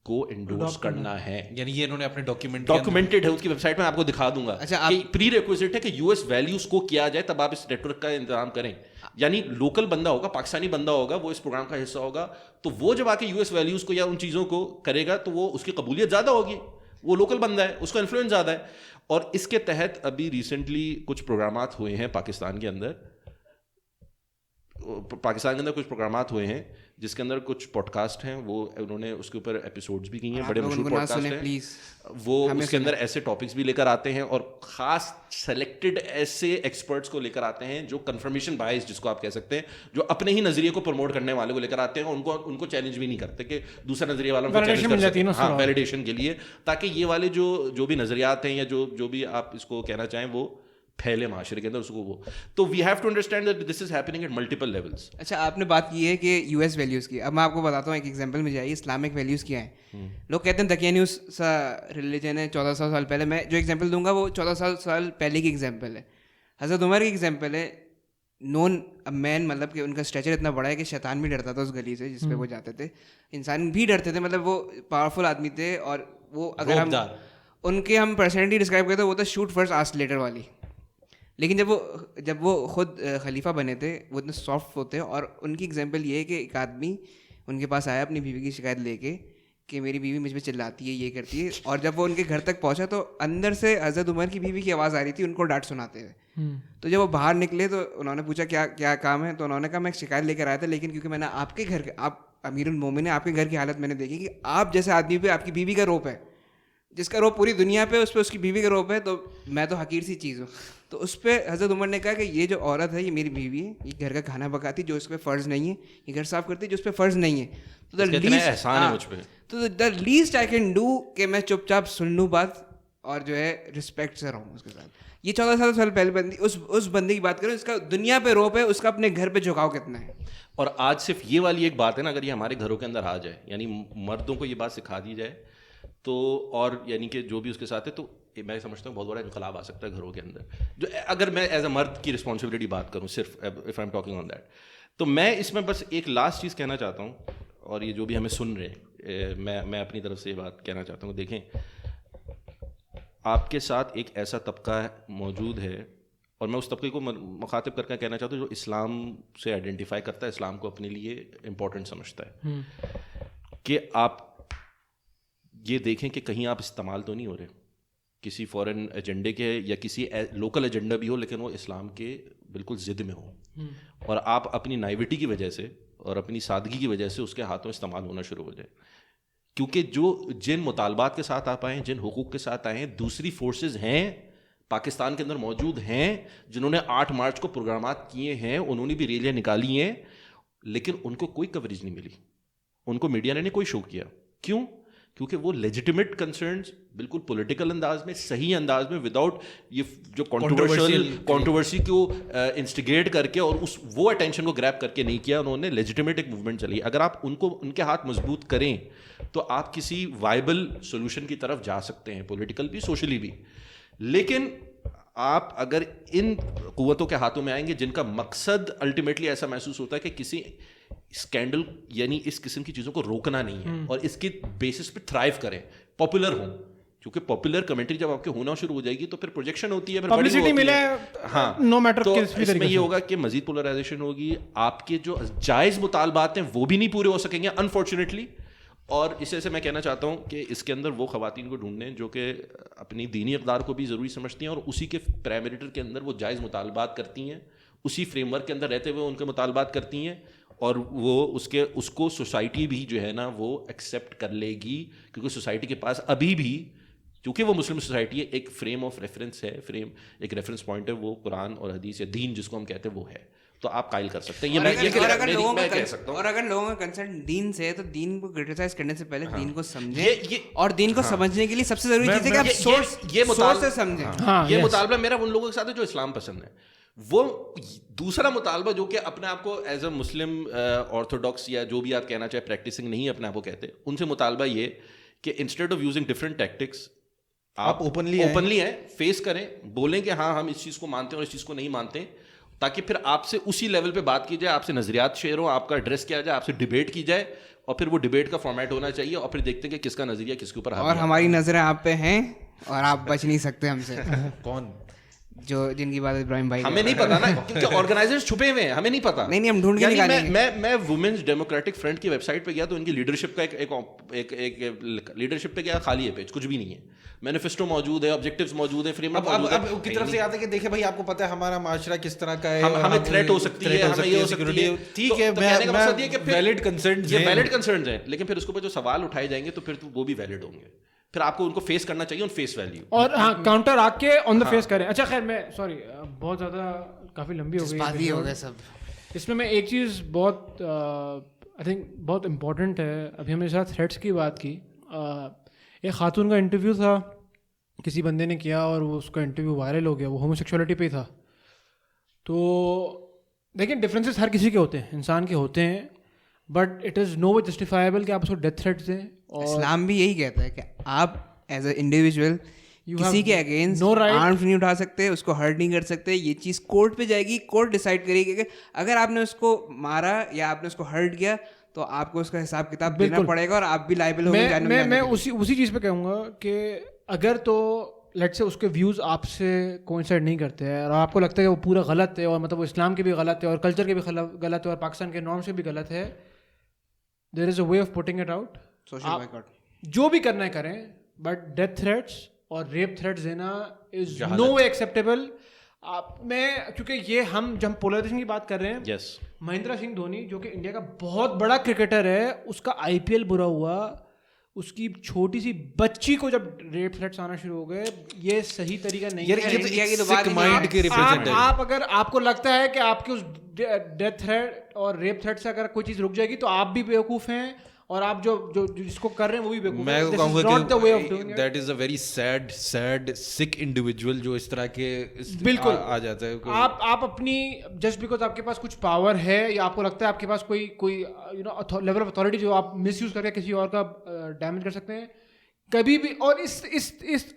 کو انڈورس کرنا ہے. یعنی یہ انہوں نے اپنے ڈاکیومنٹڈ ہے, اس کی ویب سائٹ میں آپ کو دکھا دوں گا. اچھا, پری ریکویزٹ ہے کہ US ویلیوز کو کیا جائے تب آپ اس نیٹ ورک کا انتظام کریں. یعنی لوکل بندہ ہوگا, پاکستانی بندہ ہوگا, وہ اس پروگرام کا حصہ ہوگا, تو وہ جب آ کے US ویلیوز کو یا ان چیزوں کو کرے گا تو وہ اس کی قبولیت زیادہ ہوگی. وہ لوکل بندہ ہے, اس کا انفلوئنس زیادہ ہے. اور اس کے تحت ابھی ریسنٹلی کچھ پروگرامات ہوئے ہیں پاکستان کے اندر کچھ پروگرامات ہوئے ہیں جس کے اندر کچھ پوڈ کاسٹ ہیں, وہ انہوں نے اس کے اوپر ایپیسوڈز بھی کی ہیں, بڑے مشہور پوڈ کاسٹ ہیں. وہ اس کے اندر ایسے ٹاپکس بھی لے کر آتے ہیں اور خاص سلیکٹڈ ایسے ایکسپرٹس کو لے کر آتے ہیں جو کنفرمیشن بائز جس کو آپ کہہ سکتے ہیں, جو اپنے ہی نظریے کو پروموٹ کرنے والے کو لے کر آتے ہیں, ان کو چیلنج بھی نہیں کرتے کہ دوسرا نظریہ والوں کو چیلنج کر سکتے ہیں. ہاں, ویلیڈیشن کے لیے, تاکہ یہ والے جو بھی نظریات ہیں یا جو بھی آپ اس کو کہنا چاہیں وہ پھیلے معاشرے کے اندر, اس کو وہ. تو we have to understand that this is happening at multiple levels. اچھا, آپ نے بات کی ہے کہ US ویلیوز کی. اب میں آپ کو بتاتا ہوں ایک ایگزامپل میں جائیے. اسلامک ویلیوز کیا ہیں؟ لوگ کہتے ہیں دقیانوس سا ریلیجن ہے 1400 سال پہلے. میں جو ایگزامپل دوں گا وہ 1400 سال پہلے کی ایگزامپل ہے. حضرت عمر کی ایگزامپل ہے. نون مین, مطلب کہ ان کا اسٹیچر اتنا بڑا ہے کہ شیطان بھی ڈرتا تھا اس گلی سے جس پہ وہ جاتے تھے, انسان بھی ڈرتے تھے, مطلب وہ پاورفل آدمی تھے. اور وہ اگر ہم ان کے ہم پرسنالٹی ڈسکرائب کرتے وہ تو شوٹ فرسٹ آسک لیٹر والی. لیکن جب وہ خود خلیفہ بنے تھے وہ اتنے سافٹ ہوتے. اور ان کی ایگزامپل یہ ہے کہ ایک آدمی ان کے پاس آیا اپنی بیوی کی شکایت لے کے کہ میری بیوی مجھ پہ چلاتی ہے, یہ کرتی ہے. اور جب وہ ان کے گھر تک پہنچا تو اندر سے حضرت عمر کی بیوی کی آواز آ رہی تھی ان کو ڈانٹ سناتے ہوئے. تو جب وہ باہر نکلے تو انہوں نے پوچھا کیا کام ہے, تو انہوں نے کہا میں ایک شکایت لے کر آیا تھا, لیکن کیونکہ میں نے آپ کے گھر, آپ امیر المومن ہیں, آپ کے گھر کی حالت میں نے دیکھی کہ آپ جیسے آدمی پہ آپ کی بیوی کا روپ ہے, جس کا روپ پوری دنیا پہ اس پہ اس کی بیوی کا روپ ہے, تو میں تو حقیر سی چیز ہوں. تو اس پہ حضرت عمر نے کہا کہ یہ جو عورت ہے یہ میری بیوی ہے, یہ گھر کا کھانا پکاتی جو اس پہ فرض نہیں ہے, یہ گھر صاف کرتی جو اس پہ فرض نہیں ہے. تو the least I can do کہ میں چپ چاپ سن لوں بات اور جو ہے رسپیکٹ سے رہوں اس کے ساتھ. یہ 1400 سال پہلے بندی, اس بندے کی بات کروں, اس کا دنیا پہ روپ ہے, اس کا اپنے گھر پہ جھکاؤ کتنا ہے. اور آج صرف یہ والی ایک بات ہے نا, اگر یہ ہمارے گھروں کے اندر آ جائے, یعنی مردوں کو یہ بات سکھا دی جائے تو, اور یعنی کہ جو بھی اس کے ساتھ ہے, تو میں سمجھتا ہوں بہت بڑا انقلاب آ سکتا ہے گھروں کے اندر. جو اگر میں ایز اے مرد کی رسپانسبلٹی بات کروں صرف, if I am talking on that, تو میں اس میں بس ایک لاسٹ چیز کہنا چاہتا ہوں. اور یہ جو بھی ہمیں سن رہے ہیں, میں اپنی طرف سے یہ بات کہنا چاہتا ہوں. دیکھیں, آپ کے ساتھ ایک ایسا طبقہ موجود ہے, اور میں اس طبقے کو مخاطب کر کے کہنا چاہتا ہوں جو اسلام سے آئیڈینٹیفائی کرتا ہے, اسلام کو اپنے لیے امپورٹنٹ سمجھتا ہے, کہ آپ یہ دیکھیں کہ کہیں آپ استعمال تو نہیں ہو رہے کسی فورن ایجنڈے کے, یا کسی لوکل ایجنڈا بھی ہو لیکن وہ اسلام کے بالکل ضد میں ہو, اور آپ اپنی نائیوٹی کی وجہ سے اور اپنی سادگی کی وجہ سے اس کے ہاتھوں استعمال ہونا شروع ہو جائے. کیونکہ جن مطالبات کے ساتھ آپ آئیں, جن حقوق کے ساتھ آئیں, دوسری فورسز ہیں پاکستان کے اندر موجود ہیں جنہوں نے 8 مارچ کو پروگرامات کیے ہیں, انہوں نے بھی ریلیاں نکالی ہیں, لیکن ان کو کوئی کوریج نہیں ملی, ان کو میڈیا نے کوئی شو کیا. کیوں؟ کیونکہ وہ لیجیٹیمیٹ کنسرنز بالکل پولیٹیکل انداز میں, صحیح انداز میں, وداؤٹ یہ جو کنٹروورسی کو انسٹیگیٹ کر کے اور وہ اٹینشن کو گریب کر کے نہیں کیا. انہوں نے لیجیٹیمیٹ ایک موومنٹ چلی. اگر آپ ان کے ہاتھ مضبوط کریں تو آپ کسی وائبل سولوشن کی طرف جا سکتے ہیں, پولیٹیکل بھی, سوشلی بھی. لیکن آپ اگر ان قوتوں کے ہاتھوں میں آئیں گے جن کا مقصد الٹیمیٹلی ایسا محسوس ہوتا ہے کہ کسی اسکینڈل, یعنی اس قسم کی چیزوں کو روکنا نہیں ہے اور اس کی بیسس پہ تھرائیو کریں, پاپولر ہوں, کیونکہ پاپولر کمنٹری جب آپ کے ہونا شروع ہو جائے گی تو پھر پروجیکشن ہوتی ہے, پبلسٹی ملے. ہاں, نو میٹر تو اس میں یہ ہوگا کہ مزید پولرائزیشن ہوگی, آپ کے جو جائز مطالبات ہیں وہ بھی نہیں پورے ہو سکیں گے انفارچونیٹلی. اور اس سے میں کہنا چاہتا ہوں کہ اس کے اندر وہ خواتین کو ڈھونڈیں جو کہ اپنی دینی اقدار کو بھی ضروری سمجھتی ہیں اور اسی کے پیرامیٹر کے اندر وہ جائز مطالبات کرتی ہیں, اسی فریم ورک کے اندر رہتے ہوئے ان کے مطالبات کرتی ہیں, اور وہ اس کو سوسائٹی بھی جو ہے نا وہ ایکسیپٹ کر لے گی, کیونکہ سوسائٹی کے پاس ابھی بھی کیونکہ وہ مسلم سوسائٹی ہے, ایک فریم آف ریفرنس ہے, ایک ریفرنس پوائنٹ ہے, وہ قرآن اور حدیث یا دین جس کو ہم کہتے ہیں وہ ہے, تو آپ قائل کر سکتے ہیں. یہ میں کہہ سکتا ہوں. اور اگر لوگوں کا کنسرن دین سے ہے تو دین کو کرٹیسائز کرنے سے پہلے دین کو سمجھیں, اور دین کو سمجھنے کے لیے سب سے ضروری چیز ہے کہ آپ سورس سے سمجھیں. یہ مطالبہ میرا ان لوگوں کے ساتھ ہے جو اسلام پسند ہے. وہ دوسرا مطالبہ جو کہ اپنے آپ کو ایز اے مسلم آرتھوڈاکس یا جو بھی آپ کہنا چاہے پریکٹسنگ نہیں اپنے آپ کو کہتے, ان سے مطالبہ یہ کہ instead of using different tactics آپ اوپنلی ہیں, فیس کریں, بولیں کہ ہاں ہم اس چیز کو مانتے ہیں اور اس چیز کو نہیں مانتے, تاکہ پھر آپ سے اسی لیول پہ بات کی جائے, آپ سے نظریات شیئر ہوں, آپ کا ایڈریس کیا جائے, آپ سے ڈیبیٹ کی جائے, اور پھر وہ ڈیبیٹ کا فارمیٹ ہونا چاہیے, اور پھر دیکھتے ہیں کہ کس کا نظریہ کس کے اوپر حاوی ہے. اور ہماری نظریں آپ پہ ہیں اور آپ بچ نہیں سکتے ہم سے. کون جو جن کی بات ابراہیم بھائی, ہمیں نہیں پتا نا, کیونکہ آرگنائزرز چھپے ہوئے ہیں, ہمیں نہیں پتا. نہیں ہم ڈھونڈ کے نکالیں گے. میں وومنز ڈیموکریٹک فرنٹ کی ویب سائٹ پہ گیا تو ان کی لیڈرشپ کا ایک لیڈرشپ پہ گیا, خالی ہے پیج, کچھ بھی نہیں ہے. مینیفیسٹو موجود ہے, آبجیکٹیوز موجود ہے, فریم ورک موجود ہے. اب کی طرف سے آتا ہے کہ دیکھیں بھائی آپ کو پتہ ہے ہمارا معاشرہ کس طرح کا ہے, ہمیں تھریٹ ہو سکتی ہے, ہمیں یہ ہو سکتی ہے. ٹھیک ہے, ویلڈ کنسرنز ہیں, ویلڈ کنسرنز ہیں, لیکن پھر اس کے اوپر جو سوال اٹھائے جائیں گے تو پھر وہ بھی ویلڈ ہوں گے. پھر آپ کو ان کو فیس کرنا چاہیے آن فیس ویلیو, اور ہاں کاؤنٹر آ کے آن دا فیس کریں. اچھا خیر, میں سوری بہت زیادہ کافی لمبی ہو گئی سب. اس میں ایک چیز بہت آئی تھنک بہت امپورٹنٹ ہے. ابھی ہم نے ساتھ تھریٹس کی بات کی, ایک خاتون کا انٹرویو تھا کسی بندے نے کیا, اور وہ اس کا انٹرویو وائرل ہو گیا, وہ ہومو سیکشولیٹی پہ ہی تھا. تو دیکھیں ڈفرینسز ہر کسی کے ہوتے ہیں, انسان کے ہوتے ہیں, but it is know way justifiable کہ آپ اس کو ڈیتھ تھریٹس دیں. اسلام بھی یہی کہتا ہے کہ آپ ایز اے انڈیویجول کسی کے اگینسٹ آرمز نہیں اٹھا سکتے, اس کو ہرٹ نہیں کر سکتے. یہ چیز کورٹ پہ جائے گی, کورٹ ڈیسائڈ کرے گی کہ اگر آپ نے اس کو مارا یا آپ نے اس کو ہرٹ کیا تو آپ کو اس کا حساب کتاب دینا پڑے گا, اور آپ بھی لائبل ہو گے. میں اسی چیز پہ کہوں گا کہ اگر تو لیٹ سے اس کے ویوز آپ سے کوئنسائڈ نہیں کرتے ہیں, اور آپ کو لگتا ہے کہ وہ پورا غلط ہے, اور مطلب وہ اسلام کے بھی غلط ہے, اور کلچر کے بھی غلط ہے, اور پاکستان کے نارم سے بھی غلط ہے, there is a way of putting it out. جو بھی کرنا ہے کریں, بٹ ڈیتھ تھریٹس اور ریپ تھریٹس دینا از نو وے ایکسیپٹیبل. میں کیونکہ یہ جب ہم پولرائزیشن کی بات کر رہے ہیں, مہندرا سنگھ دھونی جو کہ انڈیا کا بہت بڑا کرکٹر ہے, اس کا IPL برا ہوا, اس کی چھوٹی سی بچی کو جب ریپ تھریٹس آنا شروع ہو گئے, یہ صحیح طریقہ نہیں ہے. آپ اگر آپ کو لگتا ہے کہ آپ کے اس ڈیتھ تھریٹ اور ریپ تھریٹ سے اگر کوئی چیز رک جائے گی تو آپ بھی بیوقوف ہیں, اور آپ جو جس کو کر رہے ہیں وہ بھی بیوقوف ہیں. میں کہوں گا کہ that is a very sad sick individual جو اس طرح کے بالکل آ جاتا ہے. آپ اپنی جسٹ بیکاز آپ کے پاس کچھ پاور ہے, یا آپ کو لگتا ہے آپ کے پاس کوئی you know level of authority جو آپ مس یوز کر کے کسی اور کا ڈیمیج کر سکتے ہیں کبھی بھی. اور اس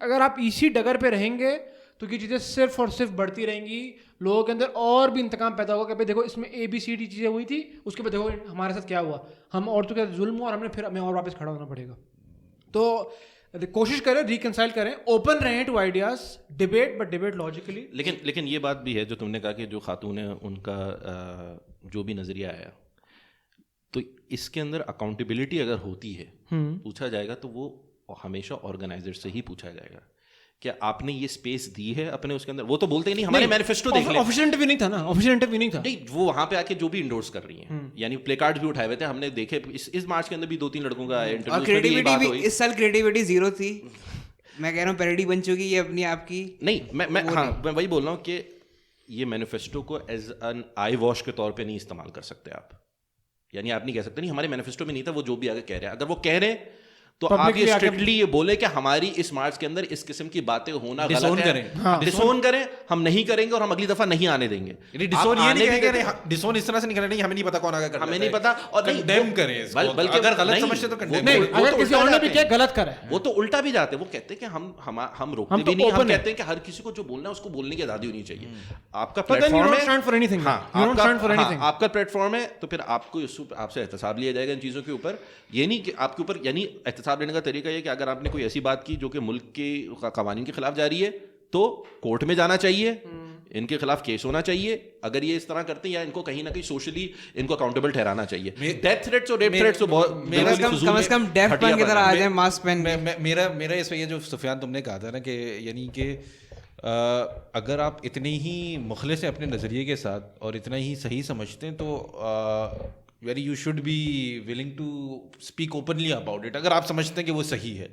اگر آپ اسی ڈگر پہ رہیں گے تو یہ چیزیں صرف اور صرف بڑھتی رہیں گی, لوگوں کے اندر اور بھی انتقام پیدا ہوگا کہ بھائی دیکھو اس میں ABCD چیزیں ہوئی تھی, اس کے بعد دیکھو ہمارے ساتھ کیا ہوا, ہم عورتوں کے ظلم ہوا اور ہمیں اور واپس کھڑا ہونا پڑے گا. تو کوشش کریں, ریکنسائل کریں, اوپن رہیں to ideas, debate but debate logically. لیکن یہ بات بھی ہے جو تم نے کہا کہ جو خاتون ہیں ان کا جو بھی نظریہ آیا, تو اس کے اندر اکاؤنٹیبلٹی اگر ہوتی ہے, پوچھا جائے گا تو وہ ہمیشہ آرگنائزر سے ہی پوچھا جائے گا کہ آپ نے یہ اسپیس دی ہے اپنے اس کے اندر. وہ تو بولتے ہی نہیں, ہمارے مینیفیسٹو دیکھ لیں. آفیشیل انٹرویو نہیں تھا نا, آفیشیل انٹرویو نہیں تھا. نہیں, وہ وہاں پہ آ کے جو بھی انڈورس کر رہی ہیں, یعنی پلے کارڈ بھی اٹھائے ہوئے تھے, ہم نے دیکھے اس مارچ کے اندر بھی 2-3 لڑکوں کا انٹرویو. اور کریٹیوٹی بھی اس سال کریٹیوٹی زیرو تھی. میں کہہ رہا ہوں پیروڈی بن چکی ہے اپنی آپ کی. نہیں, میں وہی بول رہا ہوں کہ یہ مینیفیسٹو کو ایز این آئی واش کے طور پہ نہیں استعمال کر سکتے آپ. یعنی آپ نہیں کہہ سکتے نہیں ہمارے مینیفیسٹو میں نہیں تھا, وہ جو بھی آگے کہہ رہے ہیں, اگر وہ کہہ رہے ہیں تو آپ یہ اسٹرکٹلی یہ بولے کہ ہماری اس مارچ کے اندر اس قسم کی باتیں ہونا غلط ہے, ڈسون کریں, ہم نہیں کریں گے اور ہم اگلی دفعہ نہیں آنے دیں گے. ڈسون یہ نہیں کہیں گے, ڈسون اس طرح سے نہیں کرنا, نہیں ہمیں نہیں پتا کون آگے کرنا, ہمیں نہیں پتا, اور کنڈیم کریں, بلکہ اگر غلط سمجھتے تو کنڈیم نہیں, اگر کسی اور نے بھی کیا غلط کرا ہے وہ تو الٹا بھی جاتے ہیں. وہ کہتے ہیں کہ ہم روکتے بھی نہیں, ہم کہتے ہیں کہ ہر کسی کو جو بولنا ہے اس کو بولنے کی آزادی ہونی چاہیے. آپ کا پلیٹ فارم ہے, آپ کا پلیٹ فارم ہے, تو پھر آپ کو آپ سے احتساب لیا جائے گا ان چیزوں کے اوپر. یہ نہیں کہ آپ کے اوپر, یعنی احتساب لینے کا طریقہ یہ کہ اگر آپ نے کوئی ایسی بات کی جو کہ ملک کے قوانین کے خلاف جا رہی ہے تو کورٹ میں جانا چاہیے, ان کے خلاف کیس ہونا چاہیے. اگر یہ اس طرح کرتے ہیں یا ان کو کہیں نہ کہیں سوشلی ان کو اکاؤنٹیبل ٹھہرانا چاہیے. ڈیتھ تھریٹس اور ریپ تھریٹس تو بہت کم از کم ڈیتھ پین کی طرح آ جائیں, ماسک پہن. میرا اس میں یہ جو سفیان تم نے کہا تھا نا کہ یعنی کہ اگر آپ اتنے ہی مخلص ہیں اپنے نظریے کے ساتھ اور اتنا ہی صحیح سمجھتے ہیں تو you should be willing to speak openly about it, اگر آپ سمجھتے ہیں کہ وہ صحیح ہے.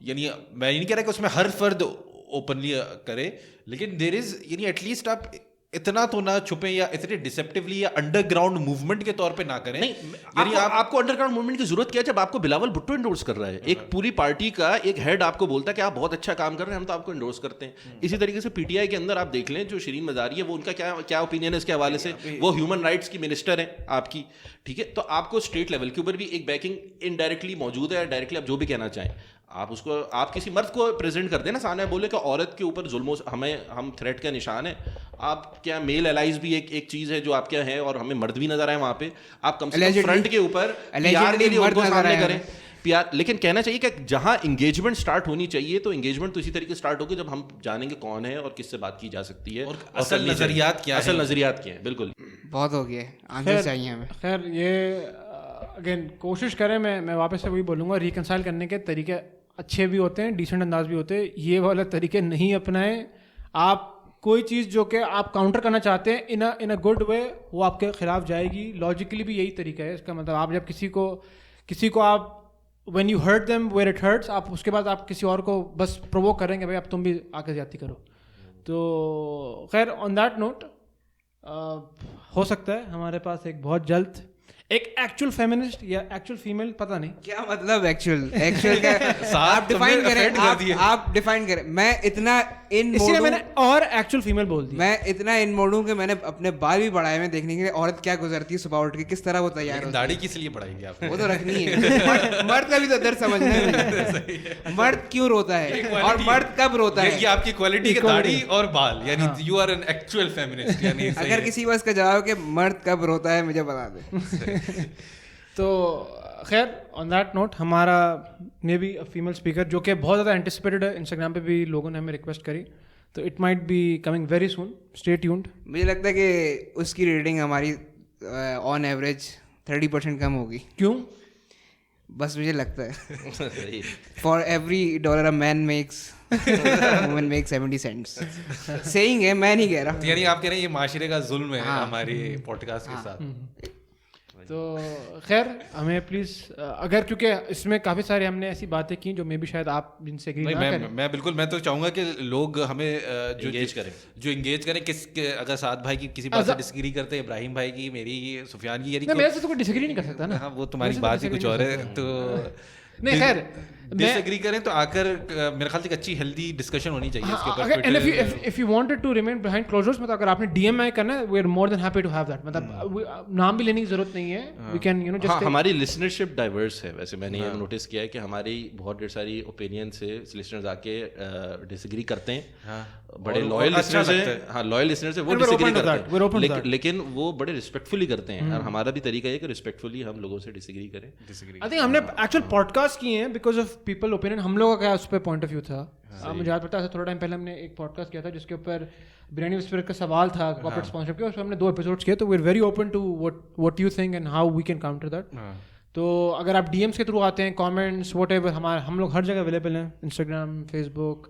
یعنی میں یہ نہیں کہہ رہا کہ اس میں ہر فرد اوپنلی کرے, لیکن دیر از یعنی ایٹ لیسٹ آپ اتنا تو نہ چھپیں یا اتنے ڈسپٹیولی یا انڈر گراؤنڈ موومنٹ کے طور پہ نہ کریں. یعنی آپ کو انڈر گراؤنڈ موومنٹ کی ضرورت کیا ہے جب آپ کو بلاول بھٹو انڈورس کر رہا ہے, ایک پوری پارٹی کا ایک ہیڈ آپ کو بولتا ہے کہ آپ بہت اچھا کام کر رہے ہیں, ہم تو آپ کو انڈورس کرتے ہیں. اسی طریقے سے پی ٹی آئی کے اندر آپ دیکھ لیں جو شرین مزاری ہے وہ ان کا کیا اوپینین ہے اس کے حوالے سے, وہ ہیومن رائٹس کی منسٹر ہیں آپ کی, ٹھیک ہے. تو آپ کو اسٹیٹ لیول کے اوپر بھی ایک بیکنگ انڈائریکٹلی موجود ہے, ڈائریکٹلی آپ جو بھی کہنا چاہیں آپ اس کو آپ کسی مرد کو پریزنٹ کر دیں نا سامنے, بولے کہ عورت کے اوپر ظلم ہم تھریٹ کا نشان ہے. آپ کیا میل الائز بھی ایک چیز ہے جو آپ کیا ہے, اور ہمیں مرد بھی نظر آئے وہاں پہ, آپ کم سے کم فرنٹ کے اوپر پیار کے لیے ان کو سامنے کریں پیار. لیکن کہنا چاہیے کہ جہاں انگیجمنٹ اسٹارٹ ہونی چاہیے تو انگیجمنٹ تو اسی طریقے سے اسٹارٹ ہوگی جب ہم جانیں گے کون ہے اور کس سے بات کی جا سکتی ہے اور اصل نظریات کیا ہیں. بالکل بہت ہو گیا, آنسر چاہیے ہمیں. خیر یہ اگین کوشش کریں, میں واپس سے وہی بولوں گا, ریکنسائل کرنے کے طریقے اچھے بھی ہوتے ہیں, ڈیسنٹ انداز بھی ہوتے ہیں. یہ والے طریقے نہیں اپنائیں. آپ کوئی چیز جو کہ آپ کاؤنٹر کرنا چاہتے ہیں ان اے گڈ وے, وہ آپ کے خلاف جائے گی. لاجیکلی بھی یہی طریقہ ہے اس کا. مطلب آپ جب کسی کو آپ when you hurt them where it hurts, آپ اس کے بعد آپ کسی اور کو بس پرووک کریں گے بھائی اب تم بھی آ کے زیادتی کرو. تو خیر آن دیٹ نوٹ ہو سکتا ہے ہمارے پاس ایک بہت جلد ایک ایکچوئل فیمنسٹ یا ایکچوئل فیمیل, پتہ نہیں کیا مطلب ایکچوئل کا آپ ڈیفائن کریں, آپ ڈیفائن کریں. میں اتنا ان اس لیے میں نے اور ایکچوئل فیمیل بول دی. میں اتنا ان موڈ ہوں کہ میں نے اپنے بال بھی بڑھائے میں دیکھنے کے لیے عورت کیا گزرتی ہے صبح اٹھ کے, کس طرح وہ تیار ہوتی ہے. داڑھی کس لیے بڑھائی گی آپ نے؟ وہ تو رکھنی ہے. مرد کا بھی تو درد سمجھنا ہے, مرد کیوں روتا ہے اور مرد کب روتا ہے. یہ آپ کی کوالٹی ہے داڑھی اور بال, یعنی you are an actual feminist. یعنی اگر کسی بس کا جواب کہ مرد کب روتا ہے مجھے بتا دیں. تو خیر آن دیٹ نوٹ ہمارا مے بی فیمیل اسپیکر جو کہ بہت زیادہ انٹیسپیٹڈ ہے, انسٹاگرام پہ بھی لوگوں نے ہمیں ریکویسٹ کری, تو it might be coming very soon, stay tuned. مجھے لگتا ہے کہ اس کی ریٹنگ ہماری آن ایوریج 30% کم ہوگی. کیوں؟ بس مجھے لگتا ہے for every $1 a man makes woman makes 70 cents. Seeing ہے, میں نہیں کہہ رہا. یعنی آپ کہہ رہے ہیں یہ معاشرے کا ظلم ہے ہماری پوڈ کاسٹ کے ساتھ. تو خیر ہمیں پلیز اگر کیونکہ اس میں کافی سارے ہم نے ایسی باتیں کی جو میں بھی شاید آپ جن سے ایگری نہ کریں. میں بالکل, میں تو چاہوں گا کہ لوگ ہمیں جو انگیج کریں. کس اگر سعد بھائی کی کسی بات سے ڈس ایگری کرتے ہیں, ابراہیم بھائی کی, میری, سفیان کی, یعنی میرے سے تو کوئی ڈس ایگری نہیں کر سکتا نا. ہاں وہ تمہاری بات ہی کچھ اور ہے. تو نہیں خیر ڈس ایگری کریں تو آ کر میرے خیال سے ایک اچھی ہیلدی ڈسکشن ہونی چاہیے اس کے اوپر. If you wanted to remain behind closures, مطلب اگر آپ نے ڈی ایم آئی کرنا ہے, we are more than happy to have that. مطلب نام بھی لینے کی ضرورت نہیں ہے, we can you know just. ہماری لسنرشپ ڈائیورس ہے. ویسے میں نے یہ نوٹس کیا ہے کہ ہماری بہت ڈھیر ساری اوپینین سے لسنرز آ کے ڈس ایگری کرتے ہیں. بڑے لوئل لسنرز ہیں, ہاں لوئل لسنرز ہیں, وہ ڈس ایگری کرتے ہیں, لیکن وہ بڑے ریسپیکٹفلی کرتے ہیں. اور ہمارا بھی طریقہ ہے کہ ریسپیکٹفلی ہم لوگوں سے ڈس ایگری کریں. آئی تھنک ہم نے ایکچوئل پوڈ کاسٹ کیے ہیں بیکاز آف پیپل اوپینین. ہم لوگوں کا کیا اس پہ پوائنٹ آف ویو تھا, مجھے یاد پڑتا ہے تھوڑا ٹائم پہلے ہم نے ایک پوڈ کاسٹ کیا تھا جس کے اوپر بریانی اسپرٹ کا سوال تھا کارپوریٹ اسپانسرشپ کے, اس میں ہم نے 2 ایپیسوڈس کیے. تو we are very open to what you think and how we can counter that. تو اگر آپ ڈی ایمس کے تھرو آتے ہیں, کامنٹس واٹ ایور, ہم لوگ ہر جگہ اویلیبل ہیں, انسٹاگرام, فیس بک,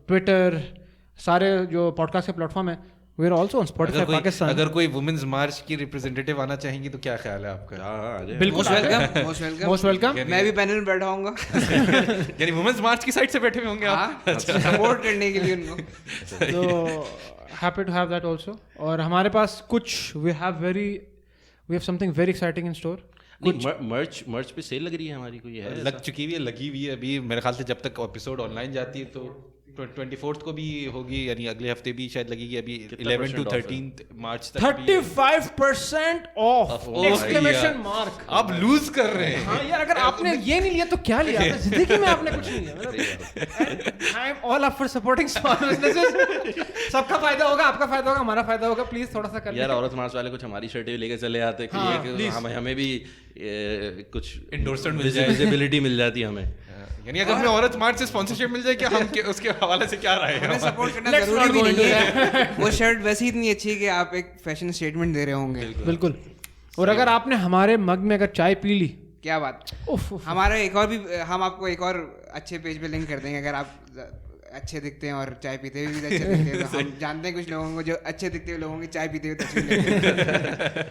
ٹویٹر, سارے جو پوڈ کاسٹ کے پلیٹ فارم ہیں. We are also on Spotify Pakistan. اگر کوئی وومنز مارچ کی ریپرزینٹیو آنا چاہیں گی تو کیا خیال ہے آپ کا؟ بالکل موسٹ ویلکم. میں بھی پینل میں بیٹھا ہوں گا, یعنی وومنز مارچ کی سائڈ سے بیٹھے ہوئے ہوں گے آپ سپورٹ کرنے کے لیے ان کو. تو happy to have that also. اور ہمارے پاس کچھ we have something very exciting in store. March پہ سیل لگ رہی ہے ہماری, کوئی ہے لگ چکی ہوئی ہے, لگی ہوئی ہے ابھی میرے خیال سے. جب تک ایپیسوڈ آن لائن جاتی ہے تو 24 کو بھی ہوگی, یعنی اگلے ہفتے بھی شاید لگے گی. ابھی 11 to 13 مارچ تک 35% آف ایکسکلیمیشن مارک. آپ لوز کر رہے ہیں. ہاں یار, اگر آپ نے یہ نہیں لیا تو کیا لیا آپ نے زندگی میں؟ آپ نے کچھ نہیں لیا. I am all up for supporting small businesses. سب کا فائدہ ہوگا, آپ کا فائدہ ہوگا, ہمارا فائدہ ہوگا. پلیز تھوڑا سا کر یار. عورت مارچ والے کچھ ہماری شرٹیں لے کے چلے آتے کہ ہمیں بھی کچھ انڈورسمنٹ ویزیبلٹی مل جاتی ہمیں. یعنی اگر ہمیں عورت مارچ سے اسپانسرشپ مل جائے کہ ہم اس کے حوالے سے کیا رہے ہیں. ہمیں سپورٹ کرنا ضروری بھی نہیں ہے. وہ شرٹ ویسی اتنی اچھی ہے کہ آپ ایک فیشن اسٹیٹمنٹ دے رہے ہوں گے. بالکل. اور اگر آپ نے ہمارے مگ میں اگر چائے پی لی, کیا بات. ہمارا ایک اور بھی, ہم آپ کو ایک اور اچھے پیج پہ لنک کر دیں گے. اگر آپ اچھے دکھتے ہیں اور چائے پیتے ہوئے بھی اچھے دکھتے ہیں, ہم جانتے ہیں کچھ لوگوں کو جو اچھے دکھتے ہوئے لوگوں کی چائے پیتے ہوئے تصویر لیتے ہیں.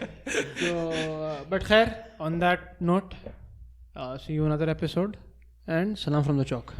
تو بٹ خیر on that note, see you another episode and salam from the chalk.